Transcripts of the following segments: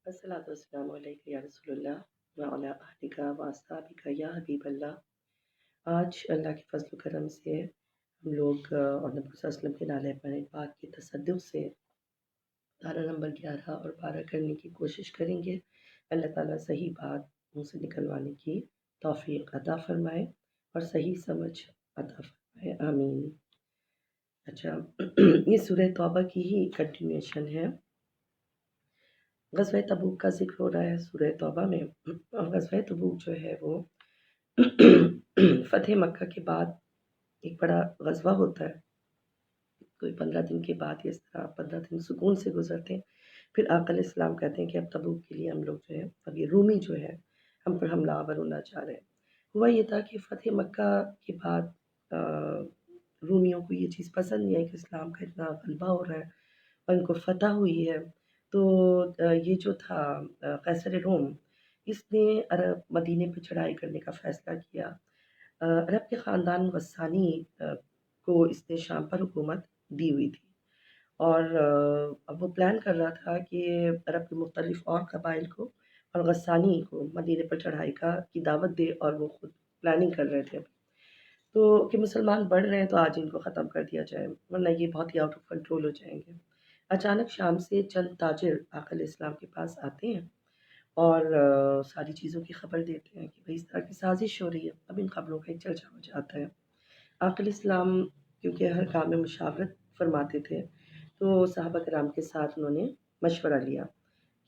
الصلاۃ والسلام علیک یا رسول اللہ وعلی اہلک واصحابک یا حبیب اللہ۔ آج اللہ کے فضل و کرم سے ہم لوگ اور نبی صلی اللہ علیہ وسلم کے نالے پاک کے تصدق سے دھارا نمبر 11 اور 12 کرنے کی کوشش کریں گے۔ اللہ تعالیٰ صحیح بات منہ سے نکلوانے کی توفیق عطا فرمائے اور صحیح سمجھ عطا فرمائے، آمین۔ اچھا، یہ سورہ توبہ کی ہی کنٹینیوشن ہے۔ غزوہ تبوک کا ذکر ہو رہا ہے سورہ توبہ میں، اور غزوہ تبوک جو ہے وہ فتح مکہ کے بعد ایک بڑا غزوہ ہوتا ہے۔ کوئی 15 دن کے بعد اس طرح 15 دن سکون سے گزرتے ہیں، پھر آقا علیہ السلام کہتے ہیں کہ اب تبوک کے لیے ہم لوگ جو ہے، اب یہ رومی جو ہے ہم پر حملہ آور ہونا چاہ رہے ہیں۔ ہوا یہ تھا کہ فتح مکہ کے بعد رومیوں کو یہ چیز پسند نہیں ہے کہ اسلام کا اتنا غلبہ ہو رہا ہے اور ان کو فتح ہوئی ہے۔ تو یہ جو تھا قیصر روم، اس نے عرب مدینے پہ چڑھائی کرنے کا فیصلہ کیا۔ عرب کے خاندان غسانی کو اس نے شام پر حکومت دی ہوئی تھی، اور اب وہ پلان کر رہا تھا کہ عرب کے مختلف اور قبائل کو اور غسانی کو مدینے پر چڑھائی کی دعوت دے، اور وہ خود پلاننگ کر رہے تھے تو کہ مسلمان بڑھ رہے ہیں تو آج ان کو ختم کر دیا جائے، ورنہ یہ بہت ہی آؤٹ آف کنٹرول ہو جائیں گے۔ اچانک شام سے چند تاجر آقا علیہ السلام کے پاس آتے ہیں اور ساری چیزوں کی خبر دیتے ہیں کہ بھئی اس طرح کی سازش ہو رہی ہے۔ اب ان خبروں کا ایک چرچا ہو جاتا ہے۔ آقا علیہ السلام کیونکہ ہر کام میں مشاورت فرماتے تھے، تو صحابہ کرام کے ساتھ انہوں نے مشورہ لیا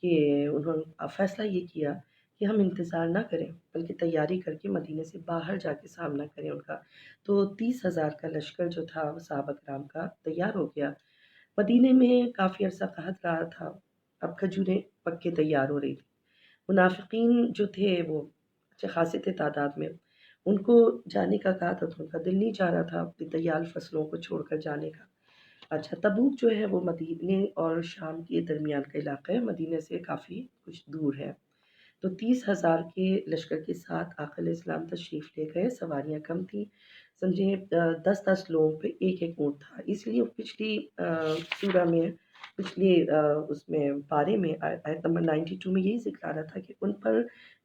کہ انہوں نے فیصلہ یہ کیا کہ ہم انتظار نہ کریں بلکہ تیاری کر کے مدینے سے باہر جا کے سامنا کریں ان کا۔ تو 30,000 کا لشکر جو تھا وہ صحابہ کرام کا تیار ہو گیا۔ مدینے میں کافی عرصہ قحط رہا تھا، اب کھجوریں پک کے تیار ہو رہی تھی۔ منافقین جو تھے وہ اچھے خاصے تھے تعداد میں، ان کو جانے کا کہا تھا تو ان کا دل نہیں چاہ رہا تھا اپنی تیار فصلوں کو چھوڑ کر جانے کا۔ اچھا، تبوک جو ہے وہ مدینے اور شام کے درمیان کا علاقہ ہے، مدینے سے کافی کچھ دور ہے۔ تو 30,000 کے لشکر کے ساتھ آقا علیہ السلام تشریف لے گئے۔ سواریاں کم تھیں، سمجھیں 10 لوگوں پہ ایک ایک اونٹ تھا۔ اس لیے پچھلی سورہ میں، پچھلی اس میں پارے میں آیت نمبر 92 میں یہی ذکر آ رہا تھا کہ ان پر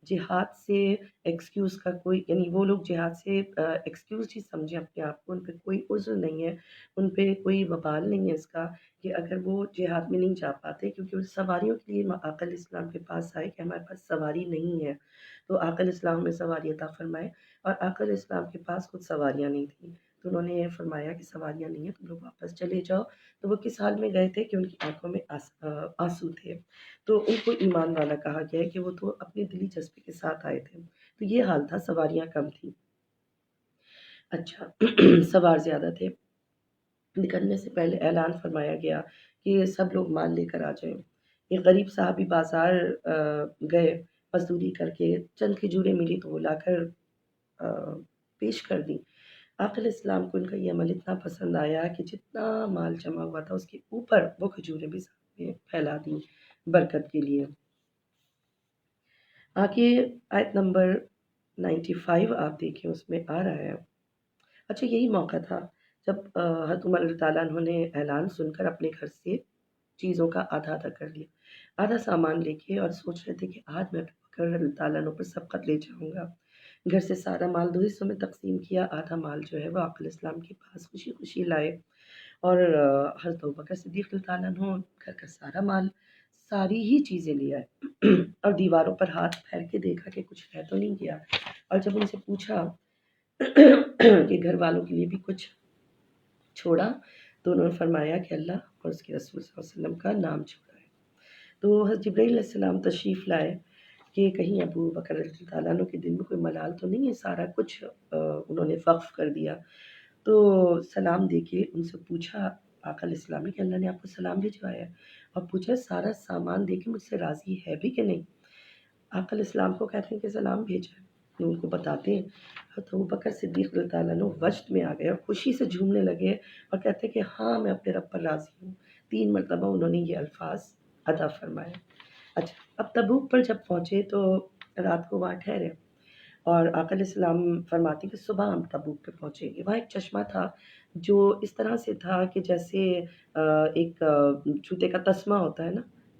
جہاد سے ایکسکیوز کا کوئی، یعنی وہ لوگ جہاد سے ایکسکیوز ہی سمجھیں اپنے آپ کو، ان پہ کوئی عذر نہیں ہے، ان پہ کوئی وبال نہیں ہے اس کا کہ اگر وہ جہاد میں نہیں جا پاتے، کیونکہ اس سواریوں کے لیے آقا علیہ السلام کے پاس آئے کہ ہمارے پاس سواری نہیں ہے، تو آقا علیہ السلام نے سواری عطا فرمائے، اور آقا علیہ السلام کے پاس خود سواریاں نہیں تھیں، تو انہوں نے یہ فرمایا کہ سواریاں نہیں ہیں، تم لوگ واپس چلے جاؤ۔ تو وہ کس حال میں گئے تھے کہ ان کی آنکھوں میں آنسو تھے، تو ان کو ایمان والا کہا گیا ہے کہ وہ تو اپنے دلی جذبے کے ساتھ آئے تھے۔ تو یہ حال تھا، سواریاں کم تھیں۔ اچھا، سوار زیادہ تھے۔ نکلنے سے پہلے اعلان فرمایا گیا کہ سب لوگ مال لے کر آ جائیں۔ ایک غریب صاحبی بازار گئے، مزدوری کر کے چند کھجوریں ملی تو وہ لا کر پیش کر دی۔ آقا علیہ السلام کو ان کا یہ عمل اتنا پسند آیا کہ جتنا مال جمع ہوا تھا اس کے اوپر وہ کھجوریں بھی ساتھ میں پھیلا دیں برکت کے لیے۔ آگے آیت نمبر 95 آپ دیکھیں، اس میں آ رہا ہے۔ اچھا، یہی موقع تھا جب حضرت عمر رضی اللہ عنہ نے اعلان سن کر اپنے گھر سے چیزوں کا آدھا آدھا کر لیا، آدھا سامان لے کے، اور سوچ رہے تھے کہ آج میں ابو بکر رضی اللہ عنہ پر سبقت لے جاؤں گا۔ گھر سے سارا مال 2 حصوں میں تقسیم کیا، آدھا مال جو ہے وہ آقا علیہ السلام کے پاس خوشی خوشی لائے، اور حضرت ابوبکر صدیق رضی اللہ عنہ گھر کا سارا مال، ساری ہی چیزیں لے آئے، اور دیواروں پر ہاتھ پھیر کے دیکھا کہ کچھ رہ تو نہیں گیا، اور جب ان سے پوچھا کہ گھر والوں کے لیے بھی کچھ چھوڑا، تو انہوں نے فرمایا کہ اللہ اور اس کے رسول صلی اللہ علیہ وسلم کا نام چھوڑا ہے۔ تو حضرت جبرائیل علیہ السلام تشریف لائے کہ کہیں ابو بکر رضی اللہ عنہ کے دل میں کوئی ملال تو نہیں ہے، سارا کچھ انہوں نے وقف کر دیا۔ تو سلام دے کے ان سے پوچھا آقا علیہ السلام نے کہ اللہ نے آپ کو سلام بھجوایا ہے، اور پوچھا سارا سامان دے کے مجھ سے راضی ہے بھی کہ نہیں۔ آقا علیہ السلام کو کہتے ہیں کہ سلام بھیجا ہے، ان کو بتاتے ہیں حضرت ابوبکر صدیق رضی اللہ عنہ وجد میں آ گئے اور خوشی سے جھومنے لگے، اور کہتے ہیں کہ ہاں میں اپنے رب پر راضی ہوں۔ 3 مرتبہ انہوں نے یہ الفاظ ادا فرمائے۔ اچھا، اب تبوک پر جب پہنچے تو رات کو وہاں ٹھہرے، اور آقا علیہ السلام فرماتے کہ صبح ہم تبوک پہ پہنچیں گے۔ وہاں ایک چشمہ تھا جو اس طرح سے تھا کہ جیسے ایک جوتے کا تسمہ ہوتا ہے نا،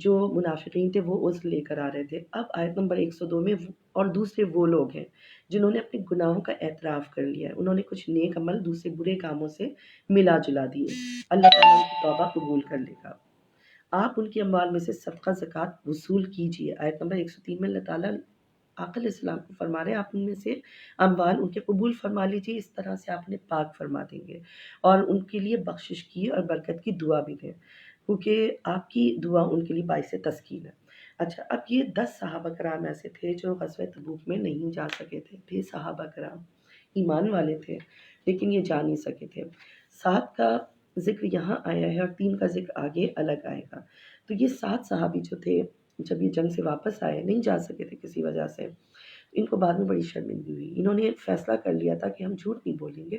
جو منافقین تھے وہ عذر لے کر آ رہے تھے. اب آیت نمبر 102 میں اور دوسرے وہ لوگ ہیں جنہوں نے اپنے گناہوں کا اعتراف کر لیا ہے. انہوں نے کچھ نیک عمل دوسرے برے کاموں سے ملا جلا دیے. اللہ تعالیٰ ان کی توبہ قبول کر لے گا. آپ ان کی اموال میں سے صدقہ زکوٰۃ وصول کیجیے. آیت نمبر 103 میں اللہ تعالیٰ آقا علیہ السلام کو فرما رہے ہیں آپ ان میں سے اموال ان کے قبول فرما لیجیے. اس طرح سے آپ انہیں پاک فرما دیں گے اور ان کے لیے بخشش کی اور برکت کی دعا بھی دیں، کیونکہ آپ کی دعا ان کے لیے باعث تسکین ہے. اچھا، اب یہ 10 صحابہ کرام ایسے تھے جو غزوہ تبوک میں نہیں جا سکے تھے صحابہ کرام ایمان والے تھے لیکن یہ جا نہیں سکے تھے. 7 کا ذکر یہاں آیا ہے اور 3 کا ذکر آگے الگ آئے گا. تو یہ 7 صحابی جو تھے جب یہ جنگ سے واپس آئے، نہیں جا سکے تھے کسی وجہ سے، ان کو بعد میں بڑی شرمندگی ہوئی. انہوں نے فیصلہ کر لیا تھا کہ ہم جھوٹ نہیں بولیں گے،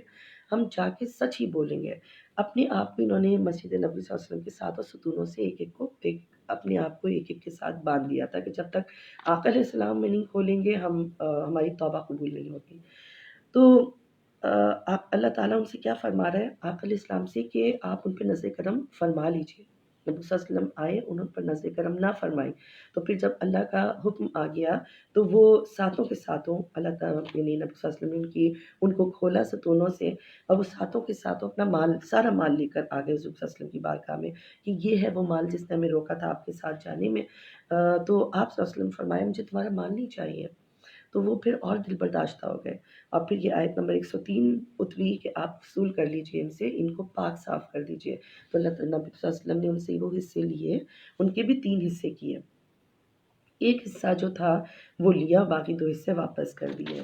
ہم جا کے سچ ہی بولیں گے. اپنے آپ کو انہوں نے مسجد نبی صلی اللہ علیہ وسلم کے ساتھ اور ستونوں سے اپنے آپ کو ایک کے ساتھ باندھ لیا تھا کہ جب تک آقا علیہ السلام میں نہیں کھولیں گے ہماری توبہ قبول نہیں ہوگی. تو آپ اللہ تعالیٰ ان سے کیا فرما رہا ہے آقا علیہ السلام سے کہ آپ ان پہ نظر کرم فرما لیجیے. نبی صلی اللہ علیہ وسلم آئے، انہوں پر نظر کرم نہ فرمائی. تو پھر جب اللہ کا حکم آ گیا تو وہ ساتوں کے ساتوں اللہ تعالیٰ یعنی نبی صلی اللہ علیہ وسلم نے ان کو کھولا ستونوں سے اور وہ ساتوں کے ساتوں اپنا مال سارا مال لے کر آ گئے حضور صلی اللہ علیہ وسلم کی بارگاہ میں کہ یہ ہے وہ مال جس نے ہمیں روکا تھا آپ کے ساتھ جانے میں. تو آپ صلی اللہ علیہ وسلم فرمایا مجھے تمہارا مال نہیں چاہیے. تو وہ پھر اور دل برداشتہ ہو گئے اور پھر یہ آیت نمبر 103 اتری کہ آپ وصول کر لیجئے ان سے، ان کو پاک صاف کر دیجئے. تو اللہ تعالیٰ نبی صلی اللہ علیہ وسلم نے ان سے وہ حصے لیے، ان کے بھی 3 حصے کیے. ایک حصہ جو تھا وہ لیا، باقی 2 حصے واپس کر دیے.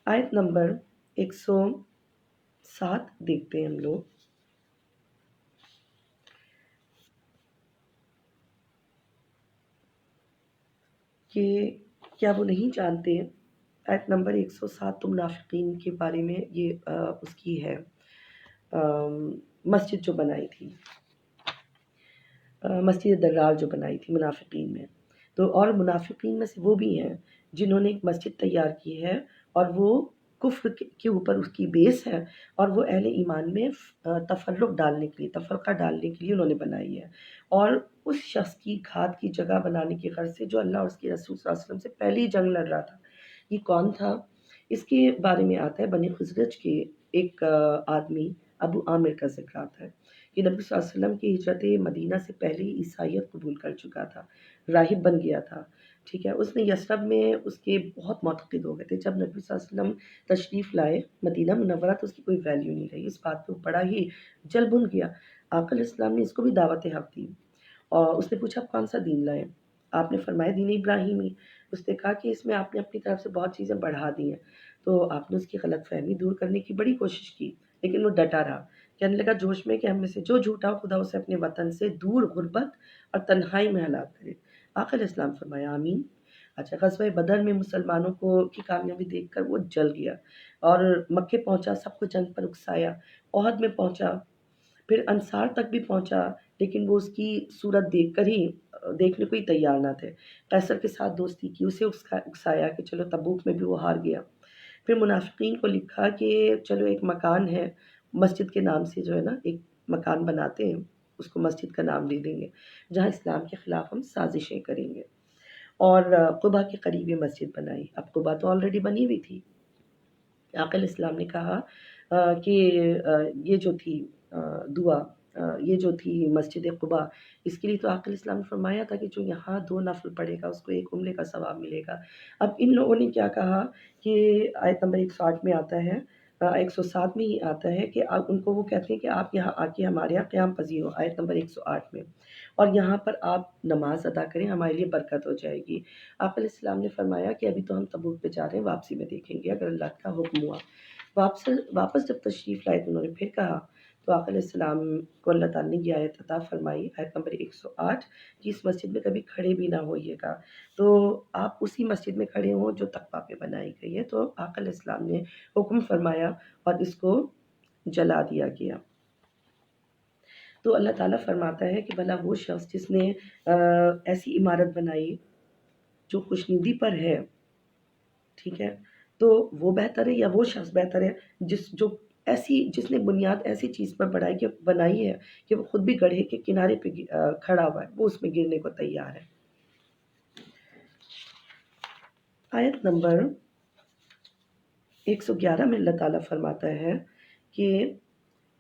آیت نمبر 107 دیکھتے ہیں ہم لوگ کہ کیا وہ نہیں جانتے. آیت نمبر 107 تو منافقین کے بارے میں یہ اس کی ہے مسجد جو بنائی تھی، مسجد درار جو بنائی تھی منافقین میں. تو اور منافقین میں سے وہ بھی ہیں جنہوں نے ایک مسجد تیار کی ہے اور وہ کفر کے اوپر اس کی بیس ہے اور وہ اہل ایمان میں تفرق ڈالنے کے لیے، تفرقہ ڈالنے کے لیے انہوں نے بنائی ہے اور اس شخص کی گھات کی جگہ بنانے کی غرض سے جو اللہ اور اس کے رسول صلی اللہ علیہ وسلم سے پہلے ہی جنگ لڑ رہا تھا. یہ کون تھا؟ اس کے بارے میں آتا ہے بنی خزرج کے ایک آدمی ابو عامر کا ذکر آتا ہے کہ نبی صلی اللہ علیہ وسلم کی ہجرت مدینہ سے پہلے ہی عیسائیت قبول کر چکا تھا، راہب بن گیا تھا. ٹھیک ہے، اس نے یثرب میں اس کے بہت معتقد ہو گئے تھے. جب نبی صلی اللہ علیہ وسلم تشریف لائے مدینہ منورہ تو اس کی کوئی ویلیو نہیں رہی. اس بات پہ بڑا ہی جل بن گیا. آقا علیہ السلام نے اس کو بھی دعوت حق دی اور اس نے پوچھا آپ کون سا دین لائے؟ آپ نے فرمایا دین ابراہیمی. اس نے کہا کہ اس میں آپ نے اپنی طرف سے بہت چیزیں بڑھا دی ہیں. تو آپ نے اس کی غلط فہمی دور کرنے کی بڑی کوشش کی لیکن وہ ڈٹا رہا. کہنے لگا جوش میں کہ ہم میں سے جو جھوٹا ہو خدا اسے اپنے وطن سے دور غربت اور تنہائی میں ہلاک کرے. آقا علیہ السلام فرمایا آمین. اچھا، غزوہ بدر میں مسلمانوں کی کامیابی دیکھ کر وہ جل گیا اور مکے پہنچا، سب کو جنگ پر اکسایا. احد میں پہنچا، پھر انصار تک بھی پہنچا لیکن وہ اس کی صورت دیکھنے کو ہی تیار نہ تھے. قیصر کے ساتھ دوستی کی، اسے اکسایا کہ چلو تبوک میں بھی وہ ہار گیا. پھر منافقین کو لکھا کہ چلو ایک مکان ہے مسجد کے نام سے جو ہے نا ایک مکان بناتے ہیں، اس کو مسجد کا نام دے دیں گے جہاں اسلام کے خلاف ہم سازشیں کریں گے. اور قبا کے قریب یہ مسجد بنائی. اب قبا تو آلریڈی بنی ہوئی تھی. آقا علیہ السلام نے کہا کہ یہ جو تھی دعا، یہ جو تھی مسجد قبا، اس کے لیے تو آقا علیہ السلام نے فرمایا تھا کہ جو یہاں 2 نفل پڑھے گا اس کو 1 عمرے کا ثواب ملے گا. اب ان لوگوں نے کیا کہا کہ آیت نمبر 108 میں آتا ہے، 107 میں ہی آتا ہے کہ ان کو وہ کہتے ہیں کہ آپ یہاں آ کے ہمارے یہاں قیام پذیر ہو، آیت نمبر 108 میں، اور یہاں پر آپ نماز ادا کریں، ہمارے لیے برکت ہو جائے گی. آقا علیہ السلام نے فرمایا کہ ابھی تو ہم تبوک پہ جا رہے ہیں، واپسی میں دیکھیں گے اگر اللہ کا حکم ہوا. واپس جب تشریف لائے تو انہوں نے پھر کہا تو آقا علیہ السلام کو اللہ تعالیٰ نے یہ آیت عطا فرمائی، آیت نمبر 108 کہ اس مسجد میں کبھی کھڑے بھی نہ ہوئیے گا. تو آپ اسی مسجد میں کھڑے ہوں جو تقویٰ پہ بنائی گئی ہے. تو آقا علیہ السلام نے حکم فرمایا اور اس کو جلا دیا گیا. تو اللہ تعالیٰ فرماتا ہے کہ بھلا وہ شخص جس نے ایسی عمارت بنائی جو خوشنودی پر ہے، ٹھیک ہے، تو وہ بہتر ہے یا وہ شخص بہتر ہے جو ایسی جس نے بنیاد ایسی چیز پر بنائی ہے کہ وہ خود بھی گڑھے کے کنارے پہ کھڑا ہوا ہے، وہ اس میں گرنے کو تیار ہے۔ آیت نمبر 111 میں اللہ تعالیٰ فرماتا ہے کہ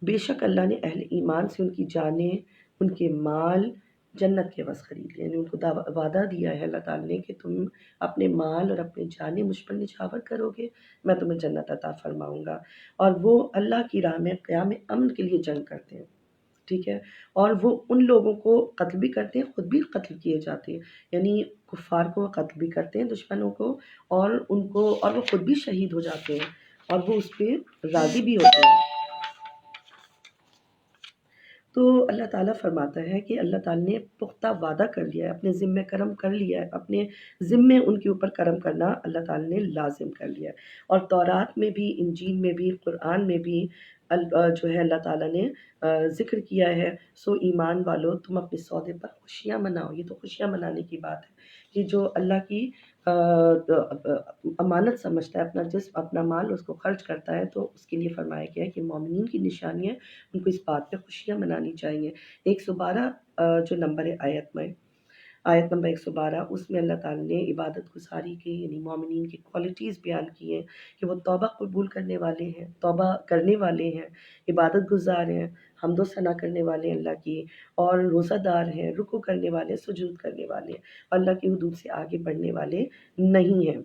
بے شک اللہ نے اہل ایمان سے ان کی جانیں، ان کے مال جنت کے عوض خرید لیا، یعنی ان کو وعدہ دیا ہے اللہ تعالیٰ نے کہ تم اپنے مال اور اپنے جانیں مجھ پر نچھاور کرو گے، میں تمہیں جنت عطا فرماؤں گا، اور وہ اللہ کی راہ میں قیام امن کے لیے جنگ کرتے ہیں، ٹھیک ہے، اور وہ ان لوگوں کو قتل بھی کرتے ہیں، خود بھی قتل کیے جاتے ہیں، یعنی کفار کو وہ قتل بھی کرتے ہیں دشمنوں کو، اور وہ خود بھی شہید ہو جاتے ہیں، اور وہ اس پہ راضی بھی ہوتے ہیں۔ تو اللہ تعالیٰ فرماتا ہے کہ اللہ تعالیٰ نے پختہ وعدہ کر لیا ہے، اپنے ذمہ کرم کر لیا ہے، اپنے ذمے ان کے اوپر کرم کرنا اللہ تعالیٰ نے لازم کر لیا ہے، اور تورات میں بھی، انجیل میں بھی، قرآن میں بھی جو ہے اللہ تعالیٰ نے ذکر کیا ہے، سو ایمان والو تم اپنے سودے پر خوشیاں مناؤ۔ یہ تو خوشیاں منانے کی بات ہے کہ جو اللہ کی امانت سمجھتا ہے، اپنا جسم اپنا مال اس کو خرچ کرتا ہے، تو اس کے لیے فرمایا گیا ہے کہ مومنین کی نشانیاں ان کو اس بات پہ خوشیاں منانی چاہیے۔ 112 جو نمبر ہے آیت نمبر 112، اس میں اللہ تعالیٰ نے عبادت گزاری کی، یعنی مومنین کی کوالٹیز بیان کی ہیں کہ وہ توبہ قبول کرنے والے ہیں، توبہ کرنے والے ہیں، عبادت گزار ہیں، حمد و ثنا کرنے والے ہیں اللہ کی، اور روزہ دار ہیں، رکوع کرنے والے، سجود کرنے والے، اللہ کی حدود سے آگے بڑھنے والے نہیں ہیں۔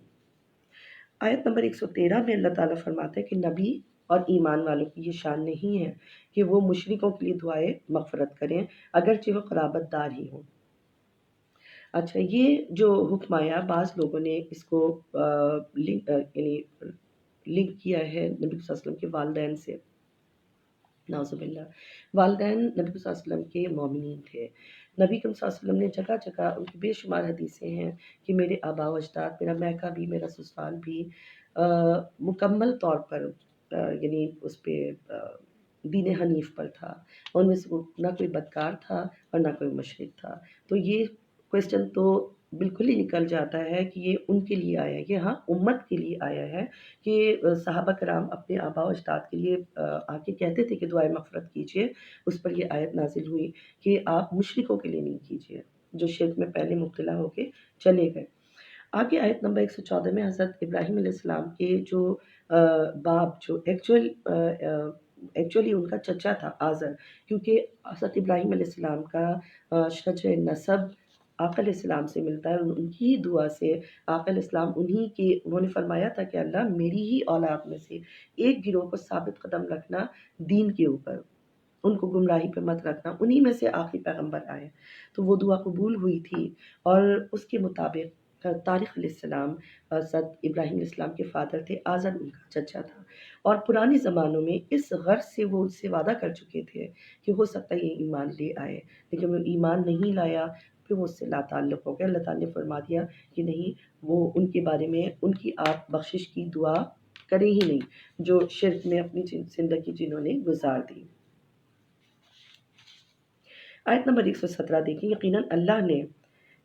آیت نمبر 113 میں اللہ تعالیٰ فرماتا ہے کہ نبی اور ایمان والوں کی یہ شان نہیں ہے کہ وہ مشرکوں کے لیے دعائے مغفرت کریں اگرچہ وہ قرابت دار ہی ہوں۔ اچھا، یہ جو حکم آیا، بعض لوگوں نے اس کو یعنی لنک کیا ہے نبی صلی اللہ علیہ وسلم کے والدین سے، نعوذ باللہ۔ والدین نبی صلی اللہ علیہ وسلم کے مومنین تھے، نبی صلی اللہ علیہ وسلم نے جگہ جگہ ان کی بے شمار حدیثیں ہیں کہ میرے آبا و اجداد، میرا میکہ بھی، میرا سسرال بھی مکمل طور پر یعنی اس پہ دین حنیف پر تھا، ان میں سے نہ کوئی بدکار تھا اور نہ کوئی مشرک تھا۔ تو یہ کویسچن تو بالکل ہی نکل جاتا ہے کہ یہ ان کے لیے آیا ہے، یہ ہاں امت کے لیے آیا ہے کہ صحابہ کرام اپنے آبا و اجداد کے لیے آ کے کہتے تھے کہ دعائے مغفرت کیجیے، اس پر یہ آیت نازل ہوئی کہ آپ مشرکوں کے لیے نہیں کیجیے جو شرک میں پہلے مبتلا ہو کے چلے گئے۔ آگے آیت نمبر 114 میں حضرت ابراہیم علیہ السلام کے جو باپ، جو ایکچولی ان کا چچا تھا آزر، کیونکہ حضرت ابراہیم علیہ السلام کا شجر نسب آقا علیہ السلام سے ملتا ہے، ان کی دعا سے آقا علیہ السلام انہوں نے فرمایا تھا کہ اللہ میری ہی اولاد میں سے ایک گروہ کو ثابت قدم رکھنا دین کے اوپر، ان کو گمراہی پہ مت رکھنا، انہی میں سے آخری پیغمبر آئے۔ تو وہ دعا قبول ہوئی تھی، اور اس کے مطابق طارق علیہ السلام حضرت ابراہیم علیہ السلام کے فادر تھے، آزر ان کا چچا تھا، اور پرانے زمانوں میں اس غرض سے وہ ان سے وعدہ کر چکے تھے کہ ہو سکتا ہے یہ ایمان لے آئے، لیکن وہ ایمان نہیں لایا، پھر وہ اس سے لا تعلق ہو گیا۔ اللہ تعالیٰ نے فرما دیا کہ نہیں، وہ ان کے بارے میں ان کی آپ بخشش کی دعا کریں ہی نہیں جو شرک میں اپنی زندگی جنہوں نے گزار دی۔ آیت نمبر 117 دیکھیں، یقیناً اللہ نے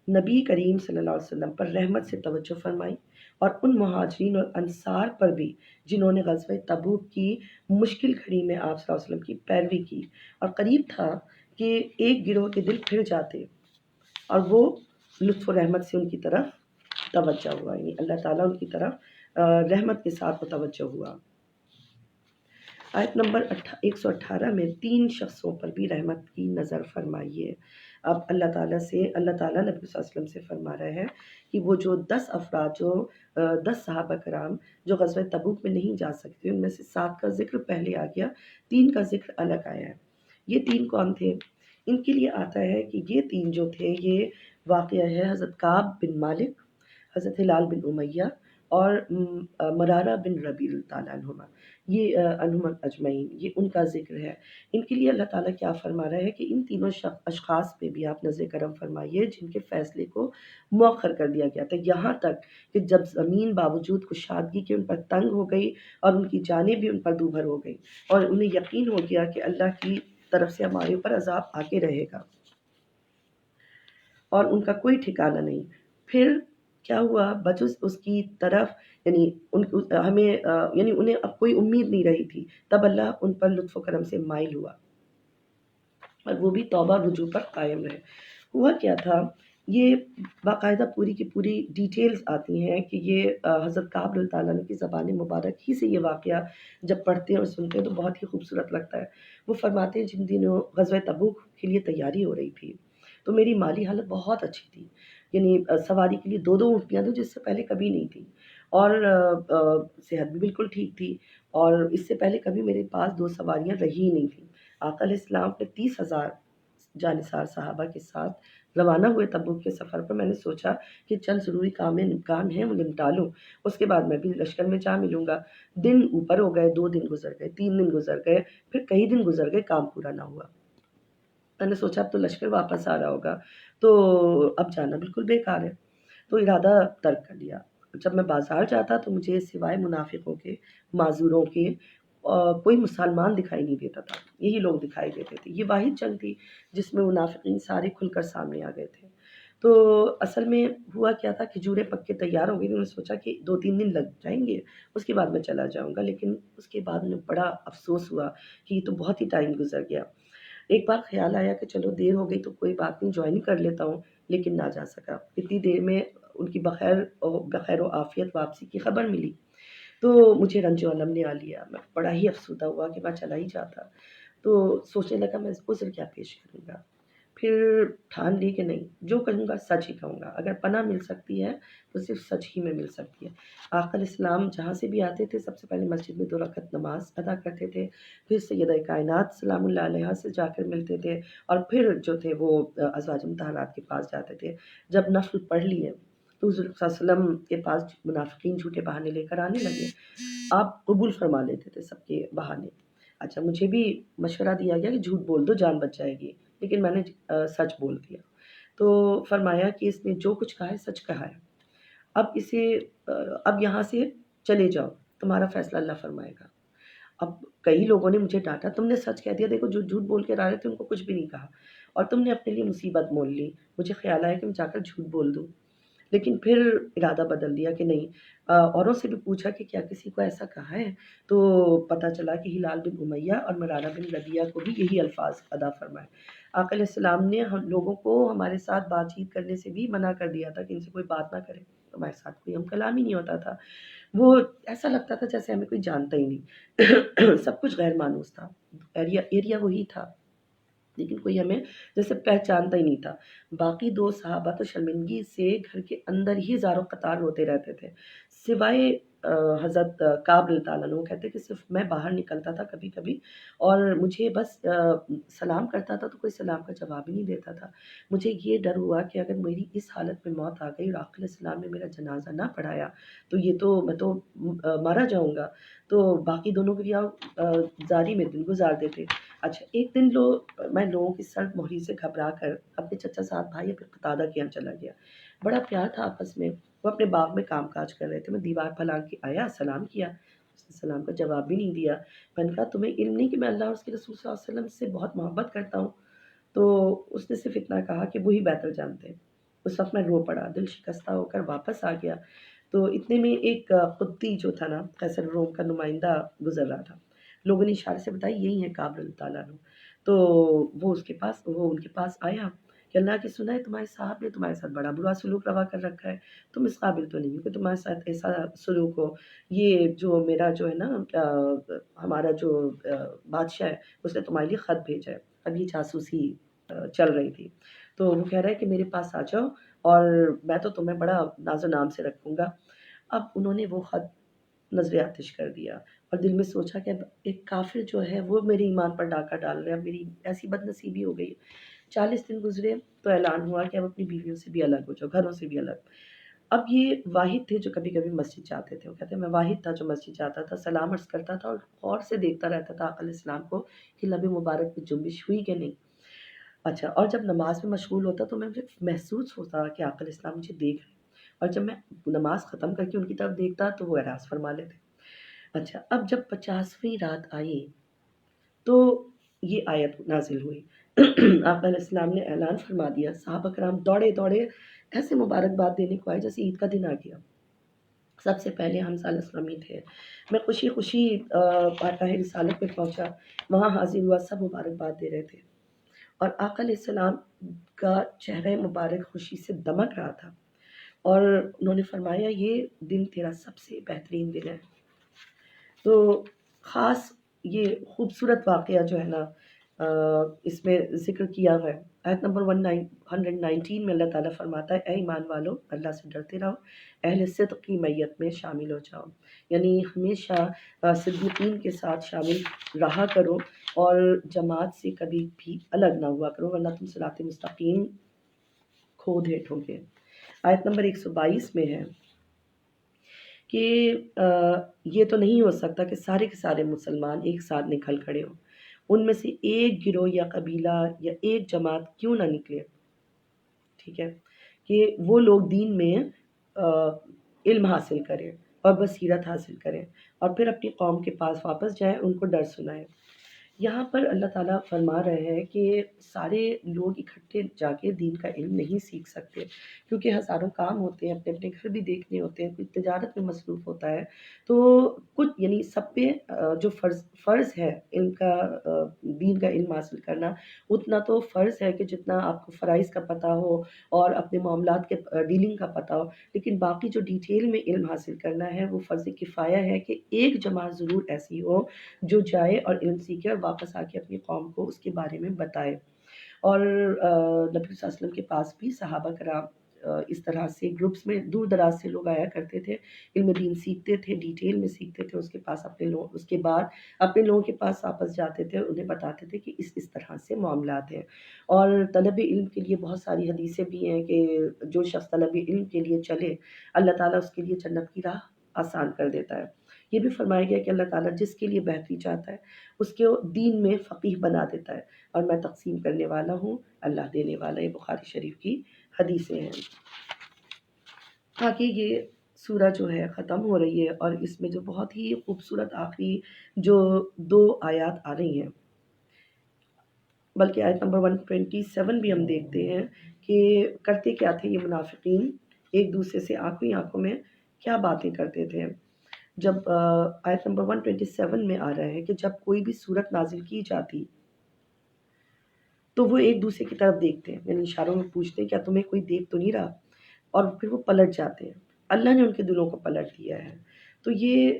نبی کریم صلی اللہ علیہ وسلم پر رحمت سے توجہ فرمائی، اور ان مہاجرین اور انصار پر بھی جنہوں نے غزوہ تبوک کی مشکل گھڑی میں آپ صلی اللہ علیہ وسلم کی پیروی کی، اور قریب تھا کہ ایک گروہ کے دل پھر جاتے، اور وہ لطف و رحمت سے ان کی طرف توجہ ہوا، یعنی اللہ تعالیٰ ان کی طرف رحمت کے ساتھ متوجہ ہوا۔ آیت نمبر 118 میں 3 شخصوں پر بھی رحمت کی نظر فرمائیے۔ اب اللہ تعالیٰ نبی صلی اللہ علیہ وسلم سے فرما رہا ہے کہ وہ جو 10 افراد، جو 10 صحابہ کرام جو غزوہ تبوک میں نہیں جا سکتے، ان میں سے 7 کا ذکر پہلے آ گیا، 3 کا ذکر الگ آیا ہے۔ یہ 3 کون تھے؟ ان کے لیے آتا ہے کہ یہ 3 جو تھے، یہ واقعہ ہے حضرت کعب بن مالک، حضرت ہلال بن امیہ اور مرارہ بن ربیع تعالیٰ عنہما، یہ عنہم اجمعین، یہ ان کا ذکر ہے۔ ان کے لیے اللہ تعالیٰ کیا فرما رہا ہے کہ ان تینوں اشخاص پہ بھی آپ نظر کرم فرمائیے جن کے فیصلے کو مؤخر کر دیا گیا تھا، یہاں تک کہ جب زمین باوجود کشادگی کے ان پر تنگ ہو گئی، اور ان کی جانیں بھی ان پر دوبھر ہو گئی، اور انہیں یقین ہو گیا کہ اللہ کی طرف سے ہمارے اوپر عذاب آتے رہے گا اور ان کا کوئی ٹھکانہ نہیں۔ پھر کیا ہوا بجز اس کی طرف یعنی ہمیں یعنی انہیں اب کوئی امید نہیں رہی تھی، تب اللہ ان پر لطف و کرم سے مائل ہوا اور وہ بھی توبہ رجوع پر قائم رہے۔ ہوا کیا تھا، یہ باقاعدہ پوری کی پوری ڈیٹیلز آتی ہیں کہ یہ حضرت کعب رضی اللہ عنہ کی زبان مبارک ہی سے یہ واقعہ جب پڑھتے ہیں اور سنتے ہیں تو بہت ہی خوبصورت لگتا ہے۔ وہ فرماتے ہیں جن دنوں غزوہ تبوک کے لیے تیاری ہو رہی تھی تو میری مالی حالت بہت اچھی تھی، یعنی سواری کے لیے دو دو اونٹیاں تھیں جس سے پہلے کبھی نہیں تھی، اور صحت بھی بالکل ٹھیک تھی، اور اس سے پہلے کبھی میرے پاس دو سواریاں رہی ہی نہیں تھیں۔ آقا علیہ السلام نے 30,000 جانثار صحابہ کے ساتھ روانہ ہوئے تبوک کے سفر پر۔ میں نے سوچا کہ چند ضروری کام ہیں وہ نمٹا لوں، اس کے بعد میں بھی لشکر میں جا ملوں گا۔ دن اوپر ہو گئے، 2 دن گزر گئے، 3 دن گزر گئے، پھر کئی دن گزر گئے، کام پورا نہ ہوا۔ میں نے سوچا اب تو لشکر واپس آ رہا ہوگا تو اب جانا بالکل بیکار ہے، تو ارادہ ترک کر لیا۔ جب میں بازار جاتا تو مجھے سوائے منافقوں کے، معذوروں کے، کوئی مسلمان دکھائی نہیں دیتا تھا، یہی لوگ دکھائی دیتے تھے۔ یہ واحد جنگ تھی جس میں منافقین سارے کھل کر سامنے آ گئے تھے۔ تو اصل میں ہوا کیا تھا، کھجوریں پک کے تیار ہو گئی تھی، میں نے سوچا کہ 2-3 دن لگ جائیں گے، اس کے بعد میں چلا جاؤں گا، لیکن اس کے بعد میں بڑا افسوس ہوا کہ یہ تو بہت ہی ٹائم گزر گیا۔ ایک بار خیال آیا کہ چلو دیر ہو گئی تو کوئی بات نہیں، جوائن کر لیتا ہوں، لیکن نہ جا سکا۔ اتنی دیر میں ان کی بخیر و عافیت واپسی کی خبر ملی تو مجھے رنج و الم نے آ لیا، میں بڑا ہی افسردہ ہوا کہ میں چلا ہی جاتا۔ تو سوچنے لگا میں عذر کیا پیش کروں گا، پھر ٹھان لی کہ نہیں، جو کہوں گا سچ ہی کہوں گا، اگر پناہ مل سکتی ہے تو صرف سچ ہی میں مل سکتی ہے۔ آقا علیہ السلام جہاں سے بھی آتے تھے سب سے پہلے مسجد میں 2 رکعت نماز ادا کرتے تھے، پھر سیدہ کائنات سلام اللہ علیہا سے جا کر ملتے تھے، اور پھر جو تھے وہ ازواج مطہرات کے پاس جاتے تھے۔ جب نفل پڑھ لیے تو حضور صلی اللہ علیہ وسلم کے پاس منافقین جھوٹے بہانے لے کر آنے لگے، آپ قبول فرما لیتے تھے سب کے بہانے۔ اچھا، مجھے بھی مشورہ دیا گیا کہ جھوٹ بول دو، جان بچ جائے گی، لیکن میں نے سچ بول دیا۔ تو فرمایا کہ اس نے جو کچھ کہا ہے سچ کہا ہے، اب اسے اب یہاں سے چلے جاؤ، تمہارا فیصلہ اللہ فرمائے گا۔ اب کئی لوگوں نے مجھے ڈانٹا، تم نے سچ کہہ دیا، دیکھو جو جھوٹ بول کے آ رہے تھے ان کو کچھ بھی نہیں کہا، اور تم نے اپنے لیے مصیبت مول لی۔ مجھے خیال آیا کہ میں جا کر جھوٹ بول دوں، لیکن پھر ارادہ بدل دیا کہ نہیں۔ اوروں سے بھی پوچھا کہ کیا کسی کو ایسا کہا ہے، تو پتہ چلا کہ ہلال بن امیہ اور مرارہ بن ربیعہ کو بھی یہی الفاظ ادا فرمائے۔ آقا علیہ السلام نے ہم لوگوں کو ہمارے ساتھ بات چیت کرنے سے بھی منع کر دیا تھا کہ ان سے کوئی بات نہ کرے، ہمارے ساتھ کوئی ہم کلام ہی نہیں ہوتا تھا۔ وہ ایسا لگتا تھا جیسے ہمیں کوئی جانتا ہی نہیں سب کچھ غیر مانوس تھا، ایریا وہی تھا، لیکن کوئی ہمیں جیسے پہچانتا ہی نہیں تھا۔ باقی 2 صحابہ تو شرمندگی سے گھر کے اندر ہی زاروں قطار روتے رہتے تھے، سوائے حضرت کعب رضی اللہ عنہ کہتے کہ صرف میں باہر نکلتا تھا کبھی کبھی، اور مجھے بس سلام کرتا تھا تو کوئی سلام کا جواب ہی نہیں دیتا تھا۔ مجھے یہ ڈر ہوا کہ اگر میری اس حالت میں موت آ گئی اور آقا علیہ السلام نے میرا جنازہ نہ پڑھایا تو یہ تو میں تو مارا جاؤں گا، تو باقی دونوں کے لیے زاری میں دن گزار دیتے۔ اچھا، ایک دن میں لوگوں کی سرد مہری سے گھبرا کر اپنے چچا زاد بھائی اپنے قتادہ کے یہاں چلا گیا۔ بڑا پیار تھا آپس میں، وہ اپنے باغ میں کام کاج کر رہے تھے، میں دیوار پھلانگ کے آیا، سلام کیا، اس نے سلام کا جواب بھی نہیں دیا۔ میں نے کہا تمہیں علم نہیں کہ میں اللہ اور اس کے رسول صلی اللہ علیہ وسلم سے بہت محبت کرتا ہوں؟ تو اس نے صرف اتنا کہا کہ وہی بہتر جانتے ہیں۔ اس وقت میں رو پڑا، دل شکستہ ہو کر واپس آ گیا۔ تو اتنے میں ایک قبطی جو تھا نا، قیصر روم کا نمائندہ گزر رہا تھا، لوگوں نے اشارے سے بتایا یہی ہے کعب رضی اللہ عنہ۔ تو وہ ان کے پاس آیا کہ اللہ کی سنا ہے تمہارے صاحب نے تمہارے ساتھ بڑا برا سلوک روا کر رکھا ہے، تم اس قابل تو نہیں ہو کہ تمہارے ساتھ ایسا سلوک ہو۔ یہ جو میرا جو ہے نا ہمارا جو بادشاہ ہے اس نے تمہارے لیے خط بھیجا ہے، اب یہ جاسوسی چل رہی تھی، تو وہ کہہ رہا ہے کہ میرے پاس آ جاؤ اور میں تو تمہیں بڑا ناز و نام سے رکھوں گا۔ اب انہوں نے وہ خط نظر آتش کر دیا اور دل میں سوچا کہ اب ایک کافر جو ہے وہ میرے ایمان پر ڈاکہ ڈال رہا ہے، میری ایسی بد نصیبی ہو گئی۔ 40 دن گزرے تو اعلان ہوا کہ اب اپنی بیویوں سے بھی الگ ہو جاؤ، گھروں سے بھی الگ۔ اب یہ واحد تھے جو کبھی کبھی مسجد جاتے تھے، وہ کہتے ہیں میں واحد تھا جو مسجد جاتا تھا، سلام عرض کرتا تھا اور غور سے دیکھتا رہتا تھا آقا علیہ السلام کو کہ لب مبارک میں جنبش ہوئی کہ نہیں۔ اچھا، اور جب نماز میں مشغول ہوتا تو مجھے محسوس ہوتا کہ آقا علیہ السلام مجھے دیکھ رہے ہیں، اور جب میں نماز ختم کر کے ان کی طرف دیکھتا تو وہ اعراض فرما لیتے۔ اچھا، اب جب 50ویں رات آئی تو یہ آیت نازل ہوئی۔ آقا علیہ السلام نے اعلان فرما دیا، صحابہ کرام دوڑے ایسے مبارکباد دینے کو آئے جیسے عید کا دن آ گیا. سب سے پہلے ہم سالس رمی تھے. میں خوشی خوشی بارگاہ رسالت میں پہنچا، وہاں حاضر ہوا، سب مبارکباد دے رہے تھے اور آقا علیہ السلام کا چہرہ مبارک خوشی سے دمک رہا تھا اور انہوں نے فرمایا یہ دن تیرا سب سے بہترین دن ہے. تو خاص یہ خوبصورت واقعہ جو ہے نا اس میں ذکر کیا ہوا ہے. آیت نمبر 119 میں اللہ تعالیٰ فرماتا ہے اے ایمان والو اللہ سے ڈرتے رہو، اہل صدق کی میت میں شامل ہو جاؤ، یعنی ہمیشہ صدیقین کے ساتھ شامل رہا کرو اور جماعت سے کبھی بھی الگ نہ ہوا کرو ورنہ تم صراط مستقیم کھو دیٹو گے. آیت نمبر 122 میں ہے کہ یہ تو نہیں ہو سکتا کہ سارے کے سارے مسلمان ایک ساتھ نکل کھڑے ہوں، ان میں سے ایک گروہ یا قبیلہ یا ایک جماعت کیوں نہ نکلے، ٹھیک ہے، کہ وہ لوگ دین میں علم حاصل کریں اور بصیرت حاصل کریں اور پھر اپنی قوم کے پاس واپس جائیں، ان کو ڈر سنائیں. یہاں پر اللہ تعالیٰ فرما رہے ہیں کہ سارے لوگ اکٹھے جا کے دین کا علم نہیں سیکھ سکتے کیونکہ ہزاروں کام ہوتے ہیں، اپنے اپنے گھر بھی دیکھنے ہوتے ہیں، کوئی تجارت میں مصروف ہوتا ہے. تو کچھ یعنی سب پہ جو فرض ہے علم کا دین کا علم حاصل کرنا، اتنا تو فرض ہے کہ جتنا آپ کو فرائض کا پتہ ہو اور اپنے معاملات کے ڈیلنگ کا پتہ ہو، لیکن باقی جو ڈیٹیل میں علم حاصل کرنا ہے وہ فرض کفایہ ہے کہ ایک جماعت ضرور ایسی ہو جو جائے اور علم سیکھے اور واپس آ کے اپنی قوم کو اس کے بارے میں بتائے. اور نبی صلی اللہ علیہ وسلم کے پاس بھی صحابہ کرام اس طرح سے گروپس میں دور دراز سے لوگ آیا کرتے تھے، علم دین سیکھتے تھے، ڈیٹیل میں سیکھتے تھے، اس کے پاس اپنے لوگ اس کے بعد اپنے لوگوں کے پاس واپس جاتے تھے، انہیں بتاتے تھے کہ اس طرح سے معاملات ہیں. اور طلب علم کے لیے بہت ساری حدیثیں بھی ہیں کہ جو شخص طلب علم کے لیے چلے اللہ تعالیٰ اس کے لیے جنت کی راہ آسان کر دیتا ہے. یہ بھی فرمایا گیا کہ اللہ تعالیٰ جس کے لیے بہتری چاہتا ہے اس کے دین میں فقیہ بنا دیتا ہے، اور میں تقسیم کرنے والا ہوں اللہ دینے والا. یہ بخاری شریف کی حدیثیں ہیں. تاکہ یہ سورہ جو ہے ختم ہو رہی ہے اور اس میں جو بہت ہی خوبصورت آخری جو 2 آیات آ رہی ہیں، بلکہ آیت نمبر 127 بھی ہم دیکھتے ہیں کہ کرتے کیا تھے یہ منافقین، ایک دوسرے سے آنکھوں ہی آنکھوں میں کیا باتیں کرتے تھے. جب آیت نمبر 127 میں آ رہا ہے کہ جب کوئی بھی صورت نازل کی جاتی تو وہ ایک دوسرے کی طرف دیکھتے ہیں، یعنی اشاروں میں پوچھتے ہیں کیا تمہیں کوئی دیکھ تو نہیں رہا، اور پھر وہ پلٹ جاتے ہیں. اللہ نے ان کے دلوں کو پلٹ دیا ہے. تو یہ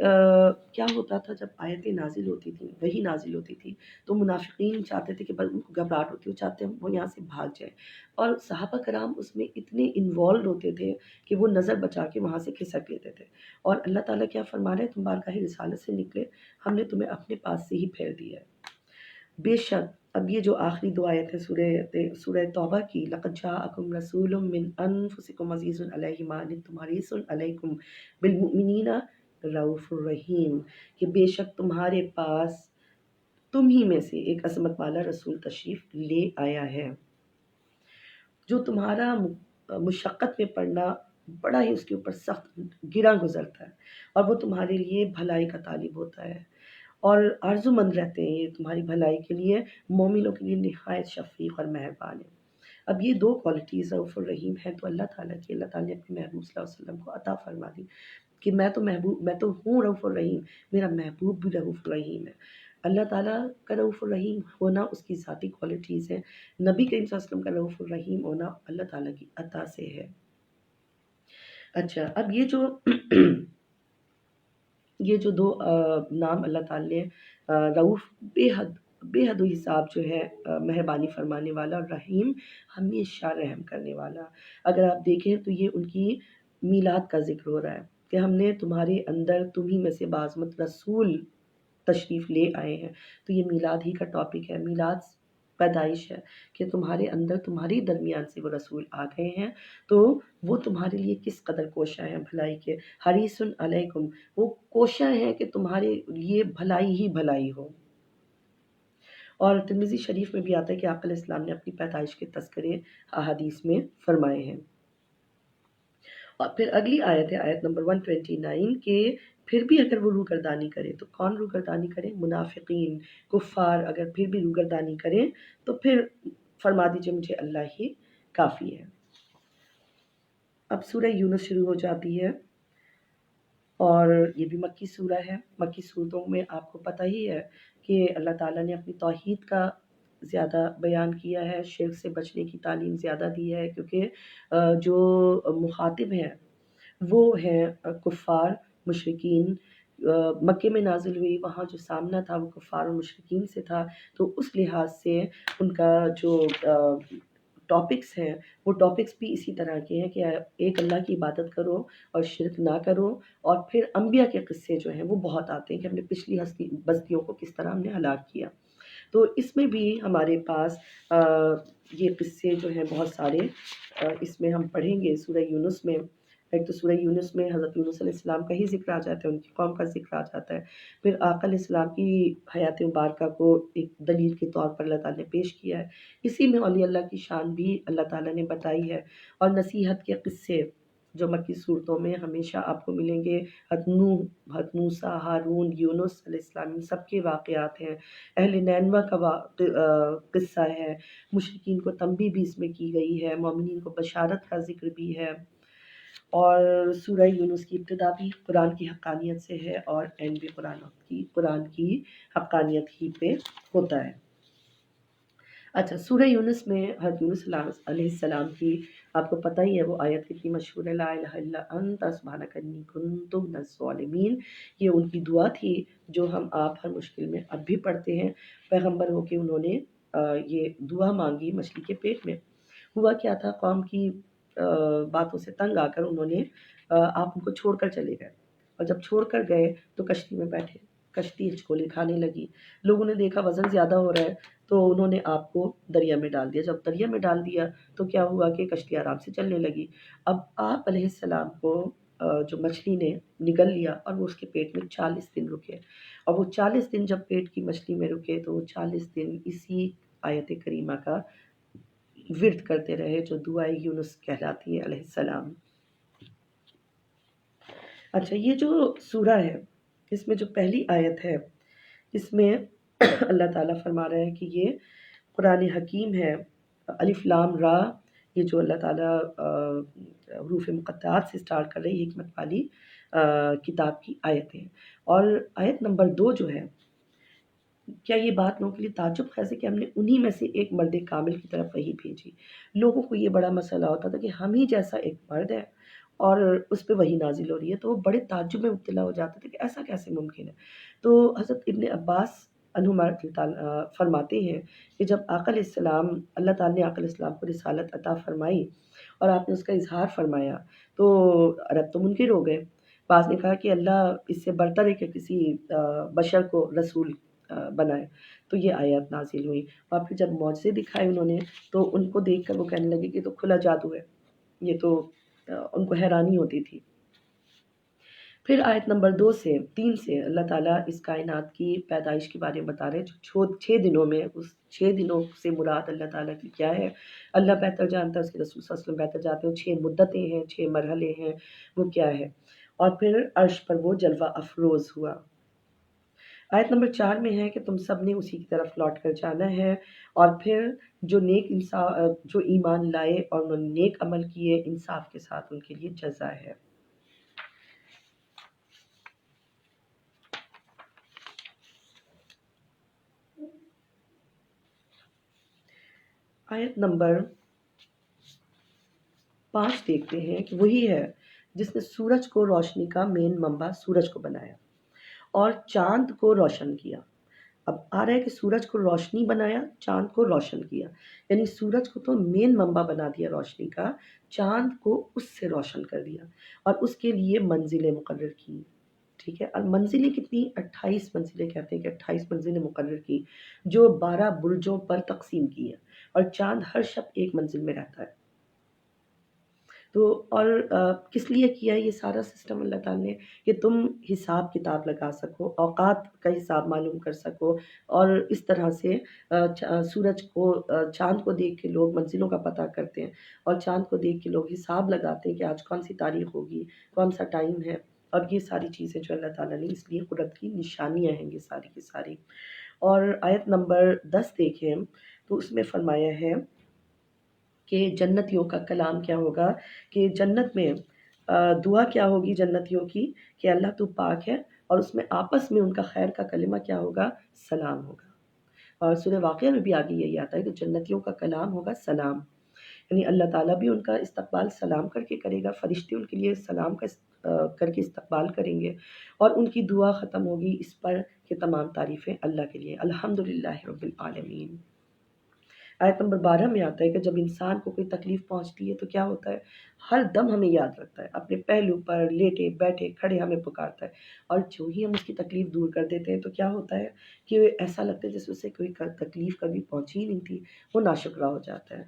کیا ہوتا تھا جب آیتیں نازل ہوتی تھیں، وہی نازل ہوتی تھی، تو منافقین چاہتے تھے کہ بس ان کو گھبراہٹ ہوتی، وہ چاہتے ہیں وہ یہاں سے بھاگ جائیں، اور صحابہ کرام اس میں اتنے انوالوڈ ہوتے تھے کہ وہ نظر بچا کے وہاں سے کھسک لیتے تھے. اور اللہ تعالیٰ کیا فرما رہے ہیں تم بارگاہ رسالت سے نکلے، ہم نے تمہیں اپنے پاس سے ہی پھیر دیا ہے. بے شک اب یہ جو آخری 2 آیتیں سورہ توبہ کی، لقد جاءکم رسول من انفسکم عزیز علیہ ما عنتم حریص علیکم بالمؤمنین رؤوف الرحیم، کہ بے شک تمہارے پاس تم ہی میں سے ایک عظمت والا رسول تشریف لے آیا ہے جو تمہارا مشقت میں پڑنا بڑا ہی اس کے اوپر سخت گراں گزرتا ہے، اور وہ تمہارے لیے بھلائی کا طالب ہوتا ہے اور آرزو مند رہتے ہیں یہ تمہاری بھلائی کے لیے، مومنوں کے لیے نہایت شفیق اور مہربان ہے. اب یہ 2 کوالٹیز رؤوف الرحیم ہے تو اللہ تعالیٰ کی، اللہ تعالیٰ نے اپنے محبوب صلی اللہ علیہ وسلم کو عطا فرما دی کہ میں تو ہوں رؤوف الرحیم، میرا محبوب بھی رؤوف الرحیم ہے. اللہ تعالیٰ کا رؤوف الرحیم ہونا اس کی ذاتی کوالٹیز ہیں، نبی کریم صلی اللہ علیہ وسلم کا رؤوف الرحیم ہونا اللہ تعالیٰ کی عطا سے ہے. اچھا اب یہ جو 2 نام اللہ تعالیٰ نے رؤوف بے حد و حساب جو ہے مہربانی فرمانے والا، اور رحیم ہمیشہ رحم کرنے والا. اگر آپ دیکھیں تو یہ ان کی میلاد کا ذکر ہو رہا ہے کہ ہم نے تمہارے اندر تمہیں میں سے بعضمت رسول تشریف لے آئے ہیں. تو یہ میلاد ہی کا ٹاپک ہے، میلاد پیدائش ہے کہ تمہارے اندر تمہاری درمیان سے وہ رسول آ گئے ہیں، تو وہ تمہارے لیے کس قدر کوشاں ہیں بھلائی کے. حریص علیکم، وہ کوشاں ہیں کہ تمہارے لیے بھلائی ہی بھلائی ہو. اور ترمذی شریف میں بھی آتا ہے کہ آقا علیہ السلام نے اپنی پیدائش کے تذکرے احادیث میں فرمائے ہیں. اور پھر اگلی آیت ہے آیت نمبر 129 کہ پھر بھی اگر وہ روگردانی کرے تو کون روگردانی کرے؟ منافقین، کفار اگر پھر بھی روگردانی کریں تو پھر فرما دیجئے مجھے اللہ ہی کافی ہے. اب سورہ یونس شروع ہو جاتی ہے، اور یہ بھی مکی سورہ ہے۔ مکی صورتوں میں آپ کو پتہ ہی ہے کہ اللہ تعالیٰ نے اپنی توحید کا زیادہ بیان کیا ہے، شرک سے بچنے کی تعلیم زیادہ دی ہے، کیونکہ جو مخاطب ہیں وہ ہیں کفار، مشرکین۔ مکے میں نازل ہوئی، وہاں جو سامنا تھا وہ کفار اور مشرکین سے تھا، تو اس لحاظ سے ان کا جو ٹاپکس ہیں وہ ٹاپکس بھی اسی طرح کے ہیں کہ ایک اللہ کی عبادت کرو اور شرک نہ کرو، اور پھر انبیاء کے قصے جو ہیں وہ بہت آتے ہیں کہ ہم نے پچھلی بستیوں کو کس طرح ہم نے ہلاک کیا۔ تو اس میں بھی ہمارے پاس یہ قصے جو ہیں بہت سارے اس میں ہم پڑھیں گے سورہ یونس میں۔ ایک تو سورہ یونس میں حضرت یونس علیہ السلام کا ہی ذکر آ جاتا ہے، ان کی قوم کا ذکر آ جاتا ہے، پھر آقا علیہ السلام کی حیات مبارکہ کو ایک دلیل کے طور پر اللہ تعالیٰ نے پیش کیا ہے۔ اسی میں اولیاء اللہ کی شان بھی اللہ تعالیٰ نے بتائی ہے، اور نصیحت کے قصے جو مکی صورتوں میں ہمیشہ آپ کو ملیں گے۔ حضرت نوح، حضرت موسیٰ، ہارون، یونس علیہ السلام، ان سب کے واقعات ہیں۔ اہل نینوا کا قصہ ہے، مشرکین کو تنبیہ بھی اس میں کی گئی ہے، مومنین کو بشارت کا ذکر بھی ہے، اور سورہ یونس کی ابتدا بھی قرآن کی حقانیت سے ہے اور اینڈ بھی قرآن کی حقانیت ہی پہ ہوتا ہے۔ اچھا، سورہ یونس میں حضرت یونس علیہ السلام کی آپ کو پتہ ہی ہے وہ آیت کتنی مشہور ہے، لا الہ الا انت سبحانک انی کنت من الظالمین۔ یہ ان کی دعا تھی جو ہم آپ ہر مشکل میں اب بھی پڑھتے ہیں۔ پیغمبر ہو کے انہوں نے یہ دعا مانگی مچھلی کے پیٹ میں۔ ہوا کیا تھا، قوم کی باتوں سے تنگ آ کر انہوں نے آپ ان کو چھوڑ کر چلے گئے، اور جب چھوڑ کر گئے تو کشتی میں بیٹھے، کشتی ہچکولے کھانے لگی، لوگوں نے دیکھا وزن زیادہ ہو رہا ہے تو انہوں نے آپ کو دریا میں ڈال دیا۔ جب دریا میں ڈال دیا تو کیا ہوا کہ کشتی آرام سے چلنے لگی۔ اب آپ علیہ السلام کو جو مچھلی نے نگل لیا اور وہ اس کے پیٹ میں 40 دن رکے، اور وہ 40 دن جب پیٹ کی مچھلی میں رکے تو وہ 40 دن اسی آیت کریمہ کا ورد کرتے رہے جو دعائے یونس کہلاتی ہے علیہ السلام۔ اچھا، یہ جو سورہ ہے اس میں جو پہلی آیت ہے اس میں اللہ تعالیٰ فرما رہا ہے کہ یہ قرآن حکیم ہے، الف لام را، یہ جو اللہ تعالیٰ حروف مقطعات سے سٹارٹ کر رہے ہیں، حکمت والی کتاب کی آیتیں۔ اور آیت نمبر 2 جو ہے، کیا یہ بات لوگوں کے لیے تعجب خیز ہے کہ ہم نے انہی میں سے ایک مرد کامل کی طرف وحی بھیجی۔ لوگوں کو یہ بڑا مسئلہ ہوتا تھا کہ ہم ہی جیسا ایک مرد ہے اور اس پہ وحی نازل ہو رہی ہے، تو وہ بڑے تعجب میں مبتلا ہو جاتے تھے کہ ایسا کیسے ممکن ہے۔ تو حضرت ابن عباس عنہما فرماتے ہیں کہ جب آقا علیہ السلام، اللہ تعالیٰ نے آقا علیہ السلام کو رسالت عطا فرمائی اور آپ نے اس کا اظہار فرمایا تو عرب تو منکر ہو گئے۔ بعض نے کہا کہ اللہ اس سے برتر ہے کہ کسی بشر کو رسول بنائے، تو یہ آیات نازل ہوئی۔ اور پھر جب معجزے دکھائے انہوں نے تو ان کو دیکھ کر وہ کہنے لگے کہ یہ تو کھلا جادو ہے، یہ تو ان کو حیرانی ہوتی تھی۔ پھر آیت نمبر 3 سے اللہ تعالیٰ اس کائنات کی پیدائش کے بارے میں بتا رہے ہیں جو 6 دنوں میں، اس 6 دنوں سے مراد اللہ تعالیٰ کی کیا ہے اللہ بہتر جانتا ہے، اس کے رسول صلی اللہ علیہ وسلم بہتر جانتے ہیں۔ 6 مدتیں ہیں، 6 مرحلے ہیں، وہ کیا ہے، اور پھر عرش پر وہ جلوہ افروز ہوا۔ آیت نمبر 4 میں ہے کہ تم سب نے اسی کی طرف لوٹ کر جانا ہے، اور پھر جو ایمان لائے اور انہوں نے نیک عمل کیے انصاف کے ساتھ ان کے لیے جزا ہے۔ آیت نمبر 5 دیکھتے ہیں کہ وہی ہے جس نے سورج کو روشنی کا مین منبع سورج کو بنایا اور چاند کو روشن کیا۔ اب آ رہا ہے کہ سورج کو روشنی بنایا، چاند کو روشن کیا، یعنی سورج کو تو مین منبع بنا دیا روشنی کا، چاند کو اس سے روشن کر دیا اور اس کے لیے منزلیں مقرر کی۔ ٹھیک ہے، اور منزلیں کتنی، 28 منزلیں کہتے ہیں کہ 28 منزلیں مقرر کی جو 12 برجوں پر تقسیم کی ہے، اور چاند ہر شب ایک منزل میں رہتا ہے۔ تو اور کس لیے کیا ہے یہ سارا سسٹم اللہ تعالیٰ نے، کہ تم حساب کتاب لگا سکو، اوقات کا حساب معلوم کر سکو، اور اس طرح سے سورج کو، چاند کو دیکھ کے لوگ منزلوں کا پتہ کرتے ہیں، اور چاند کو دیکھ کے لوگ حساب لگاتے ہیں کہ آج کون سی تاریخ ہوگی، کون سا ٹائم ہے، اور یہ ساری چیزیں جو اللہ تعالیٰ نے اس لیے قدرت کی نشانیاں ہیں یہ ساری کی ساری۔ اور آیت نمبر 10 دیکھیں تو اس میں فرمایا ہے کہ جنتیوں کا کلام کیا ہوگا، کہ جنت میں دعا کیا ہوگی جنتیوں کی کہ اللہ تو پاک ہے، اور اس میں آپس میں ان کا خیر کا کلمہ کیا ہوگا، سلام ہوگا۔ اور سورہ واقعہ میں بھی آگے یہی آتا ہے کہ جنتیوں کا کلام ہوگا سلام، یعنی اللہ تعالیٰ بھی ان کا استقبال سلام کر کے کرے گا، فرشتے ان کے لیے سلام کا کر کے استقبال کریں گے، اور ان کی دعا ختم ہوگی اس پر کہ تمام تعریفیں اللہ کے لیے، الحمدللہ رب العالمین۔ آیت نمبر 12 میں آتا ہے کہ جب انسان کو کوئی تکلیف پہنچتی ہے تو کیا ہوتا ہے، ہر دم ہمیں یاد رکھتا ہے، اپنے پہلو پر لیٹے بیٹھے کھڑے ہمیں پکارتا ہے، اور جو ہی ہم اس کی تکلیف دور کر دیتے ہیں تو کیا ہوتا ہے کہ ایسا لگتا ہے جیسے اسے کوئی تکلیف کبھی پہنچی ہی نہیں تھی، وہ ناشکرا ہو جاتا ہے،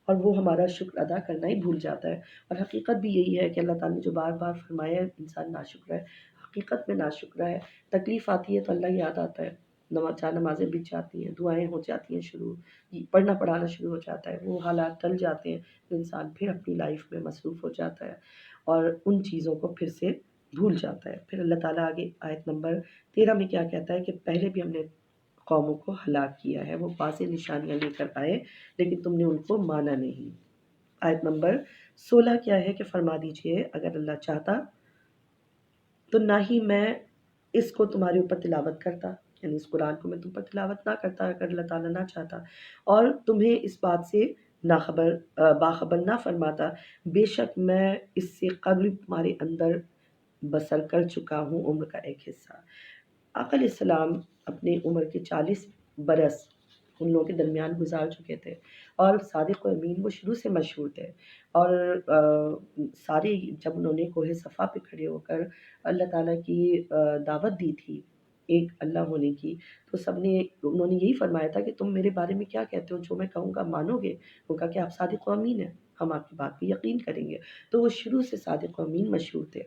اور وہ ہمارا شکر ادا کرنا ہی بھول جاتا ہے۔ اور حقیقت بھی یہی ہے کہ اللہ تعالیٰ نے جو بار بار فرمایا ہے انسان ناشکرا ہے، حقیقت میں ناشکرا ہے۔ تکلیف آتی ہے تو اللہ یاد آتا ہے، نمازیں بچ جاتی ہیں، دعائیں ہو جاتی ہیں شروع، پڑھنا پڑھانا شروع ہو جاتا ہے، وہ حالات ٹل جاتے ہیں تو انسان پھر اپنی لائف میں مصروف ہو جاتا ہے اور ان چیزوں کو پھر سے بھول جاتا ہے۔ پھر اللہ تعالیٰ آگے آیت نمبر 13 میں کیا کہتا ہے کہ پہلے بھی ہم نے قوموں کو ہلاک کیا ہے، وہ واضح نشانیاں لے کر آئے لیکن تم نے ان کو مانا نہیں۔ آیت نمبر 16 کیا ہے کہ فرما دیجئے اگر اللہ چاہتا تو نہ ہی میں اس کو تمہارے اوپر تلاوت کرتا، یعنی اس قرآن کو میں تم پر تلاوت نہ کرتا اگر اللہ تعالیٰ نہ چاہتا، اور تمہیں اس بات سے باخبر نہ فرماتا، بے شک میں اس سے قبل تمہارے اندر بسر کر چکا ہوں عمر کا ایک حصہ۔ آقا علیہ السلام اپنے عمر کے 40 برس ان لوگوں کے درمیان گزار چکے تھے، اور صادق و امین وہ شروع سے مشہور تھے، اور سارے جب انہوں نے کوہ صفا پہ کھڑے ہو کر اللہ تعالیٰ کی دعوت دی تھی ایک اللہ ہونے کی، تو انہوں نے یہی فرمایا تھا کہ تم میرے بارے میں کیا کہتے ہو، جو میں کہوں گا مانو گے؟ وہ کہا کہ آپ صادق و امین ہیں، ہم آپ کی بات پہ یقین کریں گے۔ تو وہ شروع سے صادق و امین مشہور تھے،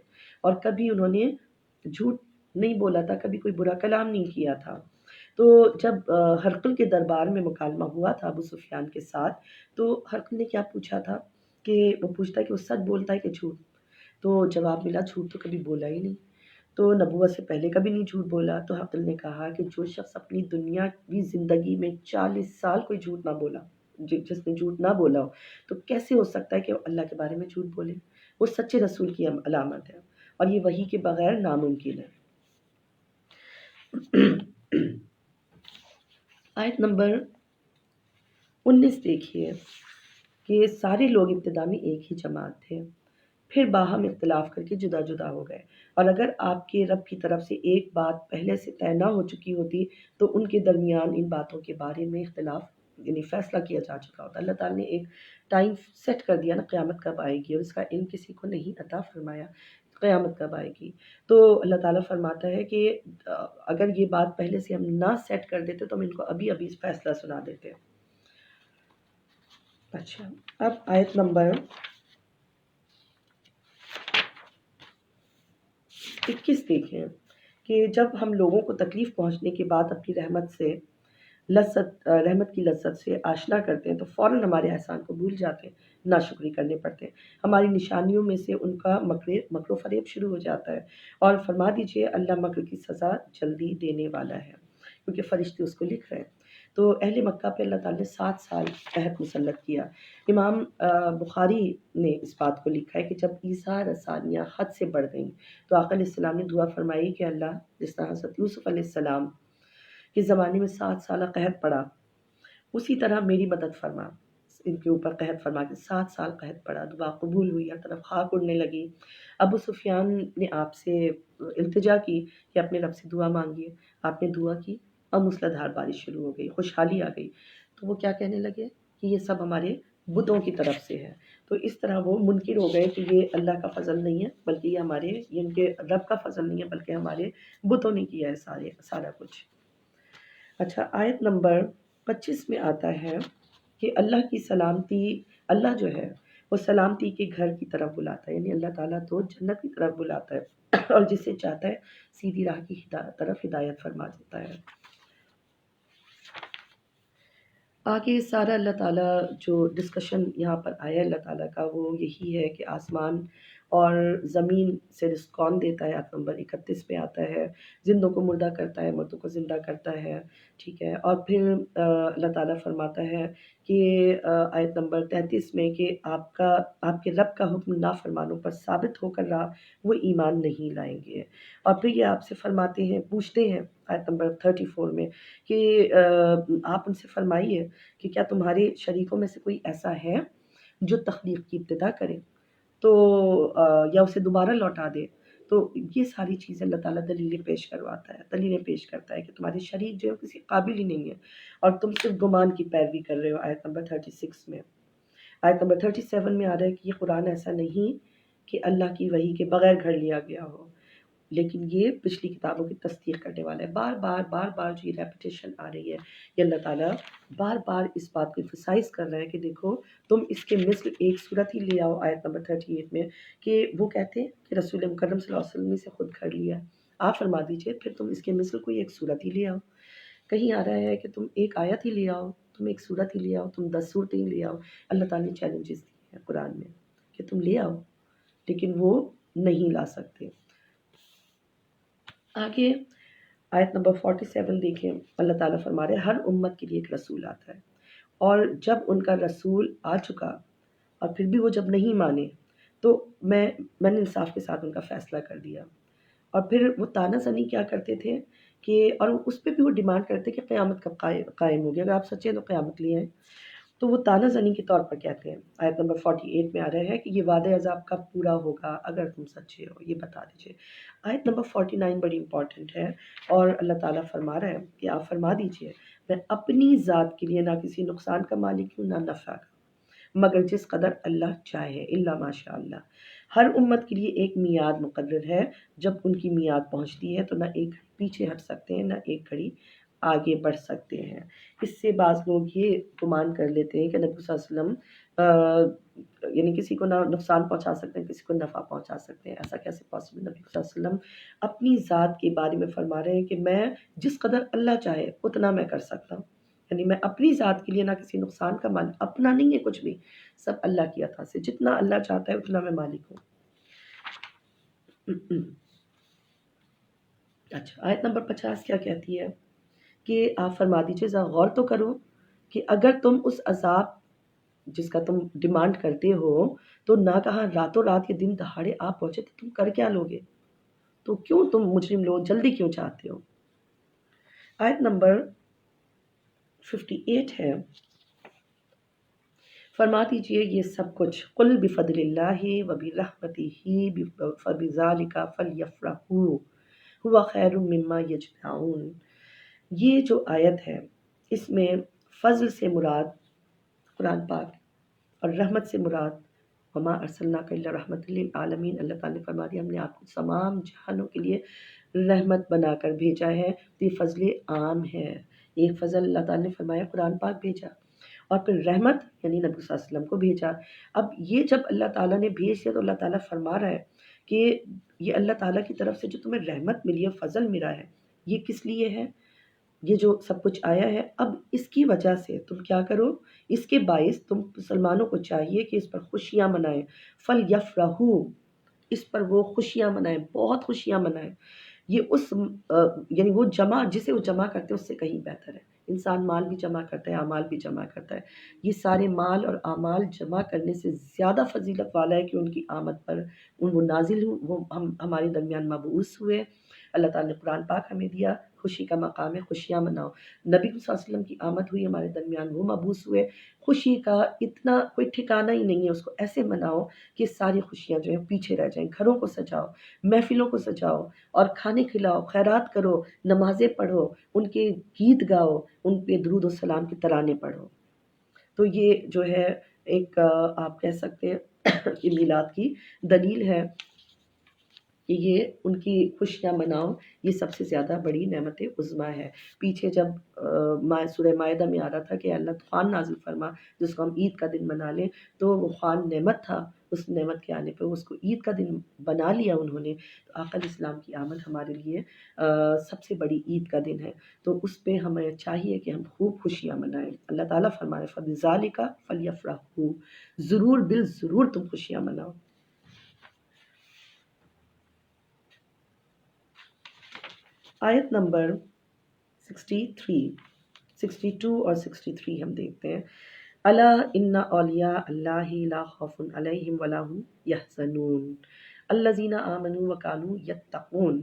اور کبھی انہوں نے جھوٹ نہیں بولا تھا، کبھی کوئی برا کلام نہیں کیا تھا۔ تو جب ہرقل کے دربار میں مکالمہ ہوا تھا ابو سفیان کے ساتھ، تو ہرقل نے کیا پوچھا تھا کہ وہ پوچھتا ہے کہ وہ سچ بولتا ہے کہ جھوٹ، تو جواب ملا جھوٹ تو کبھی بولا ہی نہیں، تو نبوت سے پہلے کبھی نہیں جھوٹ بولا۔ تو ہرقل نے کہا کہ جو شخص اپنی دنیاوی زندگی میں 40 سال کوئی جھوٹ نہ بولا، جس نے جھوٹ نہ بولا ہو، تو کیسے ہو سکتا ہے کہ وہ اللہ کے بارے میں جھوٹ بولے؟ وہ سچے رسول کی علامت ہے، اور یہ وحی کے بغیر ناممکن ہے۔ آیت نمبر 19 دیکھیے کہ سارے لوگ ابتدا میں ایک ہی جماعت تھے، پھر باہم اختلاف کر کے جدا جدا ہو گئے، اور اگر آپ کے رب کی طرف سے ایک بات پہلے سے طے نہ ہو چکی ہوتی تو ان کے درمیان ان باتوں کے بارے میں اختلاف یعنی فیصلہ کیا جا چکا ہوتا۔ اللہ تعالیٰ نے ایک ٹائم سیٹ کر دیا نا قیامت کب آئے گی، اور اس کا علم کسی کو نہیں عطا فرمایا قیامت کب آئے گی۔ تو اللہ تعالیٰ فرماتا ہے کہ اگر یہ بات پہلے سے ہم نہ سیٹ کر دیتے تو ہم ان کو ابھی ابھی فیصلہ سنا دیتے۔ اچھا، اب آیت نمبر 21 دیکھیں کہ جب ہم لوگوں کو تکلیف پہنچنے کے بعد اپنی رحمت کی لذت سے آشنا کرتے ہیں تو فوراً ہمارے احسان کو بھول جاتے ہیں، ناشکری کرنے پڑتے ہیں، ہماری نشانیوں میں سے ان کا مکر و فریب شروع ہو جاتا ہے، اور فرما دیجئے اللہ مکر کی سزا جلدی دینے والا ہے، کیونکہ فرشتے اس کو لکھ رہے ہیں۔ تو اہل مکہ پہ اللہ تعالیٰ نے 7 سال قحط مسلط کیا۔ امام بخاری نے اس بات کو لکھا ہے کہ جب ایذا رسانیاں حد سے بڑھ گئیں تو آقا علیہ السلام نے دعا فرمائی کہ اللہ جس طرح حضرت یوسف علیہ السلام کے زمانے میں 7 سالہ قحط پڑا، اسی طرح میری مدد فرما، ان کے اوپر قحط فرما کے 7 سال قحط پڑا، دعا قبول ہوئی، ہر طرف خاک اڑنے لگی۔ ابو سفیان نے آپ سے التجا کی کہ اپنے رب سے دعا مانگیے، آپ نے دعا کی اور موسلادھار بارش شروع ہو گئی، خوشحالی آ گئی، تو وہ کیا کہنے لگے کہ یہ سب ہمارے بتوں کی طرف سے ہے۔ تو اس طرح وہ منکر ہو گئے کہ یہ اللہ کا فضل نہیں ہے بلکہ یہ ان کے رب کا فضل نہیں ہے بلکہ ہمارے بتوں نے کیا ہے سارا کچھ۔ اچھا، آیت نمبر 25 میں آتا ہے کہ اللہ کی سلامتی، اللہ جو ہے وہ سلامتی کے گھر کی طرف بلاتا ہے، یعنی اللہ تعالیٰ تو جنت کی طرف بلاتا ہے اور جسے چاہتا ہے سیدھی راہ کی طرف ہدایت فرما دیتا ہے۔ آگے سارا اللہ تعالیٰ جو ڈسکشن یہاں پر آیا اللہ تعالیٰ کا وہ یہی ہے کہ آسمان اور زمین سے رزق کون دیتا ہے، آیت نمبر 31 پہ آتا ہے، زندوں کو مردہ کرتا ہے، مردوں کو زندہ کرتا ہے، ٹھیک ہے۔ اور پھر اللہ تعالیٰ فرماتا ہے کہ آیت نمبر 33 میں کہ آپ کے رب کا حکم نافرمانوں پر ثابت ہو کر رہا، وہ ایمان نہیں لائیں گے۔ اور پھر یہ آپ سے فرماتے ہیں، پوچھتے ہیں آیت نمبر 34 میں کہ آپ ان سے فرمائیے کہ کیا تمہارے شریکوں میں سے کوئی ایسا ہے جو تخلیق کی ابتدا کرے تو یا اسے دوبارہ لوٹا دے؟ تو یہ ساری چیزیں اللہ تعالیٰ دلیلیں پیش کرواتا ہے، دلیلیں پیش کرتا ہے کہ تمہارے شریک جو ہے کسی قابل ہی نہیں ہے اور تم صرف گمان کی پیروی کر رہے ہو۔ آیت نمبر 36 میں، آیت نمبر 37 میں آ رہا ہے کہ یہ قرآن ایسا نہیں کہ اللہ کی وحی کے بغیر گھڑ لیا گیا ہو، لیکن یہ پچھلی کتابوں کی تصدیق کرنے والا ہے۔ بار بار جو یہ ریپیٹیشن آ رہی ہے، یہ اللہ تعالیٰ بار بار اس بات کو ایمفسائز کر رہا ہے کہ دیکھو تم اس کے مثل ایک صورت ہی لے آؤ۔ آیت نمبر 38 میں کہ وہ کہتے ہیں کہ رسول مکرم صلی اللہ علیہ وسلم نے سے خود گھڑ لیا، آپ فرما دیجئے پھر تم اس کے مثل کوئی ایک صورت ہی لے آؤ۔ کہیں آ رہا ہے کہ تم ایک آیت ہی لے آؤ، تم ایک صورت ہی لے آؤ، تم 10 صورتیں ہی لے آؤ۔ اللہ تعالیٰ نے چیلنجز دیے ہیں قرآن میں کہ تم لے آؤ، لیکن وہ نہیں لا سکتے۔ آگے آیت نمبر 47 دیکھیں، اللہ تعالیٰ فرما رہے ہیں ہر امت کے لیے ایک رسول آتا ہے، اور جب ان کا رسول آ چکا اور پھر بھی وہ جب نہیں مانے تو میں نے انصاف کے ساتھ ان کا فیصلہ کر دیا۔ اور پھر وہ طعنہ زنی کیا کرتے تھے کہ اور اس پہ بھی وہ ڈیمانڈ کرتے کہ قیامت کب قائم ہوگی، اگر آپ سچے ہیں تو قیامت لیے ہیں۔ تو وہ طعنہ زنی کے طور پر کہتے ہیں۔ آیت نمبر 48 میں آ رہا ہے کہ یہ وعدہ عذاب کب پورا ہوگا، اگر تم سچے ہو یہ بتا دیجئے۔ آیت نمبر 49 بڑی امپورٹنٹ ہے، اور اللہ تعالیٰ فرما رہا ہے کہ آپ فرما دیجئے میں اپنی ذات کے لیے نہ کسی نقصان کا مالک ہوں نہ نفع کا، مگر جس قدر اللہ چاہے، الا ماشاء اللہ۔ ہر امت کے لیے ایک میعاد مقرر ہے، جب ان کی میعاد پہنچتی ہے تو نہ ایک گھڑی پیچھے ہٹ سکتے ہیں نہ ایک گھڑی آگے بڑھ سکتے ہیں۔ اس سے بعض لوگ یہ گمان کر لیتے ہیں کہ نبی صلی اللہ علیہ وسلم یعنی کسی کو نہ نقصان پہنچا سکتے ہیں کسی کو نفع پہنچا سکتے ہیں، ایسا کیسے پاسبل؟ نبی صلی اللہ علیہ وسلم اپنی ذات کے بارے میں فرما رہے ہیں کہ میں جس قدر اللہ چاہے اتنا میں کر سکتا ہوں، یعنی میں اپنی ذات کے لیے نہ کسی نقصان کا مالک، اپنا نہیں ہے کچھ بھی، سب اللہ کی عطا سے، جتنا اللہ چاہتا ہے اتنا میں مالک ہوں۔ اچھا، آیت نمبر 50 کیا کہتی ہے کہ آپ فرما دیجئے ذرا غور تو کرو کہ اگر تم اس عذاب جس کا تم ڈیمانڈ کرتے ہو تو نہ کہا راتوں رات یہ دن دہاڑے آپ پہنچے تو تم کر کیا لوگے؟ تو کیوں تم مجرم لوگ جلدی کیوں چاہتے ہو؟ آیت نمبر 58 ہے، فرما دیجئے یہ سب کچھ قل بفضل اللہ وبرحمتہ فبذالک فلیفرحوا هو خیر مما یجمعون۔ یہ جو آیت ہے اس میں فضل سے مراد قرآن پاک اور رحمت سے مراد وما ارسلناک الا رحمت للعالمین، اللہ تعالیٰ نے فرما دیا ہم نے آپ کو تمام جہانوں کے لیے رحمت بنا کر بھیجا ہے۔ تو یہ فضل عام ہے، ایک فضل اللہ تعالیٰ نے فرمایا قرآن پاک بھیجا، اور پھر رحمت یعنی نبی صلی اللہ علیہ وسلم کو بھیجا۔ اب یہ جب اللہ تعالیٰ نے بھیج دیا تو اللہ تعالیٰ فرما رہا ہے کہ یہ اللہ تعالیٰ کی طرف سے جو تمہیں رحمت ملی ہے، فضل ملا ہے، یہ کس لیے ہے؟ یہ جو سب کچھ آیا ہے اب اس کی وجہ سے تم کیا کرو، اس کے باعث تم مسلمانوں کو چاہیے کہ اس پر خوشیاں منائیں، فلیفرحوا، اس پر وہ خوشیاں منائیں، بہت خوشیاں منائیں۔ یہ اس یعنی وہ جمع جسے وہ جمع کرتے ہیں اس سے کہیں بہتر ہے۔ انسان مال بھی جمع کرتا ہے، اعمال بھی جمع کرتا ہے، یہ سارے مال اور اعمال جمع کرنے سے زیادہ فضیلت والا ہے کہ ان کی آمد پر وہ نازل ہوئے، وہ ہمارے درمیان مبعوث ہوئے۔ اللہ تعالیٰ نے قرآن پاک ہمیں دیا، خوشی کا مقام ہے، خوشیاں مناؤ۔ نبی صلی اللہ علیہ وسلم کی آمد ہوئی ہمارے درمیان، وہ مبعوث ہوئے، خوشی کا اتنا کوئی ٹھکانہ ہی نہیں ہے، اس کو ایسے مناؤ کہ ساری خوشیاں جو ہیں پیچھے رہ جائیں۔ گھروں کو سجاؤ، محفلوں کو سجاؤ اور کھانے کھلاؤ، خیرات کرو، نمازیں پڑھو، ان کے گیت گاؤ، ان پہ درود و سلام کے ترانے پڑھو۔ تو یہ جو ہے ایک آپ کہہ سکتے ہیں کہ میلاد کی دلیل ہے کہ یہ ان کی خوشیاں مناؤ، یہ سب سے زیادہ بڑی نعمت عظمیٰ ہے۔ پیچھے جب سورہ مائدہ میں آ رہا تھا کہ اللہ خوان نازل فرما جس کو ہم عید کا دن منا لیں، تو وہ خوان نعمت تھا، اس نعمت کے آنے پہ اس کو عید کا دن بنا لیا انہوں نے۔ تو آقا علیہ السلام کی آمد ہمارے لیے سب سے بڑی عید کا دن ہے، تو اس پہ ہمیں چاہیے کہ ہم خوب خوشیاں منائیں۔ اللہ تعالیٰ فرمائے فَبِذَالِکَ فَلْيَفْرَحُوا، ضرور بالضرور تم خوشیاں مناؤ۔ آیت نمبر 62 اور 63 ہم دیکھتے ہیں. الا ان اولیاء اللہ لا خوف علیہم ولا هم یحزنون الذین آمنوا وکانوا یتقون.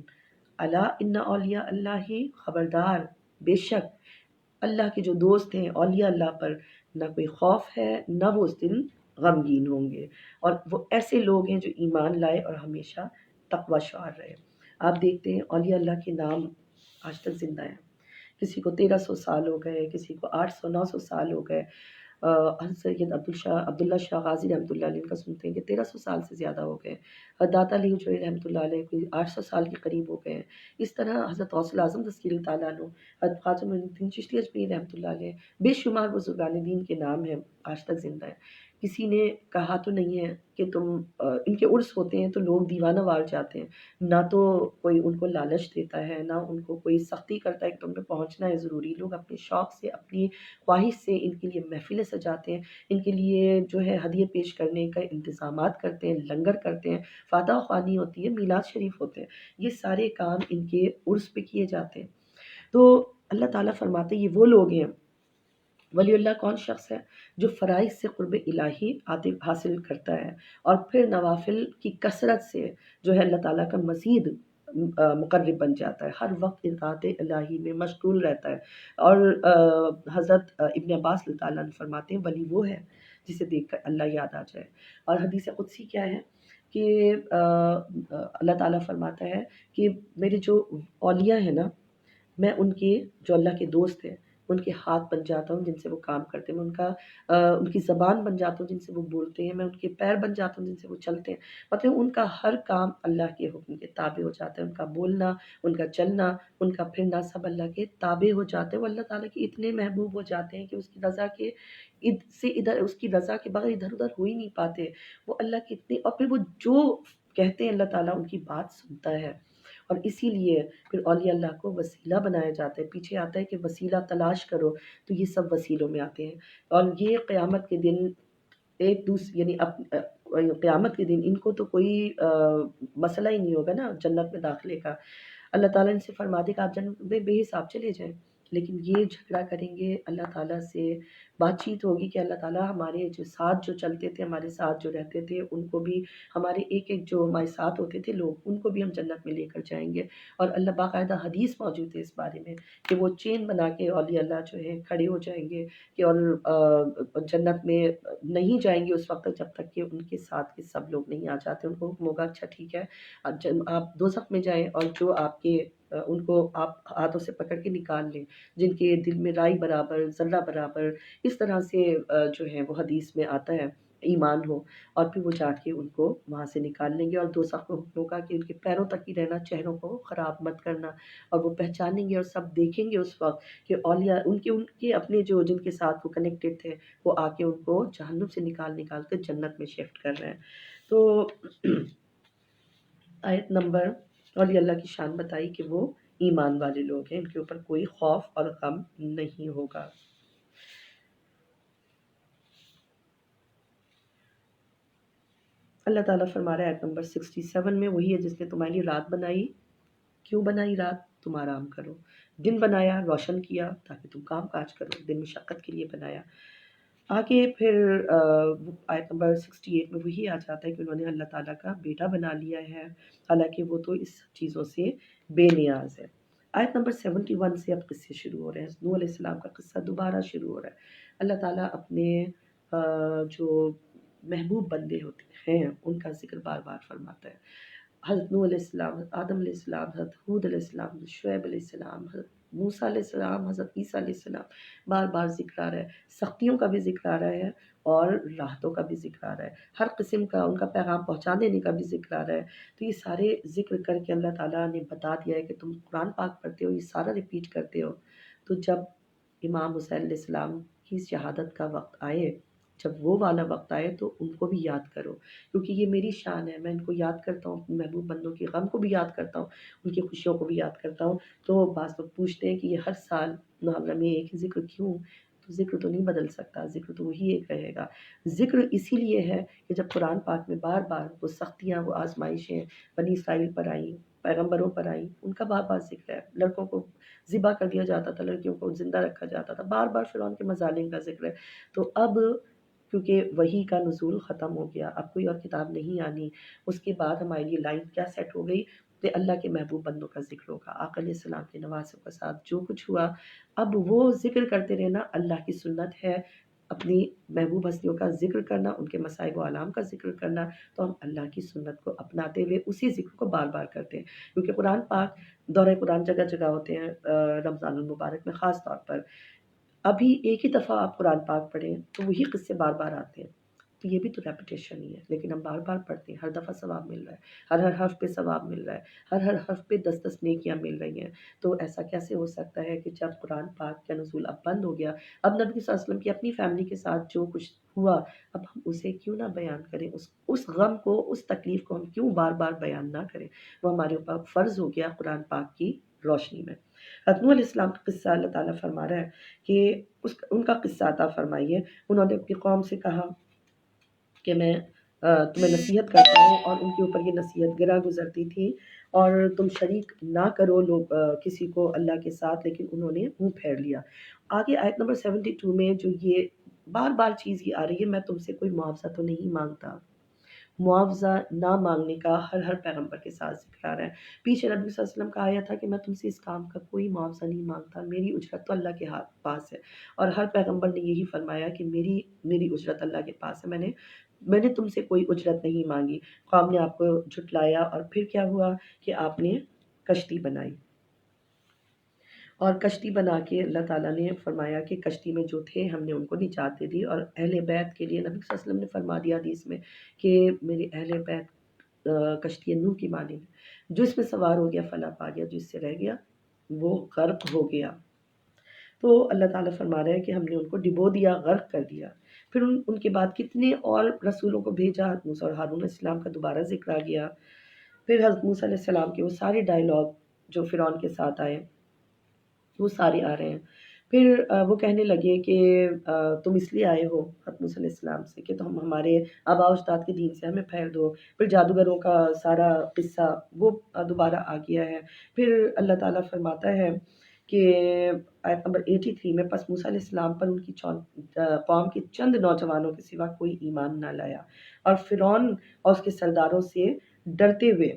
الا ان اولیاء اللہ، خبردار، بے شک اللہ کے جو دوست ہیں، اولیاء اللہ پر نہ کوئی خوف ہے، نہ وہ اس دن غمگین ہوں گے، اور وہ ایسے لوگ ہیں جو ایمان لائے اور ہمیشہ تقوی شعار رہے. آپ دیکھتے ہیں اولیاء اللہ کے نام آج تک زندہ ہیں. کسی کو 1300 سال ہو گئے، کسی کو 800 900 سال ہو گئے. حضرت سید عبداللہ شاہ غازی رحمۃ اللہ علیہ کا سنتے ہیں کہ 1300 سال سے زیادہ ہو گئے. داتا علی جو رحمۃ اللہ علیہ کوئی 800 سال کے قریب ہو گئے ہیں. اس طرح حضرت غوث الاعظم رضی اللہ تعالیٰ عنہ، حضرت خواجہ معین الدین چشتی اجمیری رحمۃ اللہ علیہ، بے شمار بزرگان دین کے نام ہیں، آج تک زندہ ہیں. کسی نے کہا تو نہیں ہے کہ تم ان کے عرس ہوتے ہیں تو لوگ دیوانہ وار جاتے ہیں، نہ تو کوئی ان کو لالچ دیتا ہے، نہ ان کو کوئی سختی کرتا ہے کہ تم نے پہنچنا ہے ضروری. لوگ اپنے شوق سے، اپنی خواہش سے ان کے لیے محفلیں سجاتے ہیں، ان کے لیے جو ہے ہدیے پیش کرنے کا انتظامات کرتے ہیں، لنگر کرتے ہیں، فاتح خوانی ہوتی ہے، میلاد شریف ہوتے ہیں. یہ سارے کام ان کے عرس پہ کیے جاتے ہیں. تو اللہ تعالیٰ فرماتے ہیں یہ وہ لوگ ہیں. ولی اللہ کون شخص ہے؟ جو فرائض سے قرب الہی حاصل کرتا ہے اور پھر نوافل کی کثرت سے جو ہے اللہ تعالیٰ کا مزید مقرب بن جاتا ہے، ہر وقت اطاعت الہی میں مشغول رہتا ہے. اور حضرت ابن عباس اللہ تعالیٰ عنہ فرماتے ہیں ولی وہ ہے جسے دیکھ کر اللہ یاد آ جائے. اور حدیث قدسی کیا ہے کہ اللہ تعالیٰ فرماتا ہے کہ میرے جو اولیاء ہیں نا، میں ان کے جو اللہ کے دوست ہیں ان کے ہاتھ بن جاتا ہوں جن سے وہ کام کرتے ہیں، میں ان کی زبان بن جاتا ہوں جن سے وہ بولتے ہیں، میں ان کے پیر بن جاتا ہوں جن سے وہ چلتے ہیں. مطلب ان کا ہر کام اللہ کے حکم کے تابع ہو جاتا ہے، ان کا بولنا، ان کا چلنا، ان کا پھرنا سب اللہ کے تابع ہو جاتے ہیں. وہ اللہ تعالیٰ کے اتنے محبوب ہو جاتے ہیں کہ اس کی رضا کے اس کی رضا کے بغیر ادھر ادھر ہو ہی نہیں پاتے. وہ اللہ کے اتنے، اور پھر وہ جو کہتے ہیں اللہ تعالیٰ ان کی بات سنتا ہے. اور اسی لیے پھر اولیاء اللہ کو وسیلہ بنایا جاتا ہے. پیچھے آتا ہے کہ وسیلہ تلاش کرو، تو یہ سب وسیلوں میں آتے ہیں. اور یہ قیامت کے دن ایک دوسرے یعنی قیامت کے دن ان کو تو کوئی مسئلہ ہی نہیں ہوگا نا جنت میں داخلے کا. اللہ تعالیٰ ان سے فرما دے کہ آپ جنت میں بے حساب چلے جائیں، لیکن یہ جھگڑا کریں گے اللہ تعالیٰ سے. بات چیت ہوگی کہ اللہ تعالیٰ ہمارے جو ساتھ جو چلتے تھے، ہمارے ساتھ جو رہتے تھے، ان کو بھی، ہمارے ایک ایک جو ہمارے ساتھ ہوتے تھے لوگ، ان کو بھی ہم جنت میں لے کر جائیں گے. اور اللہ باقاعدہ حدیث موجود ہے اس بارے میں کہ وہ چین بنا کے اولیاء اللہ جو ہے کھڑے ہو جائیں گے کہ اور جنت میں نہیں جائیں گے اس وقت تک جب تک کہ ان کے ساتھ کے سب لوگ نہیں آ جاتے. ان کو حکم ہوگا اچھا ٹھیک ہے آپ دوزخ میں جائیں، اور جو آپ کے ان کو آپ ہاتھوں سے پکڑ کے نکال لیں جن کے دل میں رائی برابر، ذرہ برابر، اس طرح سے جو ہے وہ حدیث میں آتا ہے ایمان ہو، اور پھر وہ جا کے ان کو وہاں سے نکال لیں گے. اور دوزخ کو حکم ہوگا کہ ان کے پیروں تک ہی رہنا، چہروں کو خراب مت کرنا. اور وہ پہچانیں گے اور سب دیکھیں گے اس وقت کہ اولیاء ان کے اپنے جو جن کے ساتھ وہ کنیکٹڈ تھے وہ آ کے ان کو جہنم سے نکال کر جنت میں شفٹ کر رہے ہیں. تو آیت نمبر اولیاء اللہ کی شان بتائی کہ وہ ایمان والے لوگ ہیں، ان کے اوپر کوئی خوف اور غم نہیں ہوگا. اللہ تعالیٰ فرما رہا ہے آیت نمبر 67 میں، وہی ہے جس نے تمہارے لیے رات بنائی. کیوں بنائی رات؟ تم آرام کرو. دن بنایا، روشن کیا تاکہ تم کام کاج کرو. دن مشقت کے لیے بنایا. آگے پھر آیت نمبر 68 میں وہی آ جاتا ہے کہ انہوں نے اللہ تعالیٰ کا بیٹا بنا لیا ہے، حالانکہ وہ تو اس چیزوں سے بے نیاز ہے. آیت نمبر 71 سے اب قصے شروع ہو رہے ہیں. نوح علیہ السلام کا قصہ دوبارہ شروع ہو رہا ہے. اللہ تعالیٰ اپنے جو محبوب بندے ہوتے ہیں ان کا ذکر بار بار فرماتا ہے. حضرت نوح علیہ السلام، حضرت آدم علیہ السلام، حضرت ہود علیہ السلام، حضرت شعیب علیہ السلام، حضرت موسیٰ علیہ السلام، حضرت عیسیٰ علیہ السلام. بار بار ذکر آ رہا ہے. سختیوں کا بھی ذکر آ رہا ہے اور راحتوں کا بھی ذکر آ رہا ہے. ہر قسم کا ان کا پیغام پہنچا دینے کا بھی ذکر آ رہا ہے. تو یہ سارے ذکر کر کے اللہ تعالیٰ نے بتا دیا ہے کہ تم قرآن پاک پڑھتے ہو، یہ سارا ریپیٹ کرتے ہو. تو جب امام حسین علیہ السلام کی شہادت کا وقت آئے، جب وہ والا وقت آئے تو ان کو بھی یاد کرو، کیونکہ یہ میری شان ہے. میں ان کو یاد کرتا ہوں، محبوب بندوں کے غم کو بھی یاد کرتا ہوں، ان کی خوشیوں کو بھی یاد کرتا ہوں. تو بعض لوگ پوچھتے ہیں کہ یہ ہر سال محرم میں ایک ہی ذکر کیوں؟ تو ذکر تو نہیں بدل سکتا، ذکر تو وہی ایک رہے گا. ذکر اسی لیے ہے کہ جب قرآن پاک میں بار بار وہ سختیاں، وہ آزمائشیں بنی اسرائیل پر آئیں، پیغمبروں پر آئیں ان کا بار بار ذکر ہے، لڑکوں کو ذبح کر دیا جاتا تھا، لڑکیوں کو زندہ رکھا جاتا تھا، بار بار فرعون کے مظالم کا ذکر ہے۔ تو اب کیونکہ وحی کا نزول ختم ہو گیا، اب کوئی اور کتاب نہیں آنی، اس کے بعد ہمارے لیے لائن کیا سیٹ ہو گئی کہ اللہ کے محبوب بندوں کا ذکر ہوگا، آقا علیہ السلام کے نواسوں کے ساتھ جو کچھ ہوا اب وہ ذکر کرتے رہنا اللہ کی سنت ہے، اپنی محبوب ہستیوں کا ذکر کرنا، ان کے مصائب و آلام کا ذکر کرنا، تو ہم اللہ کی سنت کو اپناتے ہوئے اسی ذکر کو بار بار کرتے ہیں، کیونکہ قرآن پاک دورہ قرآن جگہ جگہ ہوتے ہیں، رمضان المبارک میں خاص طور پر ابھی ایک ہی دفعہ آپ قرآن پاک پڑھیں تو وہی قصے بار بار آتے ہیں، تو یہ بھی تو ریپیٹیشن ہی ہے، لیکن ہم بار بار پڑھتے ہیں، ہر دفعہ ثواب مل رہا ہے، ہر حرف پہ ثواب مل رہا ہے، ہر حرف پہ 10 نیکیاں مل رہی ہیں، تو ایسا کیسے ہو سکتا ہے کہ جب قرآن پاک کا نزول اب بند ہو گیا، اب نبی صلی اللہ علیہ وسلم کی اپنی فیملی کے ساتھ جو کچھ ہوا اب ہم اسے کیوں نہ بیان کریں، اس غم کو، اس تکلیف کو ہم کیوں بار بار بیان نہ کریں، وہ ہمارے اوپر فرض ہو گیا قرآن پاک کی روشنی میں۔ حضرت نوح علیہ السلام کا قصہ اللہ تعالیٰ فرما رہا ہے کہ ان کا قصہ عطا فرمائیے، انہوں نے اپنی قوم سے کہا کہ میں تمہیں نصیحت کرتا ہوں، اور ان کے اوپر یہ نصیحت گراں گزرتی تھی، اور تم شریک نہ کرو لوگ کسی کو اللہ کے ساتھ، لیکن انہوں نے منہ پھیر لیا۔ آگے آیت نمبر 72 میں جو یہ بار بار چیز یہ آ رہی ہے، میں تم سے کوئی معاوضہ تو نہیں مانگتا، معاوضہ نہ مانگنے کا ہر پیغمبر کے ساتھ ذکر آ رہا ہے۔ پیچھے نبی صلی اللہ علیہ وسلم کا آیا تھا کہ میں تم سے اس کام کا کوئی معاوضہ نہیں مانگتا، میری اجرت تو اللہ کے پاس ہے، اور ہر پیغمبر نے یہی فرمایا کہ میری اجرت اللہ کے پاس ہے، میں نے تم سے کوئی اجرت نہیں مانگی۔ قوم نے آپ کو جھٹلایا، اور پھر کیا ہوا کہ آپ نے کشتی بنائی، اور کشتی بنا کے اللہ تعالیٰ نے فرمایا کہ کشتی میں جو تھے ہم نے ان کو نجات دے دی، اور اہل بیت کے لیے نبی صلی اللہ علیہ وسلم نے فرما دیا حدیث میں کہ میرے اہل بیت کشتی نوح کی مانند ہے، جو اس میں سوار ہو گیا فلاح پا گیا، جو اس سے رہ گیا وہ غرق ہو گیا۔ تو اللہ تعالیٰ فرما رہا ہے کہ ہم نے ان کو ڈبو دیا، غرق کر دیا۔ پھر ان کے بعد کتنے اور رسولوں کو بھیجا، حضرت موسیٰ اور ہارون علیہ السلام کا دوبارہ ذکر آ گیا، پھر حضرت موسیٰ علیہ السلام کے وہ سارے ڈائلاگ جو فرعون کے ساتھ آئے وہ سارے آ رہے ہیں۔ پھر وہ کہنے لگے کہ تم اس لیے آئے ہو حضرت موسیٰ علیہ السلام سے کہ تم ہمارے آباء و اجداد کے دین سے ہمیں پھیر دو۔ پھر جادوگروں کا سارا قصہ وہ دوبارہ آ گیا ہے۔ پھر اللہ تعالیٰ فرماتا ہے کہ آیت نمبر 83 میں پس موسیٰ علیہ السلام پر ان کی قوم کے چند نوجوانوں کے سوا کوئی ایمان نہ لایا، اور فرعون اور اس کے سرداروں سے ڈرتے ہوئے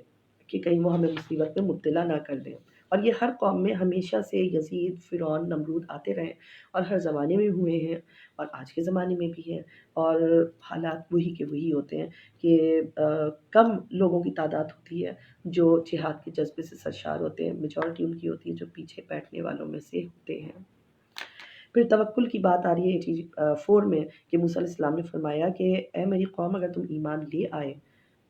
کہ کہیں وہ ہمیں مصیبت میں مبتلا نہ کر دیں۔ اور یہ ہر قوم میں ہمیشہ سے یزید، فرعون، نمرود آتے رہے، اور ہر زمانے میں ہوئے ہیں، اور آج کے زمانے میں بھی ہیں، اور حالات وہی کے وہی ہوتے ہیں کہ کم لوگوں کی تعداد ہوتی ہے جو جہاد کے جذبے سے سرشار ہوتے ہیں، میجورٹی ان کی ہوتی ہے جو پیچھے بیٹھنے والوں میں سے ہوتے ہیں۔ پھر توکل کی بات آ رہی ہے 84 میں کہ موسیٰ علیہ السلام نے فرمایا کہ اے میری قوم، اگر تم ایمان لے آئے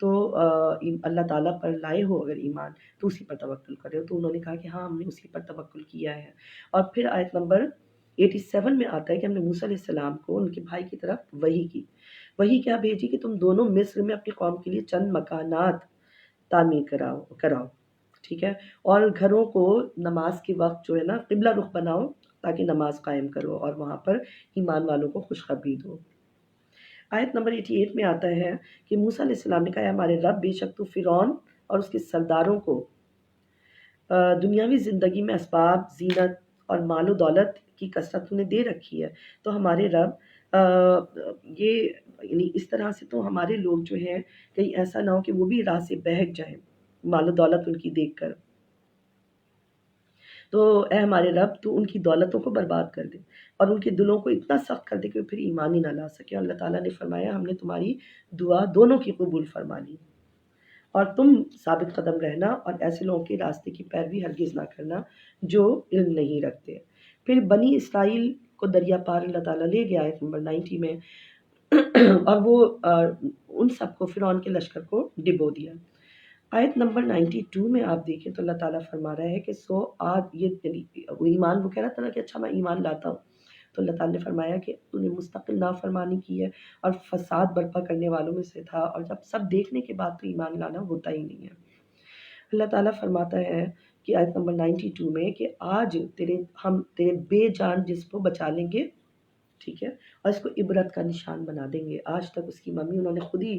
تو اللہ تعالیٰ پر لائے ہو اگر ایمان تو اسی پر توکل کرے ہو، تو انہوں نے کہا کہ ہاں ہم نے اسی پر توکل کیا ہے۔ اور پھر آیت نمبر 87 میں آتا ہے کہ ہم نے موسیٰ علیہ السلام کو ان کے بھائی کی طرف وحی کی، وحی کیا بھیجی کہ تم دونوں مصر میں اپنی قوم کے لیے چند مکانات تعمیر کراؤ، ٹھیک ہے، اور گھروں کو نماز کے وقت جو ہے نا قبلہ رخ بناؤ تاکہ نماز قائم کرو، اور وہاں پر ایمان والوں کو خوشخبری دو۔ آیت نمبر 88 میں آتا ہے کہ موسیٰ علیہ السلام نے کہا ہمارے رب، بے شک تو فرعون اور اس کے سرداروں کو دنیاوی زندگی میں اسباب، زینت اور مال و دولت کی کثرت انہیں دے رکھی ہے، تو ہمارے رب یہ یعنی اس طرح سے تو ہمارے لوگ جو ہیں کہیں ایسا نہ ہو کہ وہ بھی راہ سے بہک جائیں مال و دولت ان کی دیکھ کر، تو اے ہمارے رب تو ان کی دولتوں کو برباد کر دے، اور ان کے دلوں کو اتنا سخت کر دے کہ وہ پھر ایمان ہی نہ لا سکے۔ اور اللہ تعالیٰ نے فرمایا ہم نے تمہاری دعا دونوں کی قبول فرما لی، اور تم ثابت قدم رہنا، اور ایسے لوگوں کے راستے کی پیروی ہرگز نہ کرنا جو علم نہیں رکھتے۔ پھر بنی اسرائیل کو دریا پار اللہ تعالیٰ لے گیا آیت نمبر 90 میں، اور وہ ان سب کو فرعون کے لشکر کو ڈبو دیا۔ آیت نمبر 92 میں آپ دیکھیں تو اللہ تعالیٰ فرما رہا ہے کہ آج یہ ایمان، وہ کہہ رہا تھا نا کہ اچھا میں ایمان لاتا ہوں، تو اللہ تعالیٰ نے فرمایا کہ تو نے مستقل نافرمانی کی ہے اور فساد برپا کرنے والوں میں سے تھا، اور جب سب دیکھنے کے بعد تو ایمان لانا ہوتا ہی نہیں ہے۔ اللہ تعالیٰ فرماتا ہے کہ آیت نمبر 92 میں کہ آج ہم تیرے بے جان جسم کو بچا لیں گے، ٹھیک ہے، اور اس کو عبرت کا نشان بنا دیں گے۔ آج تک اس کی ممی انہوں نے خود ہی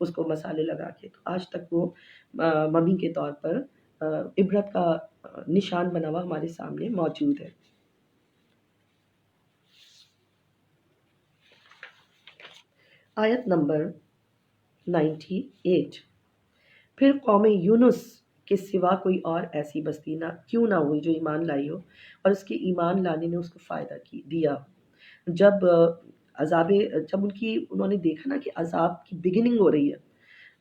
اس کو مسالے لگا کے، تو آج تک وہ ممی کے طور پر عبرت کا نشان بنا ہوا ہمارے سامنے موجود ہے۔ آیت نمبر 98، پھر قوم یونس کے سوا کوئی اور ایسی بستی نہ کیوں نہ ہوئی جو ایمان لائی ہو اور اس کے ایمان لانے نے اس کو فائدہ دیا۔ جب انہوں نے دیکھا نا کہ عذاب کی بگننگ ہو رہی ہے،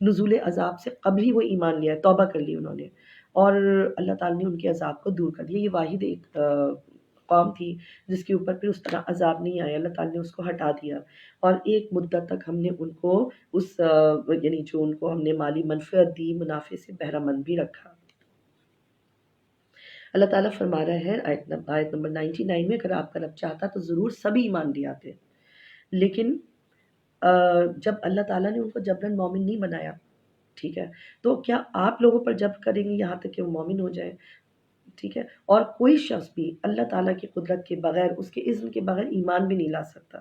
نزول عذاب سے قبل ہی وہ ایمان لیا ہے، توبہ کر لی انہوں نے، اور اللہ تعالیٰ نے ان کے عذاب کو دور کر دیا۔ یہ واحد ایک قوم تھی جس کے اوپر پھر اس طرح عذاب نہیں آیا، اللہ تعالیٰ نے اس کو ہٹا دیا، اور ایک مدت تک ہم نے ان کو یعنی جو ان کو ہم نے مالی منفعت دی، منافع سے بہرہ مند بھی رکھا۔ اللہ تعالیٰ فرما رہا ہے آیت نمبر 99 میں، اگر آپ کا رب چاہتا تو ضرور سبھی ایمان لے آتے، لیکن جب اللہ تعالیٰ نے ان کو جبراً مومن نہیں بنایا، ٹھیک ہے، تو کیا آپ لوگوں پر جبر کریں گے یہاں تک کہ وہ مومن ہو جائیں؟ ٹھیک ہے، اور کوئی شخص بھی اللہ تعالیٰ کی قدرت کے بغیر، اس کے اذن کے بغیر ایمان بھی نہیں لا سکتا،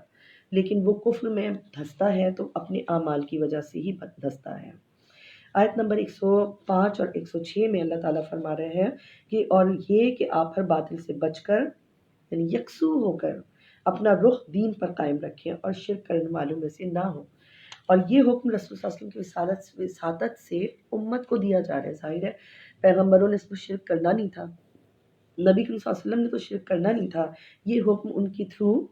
لیکن وہ کفر میں دھستا ہے تو اپنے اعمال کی وجہ سے ہی دھستا ہے۔ آیت نمبر 105 اور 106 میں اللہ تعالیٰ فرما رہے ہیں کہ اور یہ کہ آپ ہر باطل سے بچ کر یعنی یکسو ہو کر اپنا رخ دین پر قائم رکھیں اور شرک کرنے والوں میں سے نہ ہو۔ اور یہ حکم رسول صلی اللہ علیہ وسلم کی وساطت سے امت کو دیا جا رہا ہے۔ ظاہر ہے پیغمبروں نے اس کو شرک کرنا نہیں تھا، نبی کریم صلی اللہ علیہ وسلم نے تو شرک کرنا نہیں تھا، یہ حکم ان کی تھرو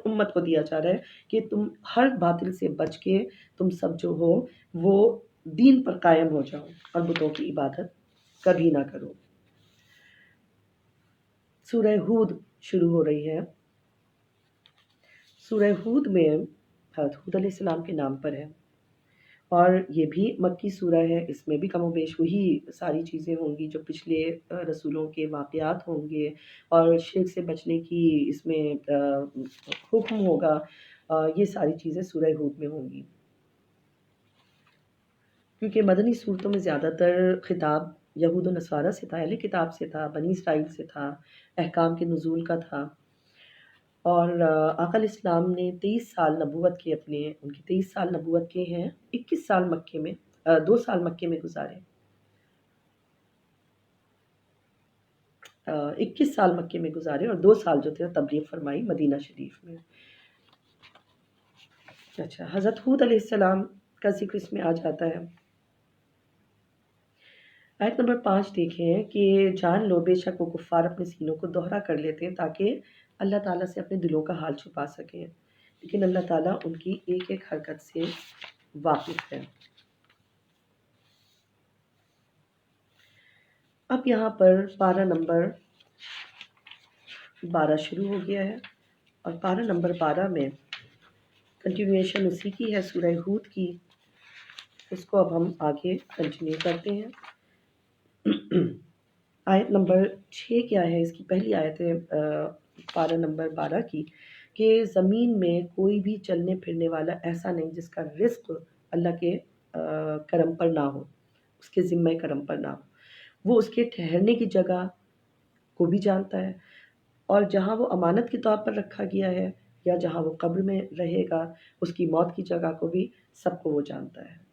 امت کو دیا جا رہا ہے کہ تم ہر باطل سے بچ کے تم سب جو ہو وہ دین پر قائم ہو جاؤ اور بتوں کی عبادت کبھی نہ کرو۔ سورہ ہود شروع ہو رہی ہے۔ سورہ ہود میں حضرت ہود علیہ السلام کے نام پر ہے، اور یہ بھی مکی سورہ ہے، اس میں بھی کم و بیش وہی ساری چیزیں ہوں گی جو پچھلے رسولوں کے واقعات ہوں گے، اور شرک سے بچنے کی اس میں حکم ہوگا، یہ ساری چیزیں سورہ ہود میں ہوں گی۔ کیونکہ مدنی صورتوں میں زیادہ تر خطاب یہود و نصارہ سے تھا، اہل کتاب سے تھا، بنی اسرائیل سے تھا، احکام کے نزول کا تھا، اور آقا علیہ السلام نے 23 سال نبوت کے ان کی 23 سال نبوت کے ہیں، 21 سال مکے میں 2 سال مکے میں گزارے، 21 سال مکے میں گزارے اور 2 سال جو تھے تبلیغ فرمائی مدینہ شریف میں۔ اچھا، حضرت ہود علیہ السلام کا ذکر اس میں آ جاتا ہے۔ آیت نمبر 5 دیکھیں کہ جان لو بے شک وہ کفار اپنے سینوں کو دوہرا کر لیتے ہیں تاکہ اللہ تعالیٰ سے اپنے دلوں کا حال چھپا سکیں، لیکن اللہ تعالیٰ ان کی ایک ایک حرکت سے واقف ہے۔ اب یہاں پر پارہ نمبر 12 شروع ہو گیا ہے، اور پارہ نمبر 12 میں کنٹینیویشن اسی کی ہے سورہ ہود کی، اس کو اب ہم آگے کنٹینیو کرتے ہیں۔ آیت نمبر 6 کیا ہے؟ اس کی پہلی آیت ہے پارہ نمبر 12 کی کہ زمین میں کوئی بھی چلنے پھرنے والا ایسا نہیں جس کا رزق اللہ کے کرم پر نہ ہو، اس کے ذمہ کرم پر نہ ہو۔ وہ اس کے ٹھہرنے کی جگہ کو بھی جانتا ہے، اور جہاں وہ امانت کے طور پر رکھا گیا ہے یا جہاں وہ قبر میں رہے گا اس کی موت کی جگہ کو بھی سب کو وہ جانتا ہے۔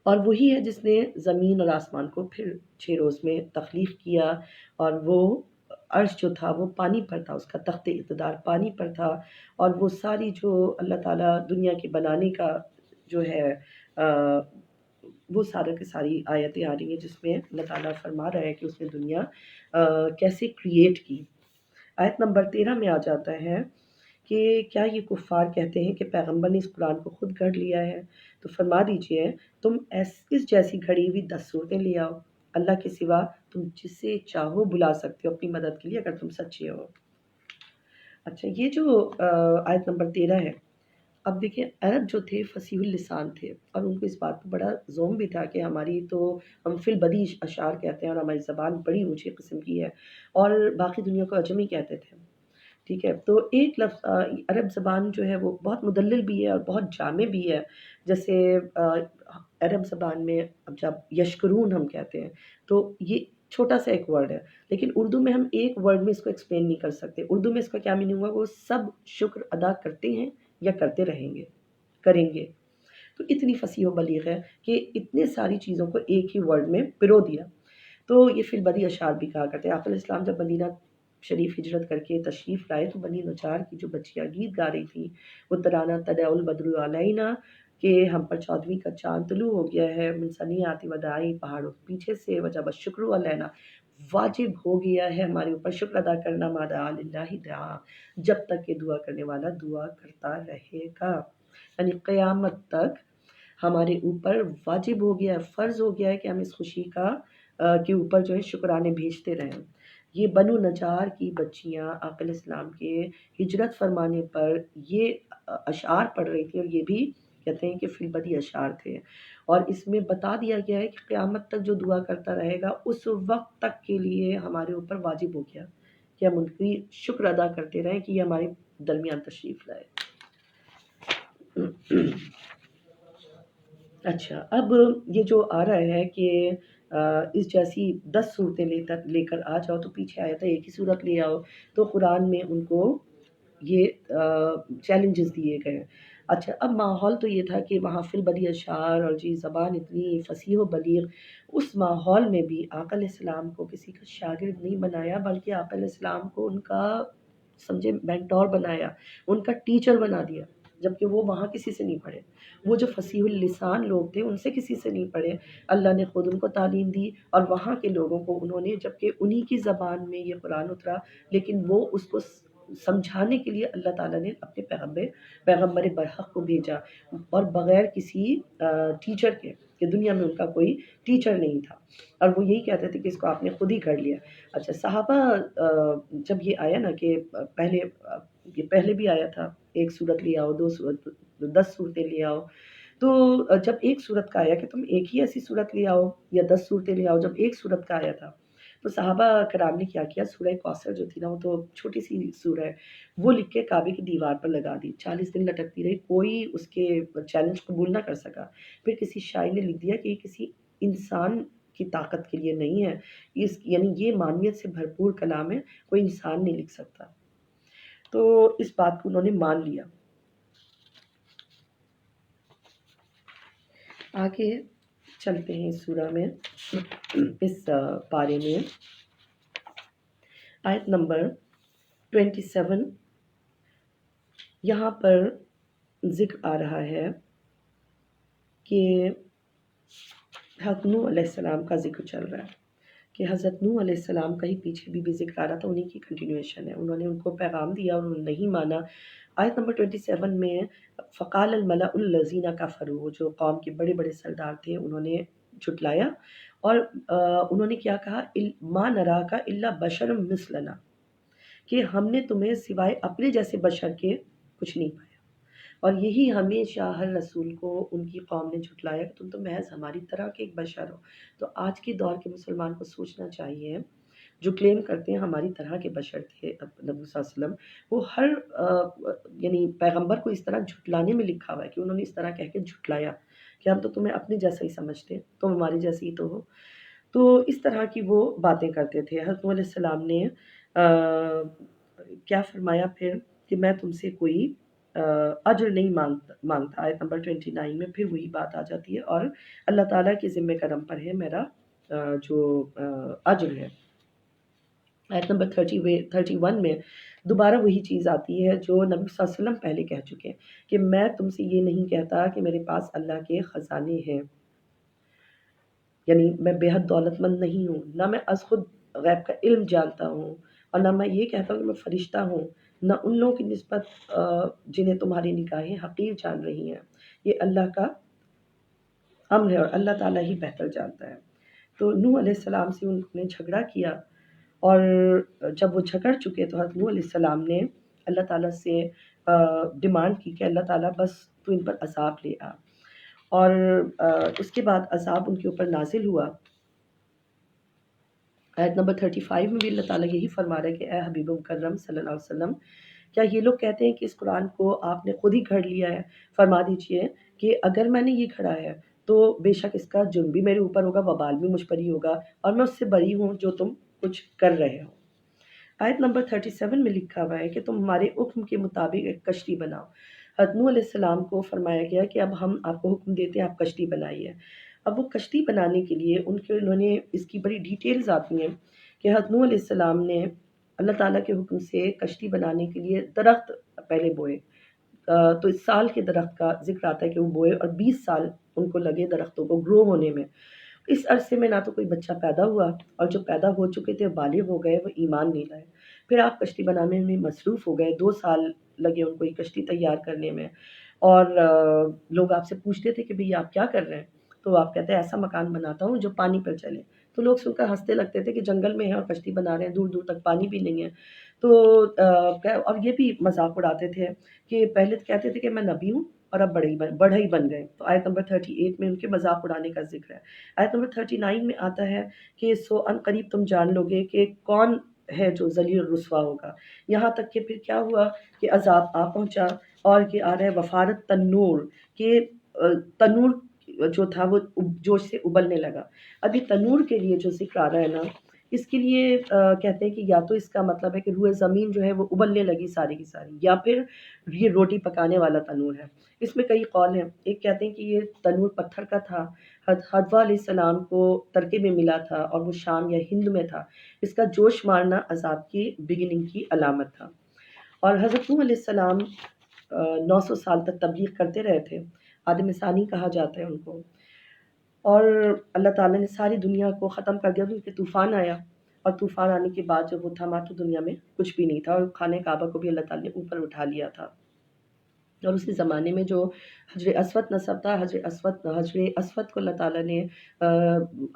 اور وہی ہے جس نے زمین اور آسمان کو پھر 6 روز میں تخلیق کیا، اور وہ عرش جو تھا وہ پانی پر تھا، اس کا تخت اقتدار پانی پر تھا، اور وہ ساری جو اللہ تعالیٰ دنیا کے بنانے کا جو ہے وہ سارے کی ساری آیتیں آ رہی ہیں جس میں اللہ تعالیٰ فرما رہا ہے کہ اس نے دنیا کیسے کریٹ کی۔ آیت نمبر 13 میں آ جاتا ہے کہ کیا یہ کفار کہتے ہیں کہ پیغمبر نے اس قرآن کو خود گھڑ لیا ہے؟ تو فرما دیجئے تم اس جیسی گھڑی ہوئی 10 صورتیں لے آؤ، اللہ کے سوا تم جسے چاہو بلا سکتے ہو اپنی مدد کے لیے اگر تم سچے ہو۔ اچھا، یہ جو آیت نمبر 13 ہے، اب دیکھیں عرب جو تھے فصیح اللسان تھے، اور ان کو اس بات پر بڑا زوم بھی تھا کہ ہماری تو ہم فی البدیع اشعار کہتے ہیں اور ہماری زبان بڑی اونچی قسم کی ہے، اور باقی دنیا کو عجمی کہتے تھے، ٹھیک ہے۔ تو ایک لفظ عرب زبان جو ہے وہ بہت مدلل بھی ہے اور بہت جامع بھی ہے، جیسے عرب زبان میں اب جب یشکرون ہم کہتے ہیں تو یہ چھوٹا سا ایک ورڈ ہے، لیکن اردو میں ہم ایک ورڈ میں اس کو ایکسپلین نہیں کر سکتے۔ اردو میں اس کا کیا میننگ ہوا؟ وہ سب شکر ادا کرتے ہیں یا کرتے رہیں گے، کریں گے۔ تو اتنی فصیح و بلیغ ہے کہ اتنے ساری چیزوں کو ایک ہی ورڈ میں پرو دیا۔ تو یہ فی البدی اشعار بھی کہا کرتے ہیں۔ آقا علیہ السلام جب مدینہ شریف ہجرت کر کے تشریف لائے تو بنی نجار کی جو بچیاں گیت گا رہی تھیں، وہ ترانہ طلع البدر علینا کہ ہم پر 14ویں کا چاند طلوع ہو گیا ہے، من ثنیات وداعی پہاڑوں کے پیچھے سے، وجب الشکر علینا واجب ہو گیا ہے ہمارے اوپر شکر ادا کرنا، ما دعا للہ دعا جب تک کہ دعا کرنے والا دعا کرتا رہے گا، یعنی قیامت تک ہمارے اوپر واجب ہو گیا ہے، فرض ہو گیا ہے کہ ہم اس خوشی کا کے اوپر جو ہے شکرانے بھیجتے رہیں۔ یہ بنو نجار کی بچیاں آقا علیہ السلام کے ہجرت فرمانے پر یہ اشعار پڑھ رہی تھی، اور یہ بھی کہتے ہیں کہ فی البدی اشعار تھے، اور اس میں بتا دیا گیا ہے کہ قیامت تک جو دعا کرتا رہے گا اس وقت تک کے لیے ہمارے اوپر واجب ہو گیا کہ ہم ان کی شکر ادا کرتے رہیں کہ یہ ہمارے درمیان تشریف لائے۔ اچھا، اب یہ جو آ رہا ہے کہ اس جیسی 10 صورتیں لے کر آ جاؤ، تو پیچھے آیا تھا ایک ہی صورت لے آؤ، تو قرآن میں ان کو یہ چیلنجز دیے گئے۔ اچھا، اب ماحول تو یہ تھا کہ وہاں فی البدی اشعار اور جی زبان اتنی فصیح و بلیغ، اس ماحول میں بھی آقا علیہ السلام کو کسی کا شاگرد نہیں بنایا، بلکہ آقا علیہ السلام کو ان کا سمجھے مینٹور بنایا، ان کا ٹیچر بنا دیا، جبکہ وہ وہاں کسی سے نہیں پڑھے۔ وہ جو فصیح اللسان لوگ تھے ان سے کسی سے نہیں پڑھے، اللہ نے خود ان کو تعلیم دی، اور وہاں کے لوگوں کو انہوں نے، جبکہ انہی کی زبان میں یہ قرآن اترا، لیکن وہ اس کو سمجھانے کے لیے اللہ تعالیٰ نے اپنے پیغمبر برحق کو بھیجا، اور بغیر کسی ٹیچر کے، کہ دنیا میں ان کا کوئی ٹیچر نہیں تھا، اور وہ یہی کہتے تھے کہ اس کو آپ نے خود ہی کر لیا۔ اچھا، صحابہ جب یہ آیا نا کہ یہ پہلے بھی آیا تھا، ایک صورت لے آؤ، 2 صورت، 10 صورتیں لے آؤ، تو جب ایک صورت کا آیا کہ تم ایک ہی ایسی صورت لے آؤ یا 10 صورتیں لے آؤ، جب ایک صورت کا آیا تھا تو صحابہ کرام نے کیا کیا، سورہ کوثر جو تھی نا، وہ تو چھوٹی سی سورہ ہے، وہ لکھ کے کعبے کی دیوار پر لگا دی، 40 دن لٹکتی رہی، کوئی اس کے چیلنج قبول نہ کر سکا۔ پھر کسی شاعر نے لکھ دیا کہ یہ کسی انسان کی طاقت کے لیے نہیں ہے، یعنی یہ معنویت سے بھرپور کلام ہے، کوئی انسان نہیں لکھ سکتا۔ تو اس بات کو انہوں نے مان لیا۔ آگے چلتے ہیں اس سورہ میں، اس پارے میں آیت نمبر 27، یہاں پر ذکر آ رہا ہے کہ حضرت نوح علیہ السلام کا ذکر چل رہا ہے، کہ حضرت نوح علیہ السلام کا ہی پیچھے بھی ذکر آ رہا تھا، انہی کی کنٹینویشن ہے۔ انہوں نے ان کو پیغام دیا اور انہوں نے نہیں مانا۔ آیت نمبر 27 میں فقال الملأ الذین کفروا، جو قوم کے بڑے بڑے سردار تھے، انہوں نے جھٹلایا، اور انہوں نے کیا کہا، ما نراک الا بشر مثلنا، کہ ہم نے تمہیں سوائے اپنے جیسے بشر کے کچھ نہیں پایا۔ اور یہی ہمیشہ ہر رسول کو ان کی قوم نے جھٹلایا کہ تم تو محض ہماری طرح کے ایک بشر ہو۔ تو آج کے دور کے مسلمان کو سوچنا چاہیے، جو کلیم کرتے ہیں ہماری طرح کے بشر تھے نبی صلی اللہ علیہ وسلم، وہ ہر یعنی پیغمبر کو اس طرح جھٹلانے میں لکھا ہوا ہے کہ انہوں نے اس طرح کہہ کے جھٹلایا کہ ہم تو تمہیں اپنے جیسا ہی سمجھتے، تم ہمارے جیسے ہی تو ہو۔ تو اس طرح کی وہ باتیں کرتے تھے۔ حضرت علیہ السلام نے کیا فرمایا پھر کہ میں تم سے کوئی اجر نہیں مانگتا۔ آیت نمبر 29 میں پھر وہی بات آ جاتی ہے، اور اللہ تعالیٰ کے ذمہ کرم پر ہے میرا جو اجر ہے۔ آیت نمبر 31 میں دوبارہ وہی چیز آتی ہے جو نبی صلی اللہ علیہ وسلم پہلے کہہ چکے ہیں کہ میں تم سے یہ نہیں کہتا کہ میرے پاس اللہ کے خزانے ہیں، یعنی میں بے حد دولت مند نہیں ہوں، نہ میں از خود غیب کا علم جانتا ہوں، اور نہ میں یہ کہتا ہوں کہ میں فرشتہ ہوں، نہ ان لوگوں کی نسبت جنہیں تمہاری نگاہیں حقیر جان رہی ہیں، یہ اللہ کا امر ہے اور اللہ تعالیٰ ہی بہتر جانتا ہے۔ تو نوح علیہ السلام سے انہوں نے جھگڑا کیا، اور جب وہ جھگڑ چکے تو حضرت نوح علیہ السلام نے اللہ تعالیٰ سے ڈیمانڈ کی کہ اللہ تعالیٰ بس تو ان پر عذاب لے آ، اور اس کے بعد عذاب ان کے اوپر نازل ہوا۔ آیت نمبر 35 میں بھی اللہ تعالیٰ یہی فرما رہا ہے کہ اے حبیب مکرم صلی اللہ علیہ وسلم، کیا یہ لوگ کہتے ہیں کہ اس قرآن کو آپ نے خود ہی گھڑ لیا ہے؟ فرما دیجئے کہ اگر میں نے یہ گھڑا ہے تو بے شک اس کا جرم بھی میرے اوپر ہوگا، وبال بھی مجھ پر ہی ہوگا، اور میں اس سے بری ہوں جو تم کچھ کر رہے ہو۔ آیت نمبر 37 میں لکھا ہوا ہے کہ تم ہمارے حکم کے مطابق ایک کشتی بناؤ۔ حضرت نوح علیہ السلام کو فرمایا گیا کہ اب ہم آپ کو حکم دیتے ہیں آپ کشتی بنائیے۔ اب وہ کشتی بنانے کے لیے انہوں نے اس کی بڑی ڈیٹیلز آتی ہیں کہ حضرت نوح علیہ السلام نے اللہ تعالیٰ کے حکم سے کشتی بنانے کے لیے درخت پہلے بوئے۔ تو اس سال کے درخت کا ذکر آتا ہے کہ وہ بوئے اور 20 سال ان کو لگے درختوں کو گرو ہونے میں۔ اس عرصے میں نہ تو کوئی بچہ پیدا ہوا، اور جو پیدا ہو چکے تھے بالغ ہو گئے، وہ ایمان نہیں لائے۔ پھر آپ کشتی بنانے میں مصروف ہو گئے، 2 سال لگے ان کو یہ کشتی تیار کرنے میں، اور لوگ آپ سے پوچھتے تھے کہ بھئی آپ کیا کر رہے ہیں؟ تو آپ کہتے ہیں ایسا مکان بناتا ہوں جو پانی پر چلے۔ تو لوگ سن کر ہنستے لگتے تھے کہ جنگل میں ہیں اور کشتی بنا رہے ہیں، دور دور تک پانی بھی نہیں ہے۔ تو اور یہ بھی مذاق اڑاتے تھے کہ پہلے تو کہتے تھے کہ میں نبی ہوں اور اب بڑھئی بن گئے۔ تو آیت نمبر 38 میں ان کے مذاق اڑانے کا ذکر ہے۔ آیت نمبر 39 میں آتا ہے کہ سو ان قریب تم جان لو گے کہ کون ہے جو ذلیل اور رسوا ہوگا۔ یہاں تک کہ پھر کیا ہوا کہ عذاب آ پہنچا، اور کہ آ رہا ہے وفارت تنور، کہ تنور جو تھا وہ جوش سے ابلنے لگا۔ ابھی تنور کے لیے جو ذکر آ رہا ہے نا، اس کے لیے کہتے ہیں کہ یا تو اس کا مطلب ہے کہ روئے زمین جو ہے وہ ابلنے لگی ساری کی ساری، یا پھر یہ روٹی پکانے والا تنور ہے۔ اس میں کئی قول ہیں۔ ایک کہتے ہیں کہ یہ تنور پتھر کا تھا، حوا علیہ السلام کو ترکے میں ملا تھا اور وہ شام یا ہند میں تھا۔ اس کا جوش مارنا عذاب کی بگننگ کی علامت تھا۔ اور حضرت نوح علیہ السلام 900 سال تک تبلیغ کرتے رہے تھے، آدم ثانی کہا جاتا ہے ان کو، اور اللہ تعالیٰ نے ساری دنیا کو ختم کر دیا کیونکہ طوفان آیا، اور طوفان آنے کے بعد جب وہ تھا تو دنیا میں کچھ بھی نہیں تھا، اور خانہ کعبہ کو بھی اللہ تعالیٰ نے اوپر اٹھا لیا تھا۔ اور اسی زمانے میں جو حجر اسود نصب تھا، حجر اسود کو اللہ تعالیٰ نے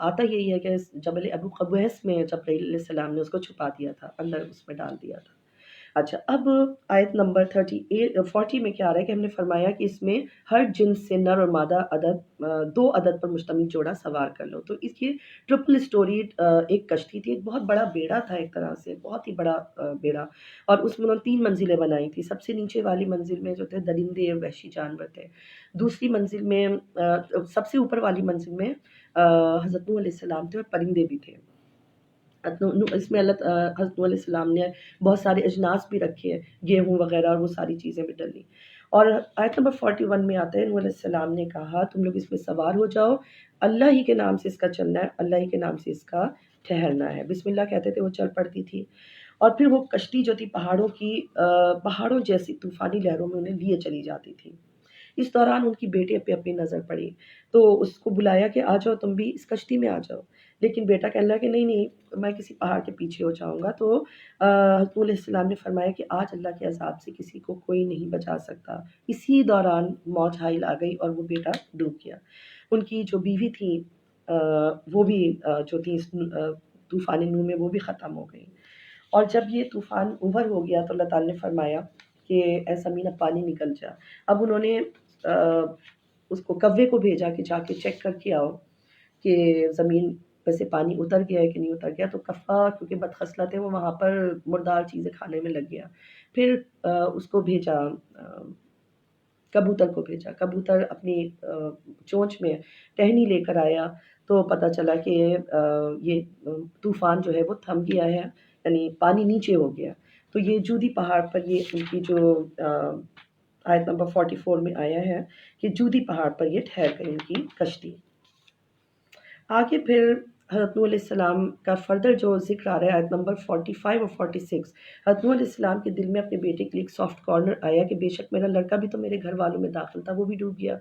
آتا یہی ہے کہ جبل ابو قبیس میں جبرائیل علیہ السلام نے اس کو چھپا دیا تھا، اندر اس میں ڈال دیا تھا۔ اچھا، اب آیت نمبر 40 میں کیا آ رہا ہے کہ ہم نے فرمایا کہ اس میں ہر جنس سے نر اور مادہ عدد 2 عدد پر مشتمل جوڑا سوار کر لو۔ تو اس کی ٹرپل اسٹوری ایک کشتی تھی، ایک بہت بڑا بیڑا تھا، ایک طرح سے بہت ہی بڑا بیڑا، اور اس میں انہوں نے 3 منزلیں بنائی تھی۔ سب سے نیچے والی منزل میں جو تھے درندے وحشی جانور تھے، دوسری منزل میں سب سے اوپر والی منزل میں حضرت نوح علیہ السلام تھے اور پرندے بھی تھے۔ اس میں حضرت نوح علیہ السلام نے بہت سارے اجناس بھی رکھے، گیہوں وغیرہ، اور وہ ساری چیزیں بھی ڈلی۔ اور آیت نمبر 41 میں آتا ہے نوح علیہ السلام نے کہا تم لوگ اس میں سوار ہو جاؤ، اللہ ہی کے نام سے اس کا چلنا ہے، اللہ ہی کے نام سے اس کا ٹھہرنا ہے۔ بسم اللہ کہتے تھے، وہ چل پڑتی تھی، اور پھر وہ کشتی جو تھی پہاڑوں جیسی طوفانی لہروں میں انہیں لیے چلی جاتی تھی۔ اس دوران ان کی بیٹی پہ اپنی نظر پڑی، تو اس کو بلایا کہ آ جاؤ تم بھی اس کشتی میں آ جاؤ، لیکن بیٹا کہنے لگا کہ نہیں نہیں، میں کسی پہاڑ کے پیچھے ہو جاؤں گا۔ تو حضرت علیہ السلام نے فرمایا کہ آج اللہ کے عذاب سے کسی کو کوئی نہیں بچا سکتا۔ اسی دوران موج حائل آ گئی اور وہ بیٹا ڈوب گیا۔ ان کی جو بیوی تھی وہ بھی جو تھی طوفان نوح میں وہ بھی ختم ہو گئی۔ اور جب یہ طوفان اوور ہو گیا تو اللہ تعالیٰ نے فرمایا کہ اے زمین اب پانی نکل جا۔ اب انہوں نے اس کو کوے کو بھیجا کہ جا کے چیک کر کے آؤ کہ زمین پہ سے پانی اتر گیا ہے کہ نہیں اتر گیا۔ تو کفا کیونکہ بدخصلت ہے، وہ وہاں پر مردار چیزیں کھانے میں لگ گیا۔ پھر اس کو بھیجا، کبوتر کو بھیجا، کبوتر اپنی چونچ میں ٹہنی لے کر آیا، تو پتہ چلا کہ یہ طوفان جو ہے وہ تھم گیا ہے، یعنی پانی نیچے ہو گیا۔ تو یہ جودی پہاڑ پر یہ ان کی جو آیت نمبر 44 میں آیا ہے کہ جودی پہاڑ پر یہ ٹھہر گئی ان کی کشتی۔ آگے پھر حضرت نوح علیہ السلام کا فردر جو ذکر آ رہا ہے آیت نمبر 45 اور 46۔ حضرت نوح علیہ السلام کے دل میں اپنے بیٹے کے لیے ایک سافٹ کارنر آیا کہ بے شک میرا لڑکا بھی تو میرے گھر والوں میں داخل تھا، وہ بھی ڈوب گیا۔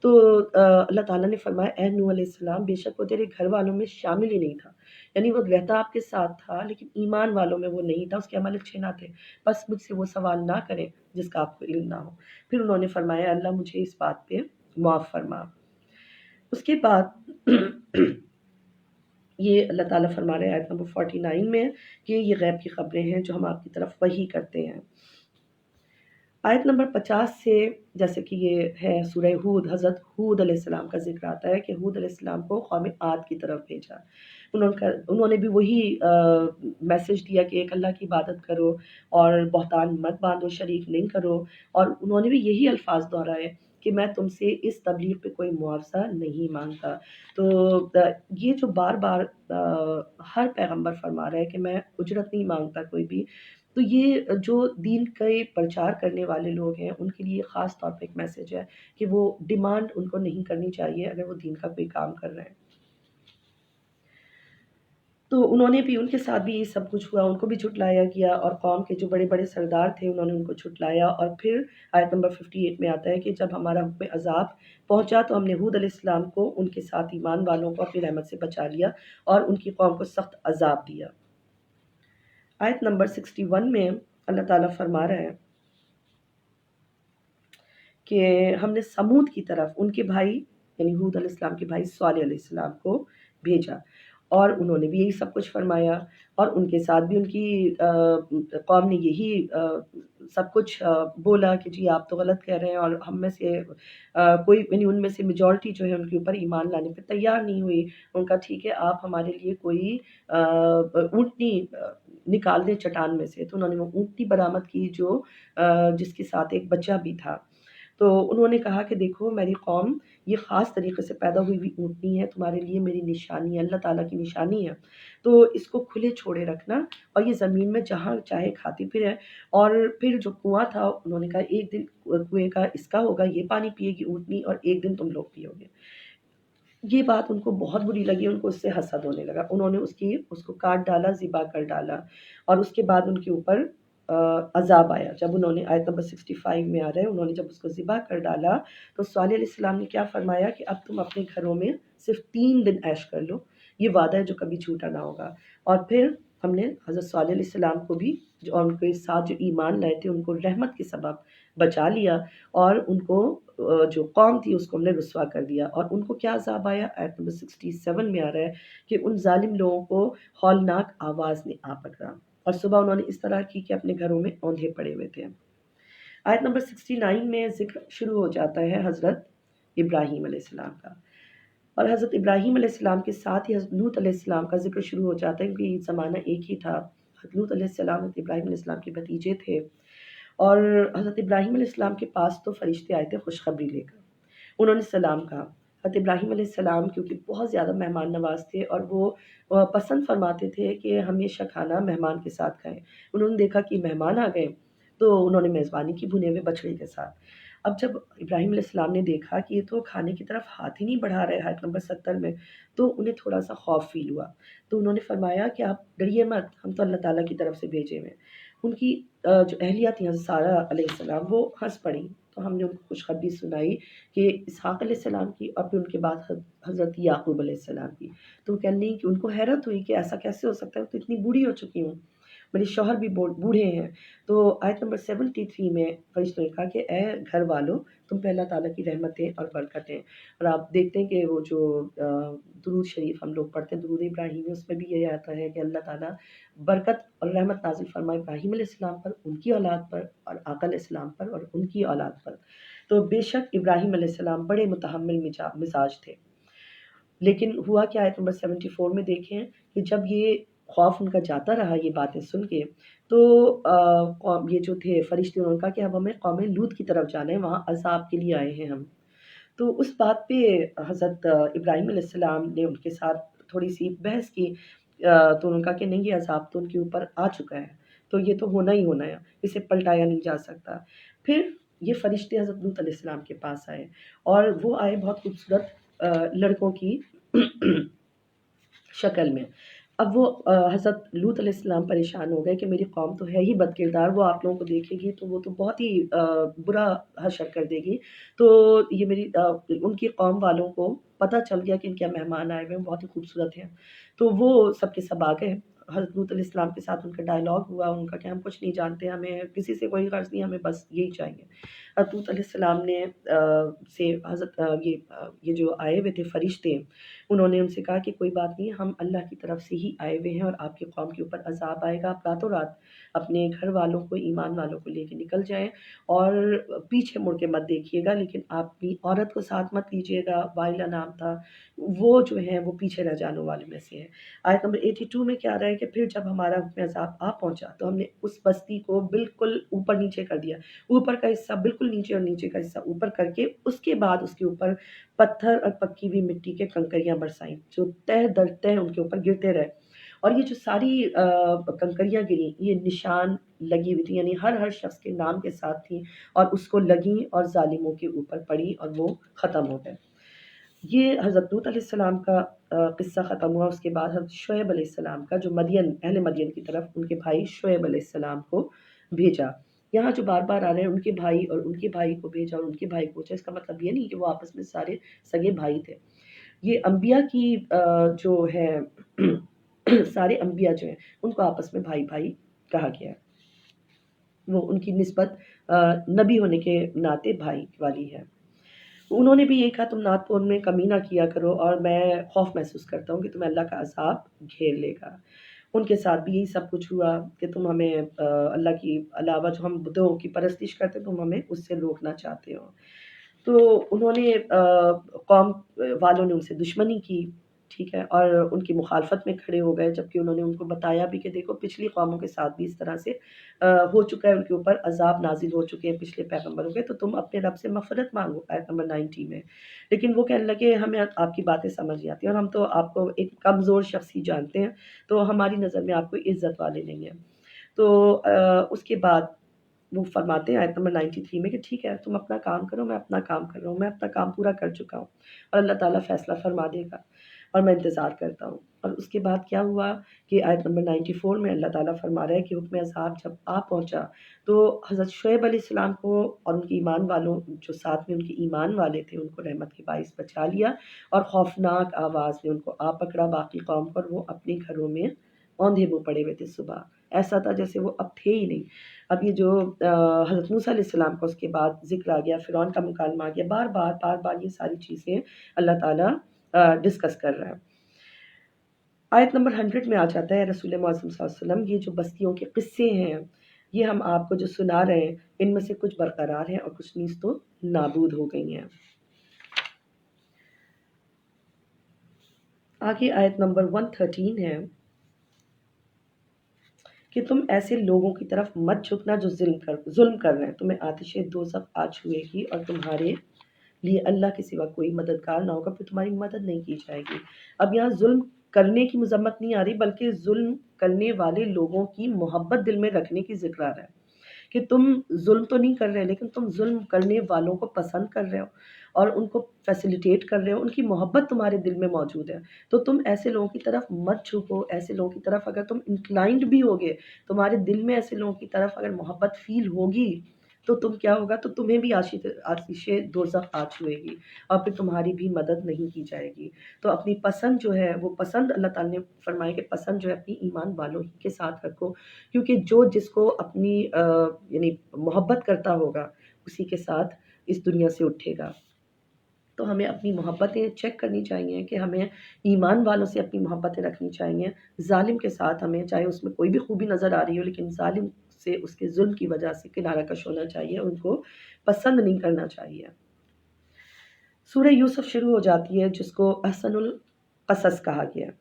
تو اللہ تعالیٰ نے فرمایا اے نوح علیہ السلام، بے شک وہ تیرے گھر والوں میں شامل ہی نہیں تھا، یعنی وہ رہتا آپ کے ساتھ تھا لیکن ایمان والوں میں وہ نہیں تھا، اس کے عمل اچھے نہ تھے، بس مجھ سے وہ سوال نہ کریں جس کا آپ کو علم نہ ہو۔ پھر انہوں نے فرمایا اللہ مجھے اس بات پہ معاف فرما۔ اس کے بعد یہ اللہ تعالیٰ فرما رہے ہیں آیت نمبر 49 میں کہ یہ غیب کی خبریں ہیں جو ہم آپ کی طرف وحی کرتے ہیں۔ آیت نمبر 50 سے جیسے کہ یہ ہے سورہ ہود، حضرت ہود علیہ السلام کا ذکر آتا ہے کہ ہود علیہ السلام کو قوم عاد کی طرف بھیجا۔ انہوں نے بھی وہی میسج دیا کہ ایک اللہ کی عبادت کرو اور بہتان مت باندھو، شریک نہیں کرو، اور انہوں نے بھی یہی الفاظ دہرائے کہ میں تم سے اس تبلیغ پہ کوئی معاوضہ نہیں مانگتا۔ تو یہ جو بار بار ہر پیغمبر فرما رہا ہے کہ میں اجرت نہیں مانگتا کوئی بھی، تو یہ جو دین کے پرچار کرنے والے لوگ ہیں ان کے لیے خاص طور پہ ایک میسج ہے کہ وہ ڈیمانڈ ان کو نہیں کرنی چاہیے اگر وہ دین کا کوئی کام کر رہے ہیں۔ تو انہوں نے بھی، ان کے ساتھ بھی یہ سب کچھ ہوا، ان کو بھی جھٹلایا گیا اور قوم کے جو بڑے بڑے سردار تھے انہوں نے ان کو جھٹلایا۔ اور پھر آیت نمبر 58 میں آتا ہے کہ جب ہمارا حکم عذاب پہنچا تو ہم نے ہود علیہ السلام کو ان کے ساتھ ایمان والوں کو اپنی رحمت سے بچا لیا اور ان کی قوم کو سخت عذاب دیا۔ آیت نمبر 61 میں اللہ تعالیٰ فرما رہا ہے کہ ہم نے سمود کی طرف ان کے بھائی یعنی ہود علیہ السلام کے بھائی صالح علیہ السلام کو بھیجا، اور انہوں نے بھی یہی سب کچھ فرمایا، اور ان کے ساتھ بھی ان کی قوم نے یہی سب کچھ بولا کہ جی آپ تو غلط کہہ رہے ہیں، اور ہم میں سے کوئی یعنی ان میں سے میجورٹی جو ہے ان کے اوپر ایمان لانے پہ تیار نہیں ہوئی۔ ان کا ٹھیک ہے آپ ہمارے لیے کوئی اونٹنی نکال دیں چٹان میں سے، تو انہوں نے وہ اونٹنی برآمد کی جو جس کے ساتھ ایک بچہ بھی تھا۔ تو انہوں نے کہا کہ دیکھو میری قوم یہ خاص طریقے سے پیدا ہوئی اونٹنی ہے، تمہارے لیے میری نشانی ہے، اللہ تعالیٰ کی نشانی ہے، تو اس کو کھلے چھوڑے رکھنا اور یہ زمین میں جہاں چاہے کھاتی پھرے۔ اور پھر جو کنواں تھا انہوں نے کہا ایک دن کنویں کا اس کا ہوگا، یہ پانی پیے گی اونٹنی، اور ایک دن تم لوگ پیو گے۔ یہ بات ان کو بہت بری لگی، ان کو اس سے حسد ہونے لگا، انہوں نے اس کو کاٹ ڈالا، ذبح کر ڈالا، اور اس کے بعد ان کے اوپر عذاب آیا۔ جب انہوں نے آیت نمبر 65 میں آ رہے ہیں، انہوں نے جب اس کو ذبح کر ڈالا تو صالح علیہ السلام نے کیا فرمایا کہ اب تم اپنے گھروں میں صرف 3 دن عیش کر لو، یہ وعدہ ہے جو کبھی جھوٹا نہ ہوگا۔ اور پھر ہم نے حضرت صالح علیہ السلام کو بھی جو اور ان کے ساتھ جو ایمان لائے تھے ان کو رحمت کے سبب بچا لیا، اور ان کو جو قوم تھی اس کو ہم نے رسوا کر دیا۔ اور ان کو کیا عذاب آیا؟ آیت نمبر 67 میں آ رہا ہے کہ ان ظالم لوگوں کو ہولناک آواز نے آ پکڑا، اور صبح انہوں نے اس طرح کی کہ اپنے گھروں میں اوندھے پڑے ہوئے تھے۔ آیت نمبر 69 میں ذکر شروع ہو جاتا ہے حضرت ابراہیم علیہ السلام کا، اور حضرت ابراہیم علیہ السلام کے ساتھ ہی حضرت لوط علیہ السلام کا ذکر شروع ہو جاتا ہے، کیونکہ یہ زمانہ ایک ہی تھا۔ حضرت لوط علیہ السلام حضرت ابراہیم علیہ السلام کے بھتیجے تھے، اور حضرت ابراہیم علیہ السلام کے پاس تو فرشتے آئے تھے خوشخبری لے کر۔ انہوں نے سلام کہا۔ حضرت ابراہیم علیہ السلام کیونکہ بہت زیادہ مہمان نواز تھے، اور وہ پسند فرماتے تھے کہ ہمیشہ کھانا مہمان کے ساتھ کھائیں۔ انہوں نے دیکھا کہ مہمان آ گئے تو انہوں نے میزبانی کی بھنے ہوئے بچڑے کے ساتھ۔ اب جب ابراہیم علیہ السلام نے دیکھا کہ یہ تو کھانے کی طرف ہاتھ ہی نہیں بڑھا رہے، آیت نمبر 70 میں، تو انہیں تھوڑا سا خوف فیل ہوا۔ تو انہوں نے فرمایا کہ آپ ڈریے مت، ہم تو اللہ تعالیٰ کی طرف سے بھیجے ہوئے ہیں۔ ان کی جو اہلیہ تھیں حضرت سارہ علیہ السلام، وہ ہنس پڑیں، تو ہم نے ان کو خوشخبری سنائی کہ اسحاق علیہ السلام کی، اور پھر ان کے بعد حضرت یعقوب علیہ السلام کی۔ تو وہ کہنے لگیں کہ ان کو حیرت ہوئی کہ ایسا کیسے ہو سکتا ہے، تو اتنی بوڑھی ہو چکی ہوں، میرے شوہر بھی بوڑھے ہیں۔ تو آیت نمبر 73 میں فرشتوں نے کہا کہ اے گھر والو، تم پہ اللہ تعالیٰ کی رحمتیں اور برکتیں۔ اور آپ دیکھتے ہیں کہ وہ جو درود شریف ہم لوگ پڑھتے ہیں، درود ابراہیمی، اس میں بھی یہ آتا ہے کہ اللہ تعالیٰ برکت اور رحمت نازل فرمائے ابراہیم علیہ السلام پر، ان کی اولاد پر، اور آقا علیہ السلام پر اور ان کی اولاد پر۔ تو بے شک ابراہیم علیہ السلام بڑے متحمل مزاج تھے، لیکن ہوا کہ آیت نمبر 74 میں دیکھیں کہ جب یہ خوف ان کا جاتا رہا یہ باتیں سن کے، تو یہ جو تھے فرشتے انہوں نے کہا کہ اب ہمیں قوم لوط کی طرف جانا ہے، وہاں عذاب کے لیے آئے ہیں ہم۔ تو اس بات پہ حضرت ابراہیم علیہ السلام نے ان کے ساتھ تھوڑی سی بحث کی، تو انہوں نے کہا کہ نہیں، یہ عذاب تو ان کے اوپر آ چکا ہے، تو یہ تو ہونا ہی ہونا ہے، اسے پلٹایا نہیں جا سکتا۔ پھر یہ فرشتے حضرت لوط علیہ السلام کے پاس آئے، اور وہ آئے بہت خوبصورت لڑکوں کی شکل میں۔ اب وہ حضرت لوط علیہ السلام پریشان ہو گئے کہ میری قوم تو ہے ہی بد کردار، وہ آپ لوگوں کو دیکھے گی تو وہ تو بہت ہی برا حشر کر دے گی، تو یہ میری ان کی قوم والوں کو پتہ چل گیا کہ ان کے مہمان آئے ہوئے ہیں، بہت ہی خوبصورت ہیں، تو وہ سب کے سب آ گئے۔ حضرت لوط علیہ السلام کے ساتھ ان کا ڈائلاگ ہوا، ان کا کہ ہم کچھ نہیں جانتے، ہمیں کسی سے کوئی غرض نہیں، ہمیں بس یہی چاہیے۔ حضرت لوط علیہ السلام نے سے حضرت یہ جو آئے ہوئے تھے فرشتے، انہوں نے ان سے کہا کہ کوئی بات نہیں، ہم اللہ کی طرف سے ہی آئے ہوئے ہیں، اور آپ کی قوم کے اوپر عذاب آئے گا، آپ راتوں رات اپنے گھر والوں کو، ایمان والوں کو لے کے نکل جائیں، اور پیچھے مڑ کے مت دیکھیے گا، لیکن آپ اپنی عورت کو ساتھ مت لیجیے گا، وائلہ نام تھا، وہ جو ہیں وہ پیچھے رہ جانے والے میں سے ہیں۔ آیت نمبر 82 میں کیا رہا ہے کہ پھر جب ہمارا حکم عذاب آ پہنچا تو ہم نے اس بستی کو بالکل اوپر نیچے کر دیا، اوپر کا حصہ بالکل نیچے اور نیچے کا حصہ اوپر کر کے، اس کے بعد اس کے اوپر پتھر اور پکی ہوئی مٹی کے کنکریاں برسائیں جو تہ در تہ ان کے اوپر گرتے رہے، اور یہ جو ساری کنکریاں گری یہ نشان لگی ہوئی تھی، یعنی ہر شخص کے نام کے ساتھ تھیں اور اس کو لگیں اور ظالموں کے اوپر پڑی اور وہ ختم ہو گئے۔ یہ حضرت لوط علیہ السلام کا قصہ ختم ہوا۔ اس کے بعد حضرت شعیب علیہ السلام کا، جو مدین اہل مدین کی طرف ان کے بھائی شعیب علیہ السلام کو بھیجا۔ یہاں جو بار بار آ رہے ہیں ان کے بھائی اور ان کے بھائی کو بھیجا اور ان کے بھائی کو بھیجا، اس کا مطلب یہ نہیں کہ وہ آپس میں سارے سگے بھائی تھے۔ یہ انبیاء کی جو ہے سارے انبیاء جو ہیں ان کو آپس میں بھائی بھائی کہا گیا ہے، وہ ان کی نسبت نبی ہونے کے ناطے بھائی والی ہے۔ انہوں نے بھی یہ کہا تم نعت پون میں کمی نہ کیا کرو اور میں خوف محسوس کرتا ہوں کہ تمہیں اللہ کا عذاب گھیر لے گا۔ ان کے ساتھ بھی یہی سب کچھ ہوا کہ تم ہمیں اللہ کی علاوہ جو ہم بتوں کی پرستش کرتے تم ہمیں اس سے روکنا چاہتے ہو۔ تو انہوں نے قوم والوں نے ان سے دشمنی کی، ٹھیک ہے، اور ان کی مخالفت میں کھڑے ہو گئے، جبکہ انہوں نے ان کو بتایا بھی کہ دیکھو پچھلی قوموں کے ساتھ بھی اس طرح سے ہو چکا ہے، ان کے اوپر عذاب نازل ہو چکے ہیں پچھلے پیغمبروں کے، تو تم اپنے رب سے مغفرت مانگو، آیت نمبر 90 میں۔ لیکن وہ کہنے لگے ہمیں آپ کی باتیں سمجھ نہیں آتی اور ہم تو آپ کو ایک کمزور شخص ہی جانتے ہیں، تو ہماری نظر میں آپ کو عزت والے نہیں ہیں۔ تو اس کے بعد وہ فرماتے ہیں آیت نمبر 93 میں کہ ٹھیک ہے تم اپنا کام کرو، میں اپنا کام کر رہا ہوں، میں اپنا کام پورا کر چکا ہوں اور اللہ تعالیٰ فیصلہ فرما دے گا اور میں انتظار کرتا ہوں۔ اور اس کے بعد کیا ہوا کہ آیت نمبر 94 میں اللہ تعالیٰ فرما رہا ہے کہ حکم عذاب جب آ پہنچا تو حضرت شعیب علیہ السلام کو اور ان کے ایمان والوں جو ساتھ میں ان کے ایمان والے تھے ان کو رحمت کے باعث بچا لیا اور خوفناک آواز میں ان کو آ پکڑا باقی قوم پر، وہ اپنے گھروں میں اوندھے منہ پڑے ہوئے تھے۔ صبح ایسا تھا جیسے وہ اب تھے ہی نہیں۔ اب یہ جو حضرت موسیٰ علیہ السلام کا اس کے بعد ذکر آ گیا، فرعون کا مکالمہ آ گیا، بار بار یہ ساری چیزیں اللہ تعالیٰ ڈسکس کر رہا ہے۔ آیت نمبر 100 میں آ جاتا ہے رسول معظم صلی اللہ علیہ وسلم، یہ جو بستیوں کے قصے ہیں یہ ہم آپ کو جو سنا رہے ہیں ان میں سے کچھ برقرار ہیں اور کچھ نیز تو نابود ہو گئی ہیں۔ آگے آیت نمبر 113 ہے کہ تم ایسے لوگوں کی طرف مت جھکنا جو ظلم کر رہے ہیں، تمہیں آتش دوزخ آ چھوئے گی اور تمہارے لیے اللہ کے سوا کوئی مددگار نہ ہوگا، پھر تمہاری مدد نہیں کی جائے گی۔ اب یہاں ظلم کرنے کی مذمت نہیں آ رہی بلکہ ظلم کرنے والے لوگوں کی محبت دل میں رکھنے کی ذکر آ رہا ہے کہ تم ظلم تو نہیں کر رہے لیکن تم ظلم کرنے والوں کو پسند کر رہے ہو اور ان کو فیسیلیٹیٹ کر رہے ہو، ان کی محبت تمہارے دل میں موجود ہے، تو تم ایسے لوگوں کی طرف مت جھکو۔ ایسے لوگوں کی طرف اگر تم انکلائنڈ بھی ہوگے، تمہارے دل میں ایسے لوگوں کی طرف اگر محبت فیل ہوگی تو تم کیا ہوگا، تو تمہیں بھی آتش دوزخ آ چھوئے گی اور پھر تمہاری بھی مدد نہیں کی جائے گی۔ تو اپنی پسند جو ہے وہ پسند اللہ تعالیٰ نے فرمایا کہ پسند جو ہے اپنی ایمان والوں ہی کے ساتھ رکھو، کیونکہ جو جس کو اپنی یعنی محبت کرتا ہوگا اسی کے ساتھ اس دنیا سے اٹھے گا۔ تو ہمیں اپنی محبتیں چیک کرنی چاہیے کہ ہمیں ایمان والوں سے اپنی محبتیں رکھنی چاہیے، ظالم کے ساتھ ہمیں چاہے اس میں کوئی بھی خوبی نظر آ رہی ہو لیکن ظالم سے اس کے ظلم کی وجہ سے کنارہ کش ہونا چاہیے، ان کو پسند نہیں کرنا چاہیے۔ سورہ یوسف شروع ہو جاتی ہے جس کو احسن القصص کہا گیا ہے۔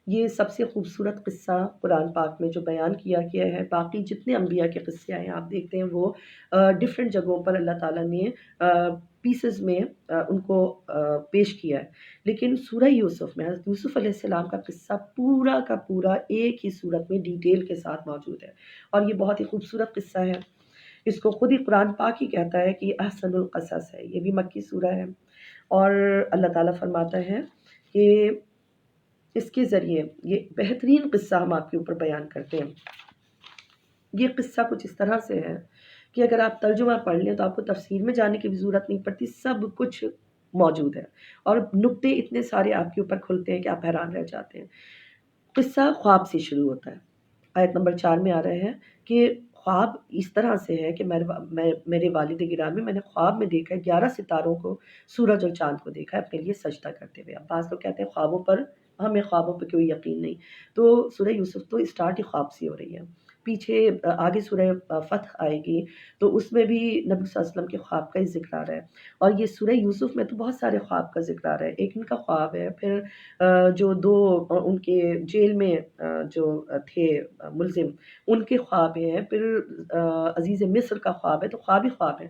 یہ سب سے خوبصورت قصہ قرآن پاک میں جو بیان کیا گیا ہے، باقی جتنے انبیاء کے قصے آئے ہیں آپ دیکھتے ہیں وہ ڈفرینٹ جگہوں پر اللہ تعالیٰ نے پیسز میں ان کو پیش کیا ہے، لیکن سورہ یوسف میں حضرت یوسف علیہ السلام کا قصہ پورا کا پورا ایک ہی صورت میں ڈیٹیل کے ساتھ موجود ہے اور یہ بہت ہی خوبصورت قصہ ہے۔ اس کو خود ہی قرآن پاک ہی کہتا ہے کہ یہ احسن القصص ہے، یہ بھی مکی سورہ ہے اور اللہ تعالیٰ فرماتا ہے کہ اس کے ذریعے یہ بہترین قصہ ہم آپ کے اوپر بیان کرتے ہیں۔ یہ قصہ کچھ اس طرح سے ہے کہ اگر آپ ترجمہ پڑھ لیں تو آپ کو تفسیر میں جانے کی بھی ضرورت نہیں پڑتی، سب کچھ موجود ہے اور نکتے اتنے سارے آپ کے اوپر کھلتے ہیں کہ آپ حیران رہ جاتے ہیں۔ قصہ خواب سے شروع ہوتا ہے۔ آیت نمبر 4 میں آ رہے ہیں کہ خواب اس طرح سے ہے کہ میرے والد گرامی میں نے خواب میں دیکھا 11 ستاروں کو، سورج اور چاند کو دیکھا ہے اپنے لیے سجدہ کرتے ہوئے۔ اب بعض لوگ کہتے ہیں خوابوں پر ہمیں خوابوں پہ کوئی یقین نہیں، تو سورہ یوسف تو اسٹارٹ ہی خواب سے ہو رہی ہے۔ پیچھے آگے سورہ فتح آئے گی تو اس میں بھی نبی صلی اللہ علیہ وسلم کے خواب کا ہی ذکر آ رہا ہے اور یہ سورہ یوسف میں تو بہت سارے خواب کا ذکر آ رہا ہے۔ ایک ان کا خواب ہے، پھر جو دو ان کے جیل میں جو تھے ملزم ان کے خواب ہیں، پھر عزیز مصر کا خواب ہے، تو خواب ہی خواب ہے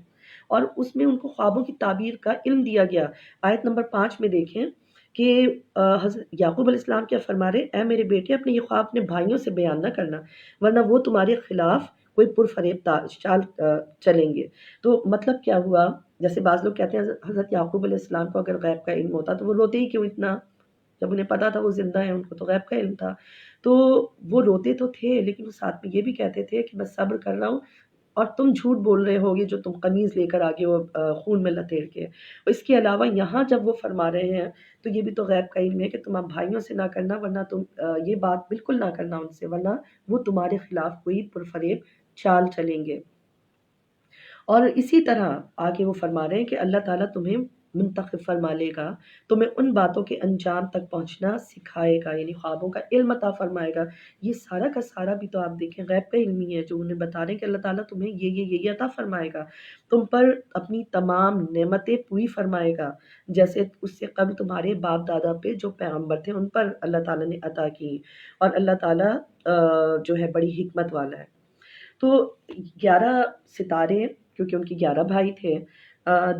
اور اس میں ان کو خوابوں کی تعبیر کا علم دیا گیا۔ آیت نمبر 5 میں دیکھیں کہ حضرت یعقوب علیہ السلام کیا فرما رہے، اے میرے بیٹے اپنے یہ خواب اپنے بھائیوں سے بیان نہ کرنا، ورنہ وہ تمہارے خلاف کوئی پرفریب چال چلیں گے۔ تو مطلب کیا ہوا، جیسے بعض لوگ کہتے ہیں حضرت یعقوب علیہ السلام کو اگر غیب کا علم ہوتا تو وہ روتے ہی کیوں اتنا، جب انہیں پتا تھا وہ زندہ ہیں، ان کو تو غیب کا علم تھا۔ تو وہ روتے تو تھے لیکن وہ ساتھ میں یہ بھی کہتے تھے کہ میں صبر کر رہا ہوں، اور تم جھوٹ بول رہے ہوگے جو تم قمیض لے کر آگے ہو خون میں لتیڑ کے۔ اور اس کے علاوہ یہاں جب وہ فرما رہے ہیں تو یہ بھی تو غیب کا علم ہے کہ تم اب بھائیوں سے نہ کرنا، ورنہ تم یہ بات بالکل نہ کرنا ان سے، ورنہ وہ تمہارے خلاف کوئی پرفریب چال چلیں گے۔ اور اسی طرح آگے وہ فرما رہے ہیں کہ اللہ تعالیٰ تمہیں منتخب فرما لے گا، تمہیں ان باتوں کے انجام تک پہنچنا سکھائے گا، یعنی خوابوں کا علم عطا فرمائے گا۔ یہ سارا کا سارا بھی تو آپ دیکھیں غیب کا علم ہی ہے، جو انہیں بتا رہے ہیں کہ اللہ تعالیٰ تمہیں یہ عطا فرمائے گا، تم پر اپنی تمام نعمتیں پوری فرمائے گا، جیسے اس سے قبل تمہارے باپ دادا پہ جو پیغمبر تھے ان پر اللہ تعالیٰ نے عطا کی۔ اور اللہ تعالیٰ جو ہے بڑی حکمت والا ہے۔ تو 11 ستارے، کیونکہ ان کے 11 بھائی تھے،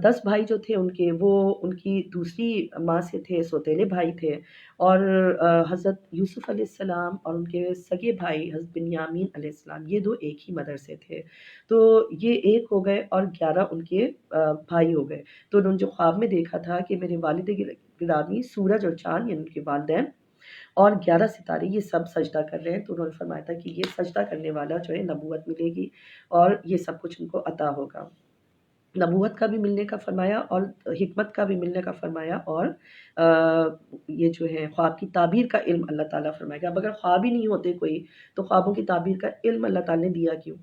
10 بھائی جو تھے ان کے، وہ ان کی دوسری ماں سے تھے، سوتیلے بھائی تھے، اور حضرت یوسف علیہ السلام اور ان کے سگے بھائی حضرت بنیامین علیہ السلام، یہ دو ایک ہی مدر سے تھے، تو یہ ایک ہو گئے اور 11 ان کے بھائی ہو گئے۔ تو انہوں نے جو خواب میں دیکھا تھا کہ میرے والد گرامی سورج اور چاند، یعنی ان کے والدین اور 11 ستارے یہ سب سجدہ کر رہے ہیں، تو انہوں نے فرمایا تھا کہ یہ سجدہ کرنے والا جو ہے نبوت ملے گی اور یہ سب کچھ ان کو عطا ہوگا، نبوت کا بھی ملنے کا فرمایا اور حکمت کا بھی ملنے کا فرمایا، اور یہ جو ہے خواب کی تعبیر کا علم اللہ تعالیٰ فرمائے گا۔ اب اگر خواب ہی نہیں ہوتے کوئی تو خوابوں کی تعبیر کا علم اللہ تعالیٰ نے دیا کیوں؟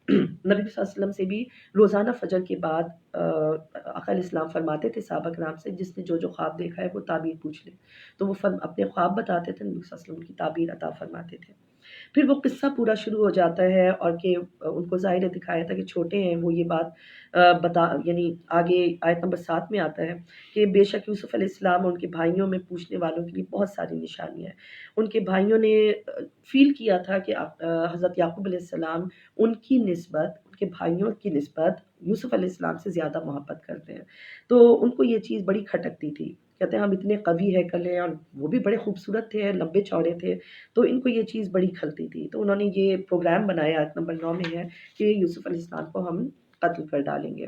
نبی صلی اللہ علیہ وسلم سے بھی روزانہ فجر کے بعد آقا علیہ السلام فرماتے تھے صحابہ کرام سے جس نے جو خواب دیکھا ہے وہ تعبیر پوچھ لے، تو وہ اپنے خواب بتاتے تھے، نبی صلی اللہ علیہ وسلم کی تعبیر عطا فرماتے تھے۔ پھر وہ قصہ پورا شروع ہو جاتا ہے، اور کہ ان کو ظاہر دکھایا تھا کہ چھوٹے ہیں، وہ یہ بات یعنی آگے آیت نمبر 7 میں آتا ہے کہ بے شک یوسف علیہ السلام اور ان کے بھائیوں میں پوچھنے والوں کے لیے بہت ساری نشانیاں ہیں۔ ان کے بھائیوں نے فیل کیا تھا کہ حضرت یعقوب علیہ السلام ان کی نسبت، ان کے بھائیوں کی نسبت یوسف علیہ السلام سے زیادہ محبت کرتے ہیں، تو ان کو یہ چیز بڑی کھٹکتی تھی، کہتے ہیں ہم اتنے قوی ہیکل ہیں اور وہ بھی بڑے خوبصورت تھے، لمبے چوڑے تھے، تو ان کو یہ چیز بڑی کھلتی تھی، تو انہوں نے یہ پروگرام بنایا، آیت نمبر 9 میں ہے کہ یوسف علیہ السلام کو ہم قتل کر ڈالیں گے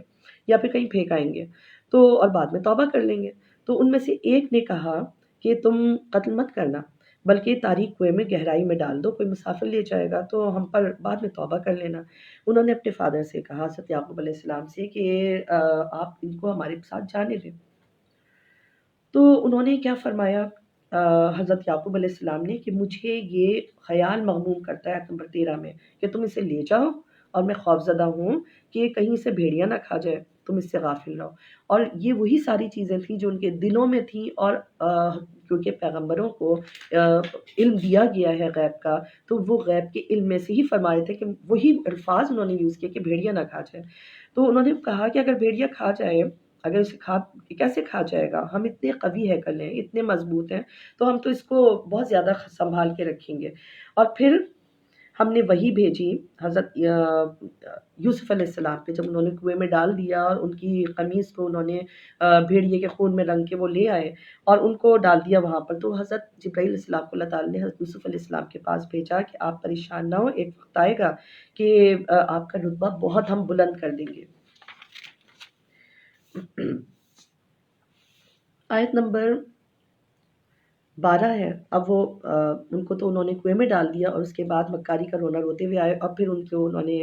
یا پھر کہیں پھینکائیں گے، تو اور بعد میں توبہ کر لیں گے۔ تو ان میں سے ایک نے کہا کہ تم قتل مت کرنا بلکہ تاریک کنویں میں گہرائی میں ڈال دو، کوئی مسافر لے جائے گا تو ہم پر بعد میں توبہ کر لینا۔ انہوں نے اپنے فادر سے کہا، حضرت یعقوب علیہ السلام سے، کہ آپ ان کو ہمارے ساتھ جانے دیں۔ تو انہوں نے کیا فرمایا حضرت یعقوب علیہ السلام نے کہ مجھے یہ خیال مغموم کرتا ہے آیت نمبر 13 میں کہ تم اسے لے جاؤ اور میں خوفزدہ ہوں کہ کہیں سے بھیڑیا نہ کھا جائے، تم اس سے غافل رہو۔ اور یہ وہی ساری چیزیں تھیں جو ان کے دلوں میں تھیں، اور کیونکہ پیغمبروں کو علم دیا گیا ہے غیب کا، تو وہ غیب کے علم میں سے ہی فرمائے تھے کہ وہی الفاظ انہوں نے یوز کیے کہ بھیڑیا نہ کھا جائے۔ تو انہوں نے کہا کہ اگر بھیڑیا کھا جائے، اگر اسے کیسے کھا جائے گا، ہم اتنے قوی ہیکل ہیں، اتنے مضبوط ہیں، تو ہم تو اس کو بہت زیادہ سنبھال کے رکھیں گے۔ اور پھر ہم نے وہی بھیجی حضرت یوسف علیہ السلام پہ، جب انہوں نے کنویں میں ڈال دیا اور ان کی قمیص کو انہوں نے بھیڑیے کے خون میں رنگ کے وہ لے آئے اور ان کو ڈال دیا وہاں پر، تو حضرت جبرائیل علیہ السلام کو اللہ تعالیٰ نے حضرت یوسف علیہ السلام کے پاس بھیجا کہ آپ پریشان نہ ہو، ایک وقت آئے گا کہ آپ کا رتبہ بہت ہم بلند کر دیں گے۔ آیت نمبر 12 ہے، اب وہ ان کو تو انہوں نے کنویں میں ڈال دیا اور اس کے بعد مکاری کا رونا روتے ہوئے آئے، اور پھر ان کو انہوں نے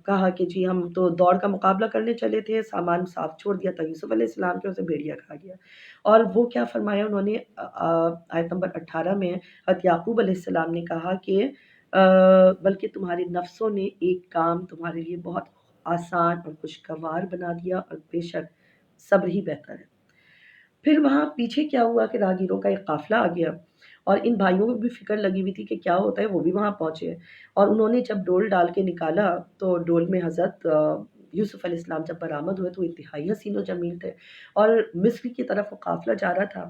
کہا کہ جی ہم تو دوڑ کا مقابلہ کرنے چلے تھے، سامان صاف چھوڑ دیا تھا یوسف علیہ السلام کے، اسے بھیڑیا کھا گیا۔ اور وہ کیا فرمایا انہوں نے آیت نمبر 18 میں، حضرت یعقوب علیہ السلام نے کہا کہ بلکہ تمہارے نفسوں نے ایک کام تمہارے لیے بہت آسان اور خوشگوار بنا دیا، اور بے شک صبر ہی بہتر ہے۔ پھر وہاں پیچھے کیا ہوا کہ راہگیروں کا ایک قافلہ آ گیا، اور ان بھائیوں کو بھی فکر لگی ہوئی تھی کہ کیا ہوتا ہے، وہ بھی وہاں پہنچے، اور انہوں نے جب ڈول ڈال کے نکالا تو ڈول میں حضرت یوسف علیہ السلام جب برآمد ہوئے تو انتہائی حسین و جمیل تھے، اور مصر کی طرف وہ قافلہ جا رہا تھا،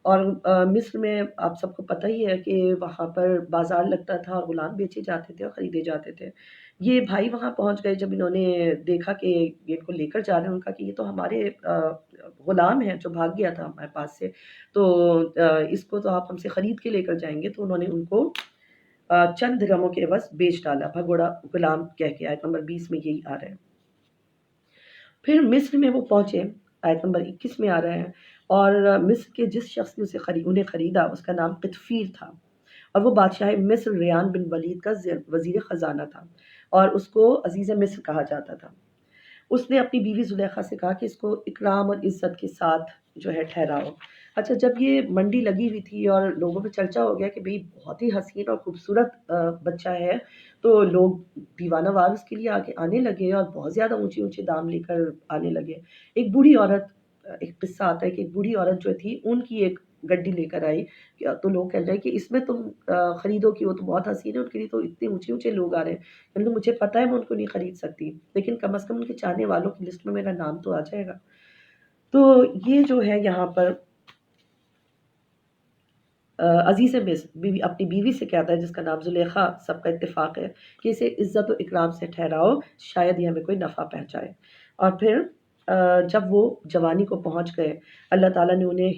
اور مصر میں آپ سب کو پتہ ہی ہے کہ وہاں پر بازار لگتا تھا اور غلام بیچے جاتے تھے اور خریدے جاتے تھے۔ یہ بھائی وہاں پہنچ گئے جب انہوں نے دیکھا کہ یہ ان کو لے کر جا رہے ہیں، ان کا کہ یہ تو ہمارے غلام ہیں جو بھاگ گیا تھا ہمارے پاس سے، تو اس کو تو آپ ہم سے خرید کے لے کر جائیں گے۔ تو انہوں نے ان کو چند درہموں کے عوض بیچ ڈالا، بھگوڑا غلام کہہ کے، آیت نمبر 20 میں یہی آ رہا ہے۔ پھر مصر میں وہ پہنچے، آیت نمبر 21 میں آ رہا ہے، اور مصر کے جس شخص نے انہیں خریدا اس کا نام قطفیر تھا، اور وہ بادشاہ مصر ریان بن ولید کا وزیر خزانہ تھا، اور اس کو عزیز مصر کہا جاتا تھا۔ اس نے اپنی بیوی زلیخا سے کہا کہ اس کو اکرام اور عزت کے ساتھ جو ہے ٹھہراؤ۔ اچھا، جب یہ منڈی لگی ہوئی تھی اور لوگوں میں چرچا ہو گیا کہ بھئی بہت ہی حسین اور خوبصورت بچہ ہے، تو لوگ دیوانہ وار اس کے لیے آگے آنے لگے اور بہت زیادہ اونچے اونچے دام لے کر آنے لگے۔ ایک بوڑھی عورت، ایک قصہ آتا ہے کہ ایک بوڑھی عورت جو تھی ان کی ایک گڈی لے کر آئی، تو لوگ کہہ رہے کہ اس میں تم خریدو کہ وہ تو بہت حسین ہے، ان کے لیے تو اتنے اونچے اونچے لوگ آ رہے ہیں، یعنی مجھے پتا ہے میں ان کو نہیں خرید سکتی، لیکن کم از کم ان کے چاہنے والوں کی لسٹ میں میرا نام تو آ جائے گا۔ تو یہ جو ہے یہاں پر عزیز مصر اپنی بیوی سے کہتا ہے جس کا نام زلیخا، سب کا اتفاق ہے کہ اسے عزت و اکرام سے ٹھہراؤ، شاید یہ ہمیں کوئی نفع پہنچائے۔ اور پھر جب وہ جوانی کو پہنچ گئے، اللہ تعالیٰ نے انہیں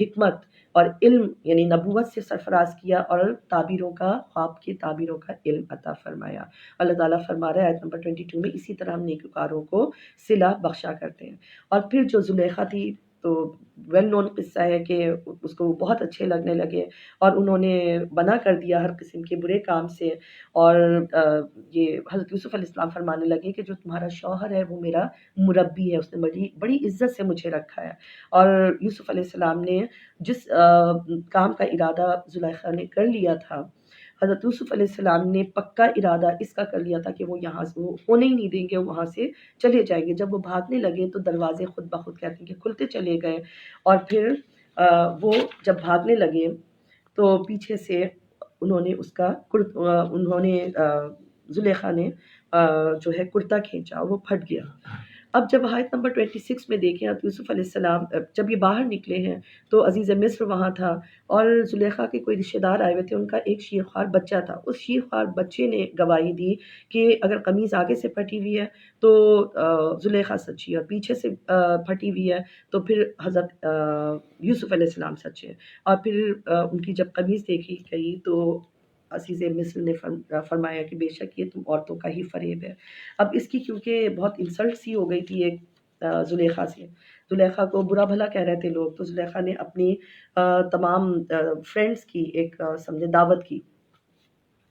حکمت اور علم یعنی نبوت سے سرفراز کیا، اور تعبیروں کا، خواب کی تعبیروں کا علم عطا فرمایا۔ اللہ تعالیٰ فرما رہا ہے آیت نمبر 22 میں، اسی طرح ہم نیکوکاروں کو صلہ بخشا کرتے ہیں۔ اور پھر جو زلیخا تھی، تو ویل نون قصہ ہے کہ اس کو وہ بہت اچھے لگنے لگے اور انہوں نے منع کر دیا ہر قسم کے برے کام سے، اور یہ حضرت یوسف علیہ السلام فرمانے لگے کہ جو تمہارا شوہر ہے وہ میرا مربی ہے، اس نے بڑی بڑی عزت سے مجھے رکھا ہے۔ اور یوسف علیہ السلام نے جس کام کا ارادہ زلیخا نے کر لیا تھا، حضرت یوسف علیہ السلام نے پکا ارادہ اس کا کر لیا تھا کہ وہ یہاں سے وہ ہونے ہی نہیں دیں گے، وہاں سے چلے جائیں گے۔ جب وہ بھاگنے لگے تو دروازے خود بخود کہتے ہیں کہ کھلتے چلے گئے، اور پھر وہ جب بھاگنے لگے تو پیچھے سے انہوں نے اس کا انہوں نے زلیخا نے جو ہے کرتا کھینچا، وہ پھٹ گیا۔ اب جب آیت نمبر 26 میں دیکھیں، حضرت یوسف علیہ السلام جب یہ باہر نکلے ہیں تو عزیز مصر وہاں تھا، اور زلیخا کے کوئی رشتہ دار آئے ہوئے تھے، ان کا ایک شیرخوار بچہ تھا۔ اس شیرخوار بچے نے گواہی دی کہ اگر قمیض آگے سے پھٹی ہوئی ہے تو زلیخا سچی ہے، اور پیچھے سے پھٹی ہوئی ہے تو پھر حضرت یوسف علیہ السلام سچے۔ اور پھر ان کی جب قمیض دیکھی گئی تو عزیز مصر نے فرمایا کہ بے شک یہ تم عورتوں کا ہی فریب ہے۔ اب اس کی کیونکہ بہت انسلٹ سی ہو گئی تھی ایک زلیخا سے، زلیخا کو برا بھلا کہہ رہے تھے لوگ، تو زلیخا نے اپنی تمام فرینڈز کی ایک سمجھے دعوت کی۔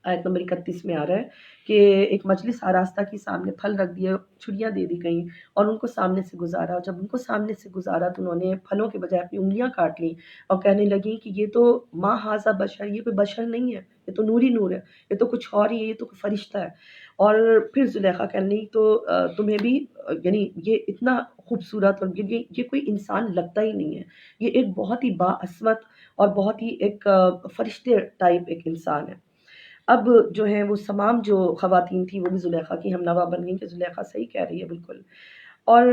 آیت نمبر 31 میں آ رہا ہے کہ ایک مجلس آراستہ کے سامنے پھل رکھ دیے، چھڑیاں دے دی گئیں اور ان کو سامنے سے گزارا، اور جب ان کو سامنے سے گزارا تو انہوں نے پھلوں کے بجائے اپنی انگلیاں کاٹ لیں اور کہنے لگیں کہ یہ تو ما ھذا بشر، یہ کوئی بشر نہیں ہے، یہ تو نوری نور ہے، یہ تو کچھ اور ہی ہے، یہ تو کوئی فرشتہ ہے۔ اور پھر زلیخا کہنے لگی تو تمہیں بھی یعنی یہ اتنا خوبصورت اور یہ کوئی انسان لگتا ہی نہیں ہے، یہ ایک بہت ہی باعصمت اور بہت ہی ایک فرشتے ٹائپ ایک انسان ہے۔ اب جو ہے وہ تمام جو خواتین تھیں وہ بھی زلیخا کی ہم نوا بن گئیں کہ زلیخا صحیح کہہ رہی ہے بالکل۔ اور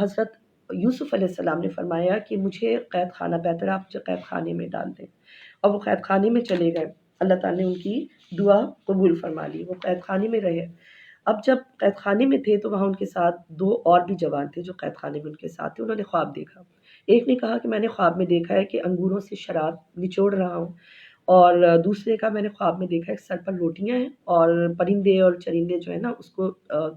حضرت یوسف علیہ السلام نے فرمایا کہ مجھے قید خانہ بہتر، آپ مجھے قید خانے میں ڈال دیں، اور وہ قید خانے میں چلے گئے۔ اللہ تعالیٰ نے ان کی دعا قبول فرما لی، وہ قید خانے میں رہے۔ اب جب قید خانے میں تھے تو وہاں ان کے ساتھ دو اور بھی جوان تھے جو قید خانے میں ان کے ساتھ تھے، انہوں نے خواب دیکھا۔ ایک نے کہا کہ میں نے خواب میں دیکھا ہے کہ انگوروں سے شراب نچوڑ رہا ہوں، اور دوسرے کا میں نے خواب میں دیکھا ہے کہ سر پر روٹیاں ہیں اور پرندے اور چرندے جو ہیں نا اس کو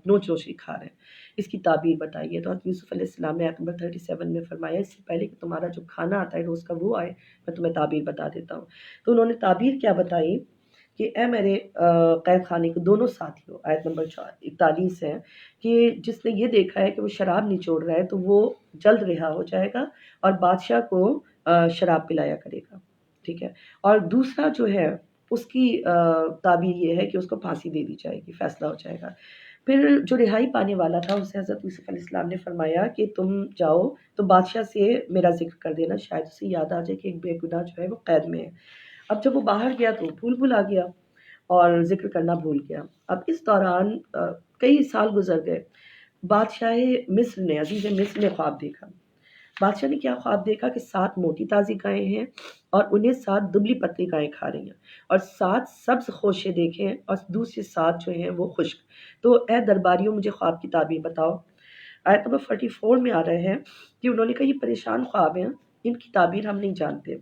نوچ نوچ کے کھا رہے ہیں، اس کی تعبیر بتائیے۔ تو حضرت یوسف علیہ السلام نے آیت نمبر 37 میں فرمایا اس سے پہلے کہ تمہارا جو کھانا آتا ہے روز کا وہ آئے، میں تمہیں تعبیر بتا دیتا ہوں۔ تو انہوں نے تعبیر کیا بتائی کہ اے میرے قید خانے کے دونوں ساتھیوں، آیت نمبر 41 ہے کہ جس نے یہ دیکھا ہے کہ وہ شراب نچوڑ رہا ہے تو وہ جلد رہا ہو جائے گا اور بادشاہ کو شراب پلایا کرے گا، ٹھیک ہے۔ اور دوسرا جو ہے اس کی تعبیر یہ ہے کہ اس کو پھانسی دے دی جائے گی، فیصلہ ہو جائے گا۔ پھر جو رہائی پانے والا تھا اسے حضرت یوسف علیہ السلام نے فرمایا کہ تم جاؤ تو بادشاہ سے میرا ذکر کر دینا، شاید اسے یاد آ جائے کہ ایک بے گناہ جو ہے وہ قید میں ہے۔ اب جب وہ باہر گیا تو بھول آ گیا اور ذکر کرنا بھول گیا۔ اب اس دوران کئی سال گزر گئے، بادشاہ مصر نے، عزیز مصر نے خواب دیکھا، بادشاہ نے کیا خواب دیکھا کہ 7 موٹی تازی گائیں ہیں اور انہیں 7 دبلی پتلی گائیں کھا رہی ہیں، اور 7 سبز خوشے دیکھے ہیں اور دوسرے 7 جو ہیں وہ خشک۔ تو اے درباریوں مجھے خواب کی تعبیر بتاؤ۔ آیت نمبر 44 میں آ رہے ہیں کہ انہوں نے کہا یہ پریشان خواب ہیں، ان کی تعبیر ہم نہیں جانتے۔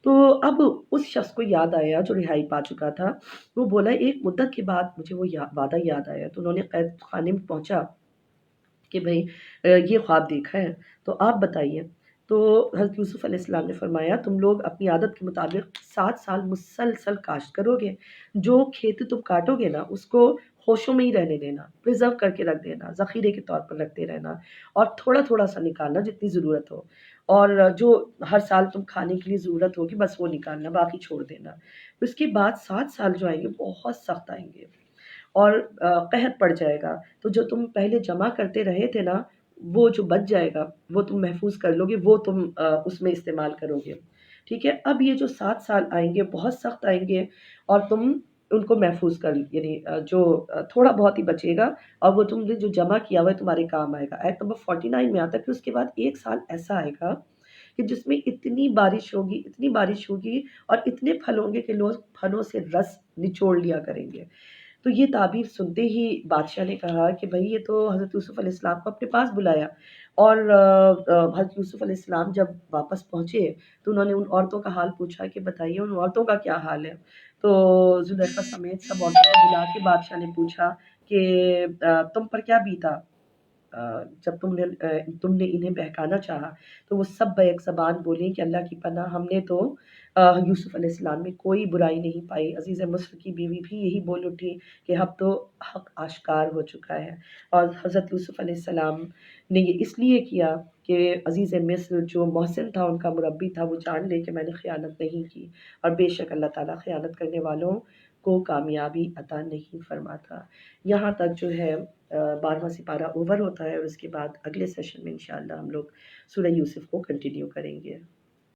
تو اب اس شخص کو یاد آیا جو رہائی پا چکا تھا، وہ بولا ایک مدت کے بعد مجھے وہ وعدہ یاد آیا۔ تو انہوں نے قید خانے میں پہنچا کہ بھئی یہ خواب دیکھا ہے تو آپ بتائیے۔ تو حضرت یوسف علیہ السلام نے فرمایا تم لوگ اپنی عادت کے مطابق 7 سال مسلسل کاشت کرو گے، جو کھیتی تم کاٹو گے نا اس کو ہوشوں میں ہی رہنے دینا، پرزرو کر کے رکھ دینا، ذخیرے کے طور پر رکھتے رہنا، اور تھوڑا تھوڑا سا نکالنا جتنی ضرورت ہو، اور جو ہر سال تم کھانے کے لیے ضرورت ہوگی بس وہ نکالنا، باقی چھوڑ دینا۔ اس کے بعد 7 سال جو آئیں گے بہت سخت آئیں گے اور قحط پڑ جائے گا، تو جو تم پہلے جمع کرتے رہے تھے نا وہ جو بچ جائے گا وہ تم محفوظ کر لو گے، وہ تم اس میں استعمال کرو گے، ٹھیک ہے۔ اب یہ جو 7 سال آئیں گے بہت سخت آئیں گے اور تم ان کو محفوظ کر یعنی جو تھوڑا بہت ہی بچے گا اور وہ تم نے جو جمع کیا ہوا ہے تمہارے کام آئے گا۔ آیت نمبر 49 میں آتا ہے کہ اس کے بعد 1 سال ایسا آئے گا کہ جس میں اتنی بارش ہوگی اور اتنے پھل ہوں گے کہ لوگ پھلوں سے رس نچوڑ لیا کریں گے۔ تو یہ تعبیر سنتے ہی بادشاہ نے کہا کہ بھئی یہ تو حضرت یوسف علیہ السلام کو اپنے پاس بلایا، اور حضرت یوسف علیہ السلام جب واپس پہنچے تو انہوں نے ان عورتوں کا حال پوچھا کہ بتائیے ان عورتوں کا کیا حال ہے۔ تو زلیخا سمیت سب عورتوں کو بلا کے بادشاہ نے پوچھا کہ تم پر کیا بیتا جب تم نے انہیں بہکانا چاہا؟ تو وہ سب بیک زبان بولیں کہ اللہ کی پناہ ہم نے تو یوسف علیہ السلام میں کوئی برائی نہیں پائی۔ عزیز مصر کی بیوی بھی یہی بول اٹھی کہ اب تو حق آشکار ہو چکا ہے، اور حضرت یوسف علیہ السلام نے یہ اس لیے کیا کہ عزیز مصر جو محسن تھا ان کا مربی تھا وہ جان لے کہ میں نے خیانت نہیں کی، اور بے شک اللہ تعالیٰ خیانت کرنے والوں کو کامیابی عطا نہیں فرماتا۔ یہاں تک جو ہے 12واں سپارہ اوور ہوتا ہے، اور اس کے بعد اگلے سیشن میں انشاءاللہ ہم لوگ سورہ یوسف کو کنٹینیو کریں گے۔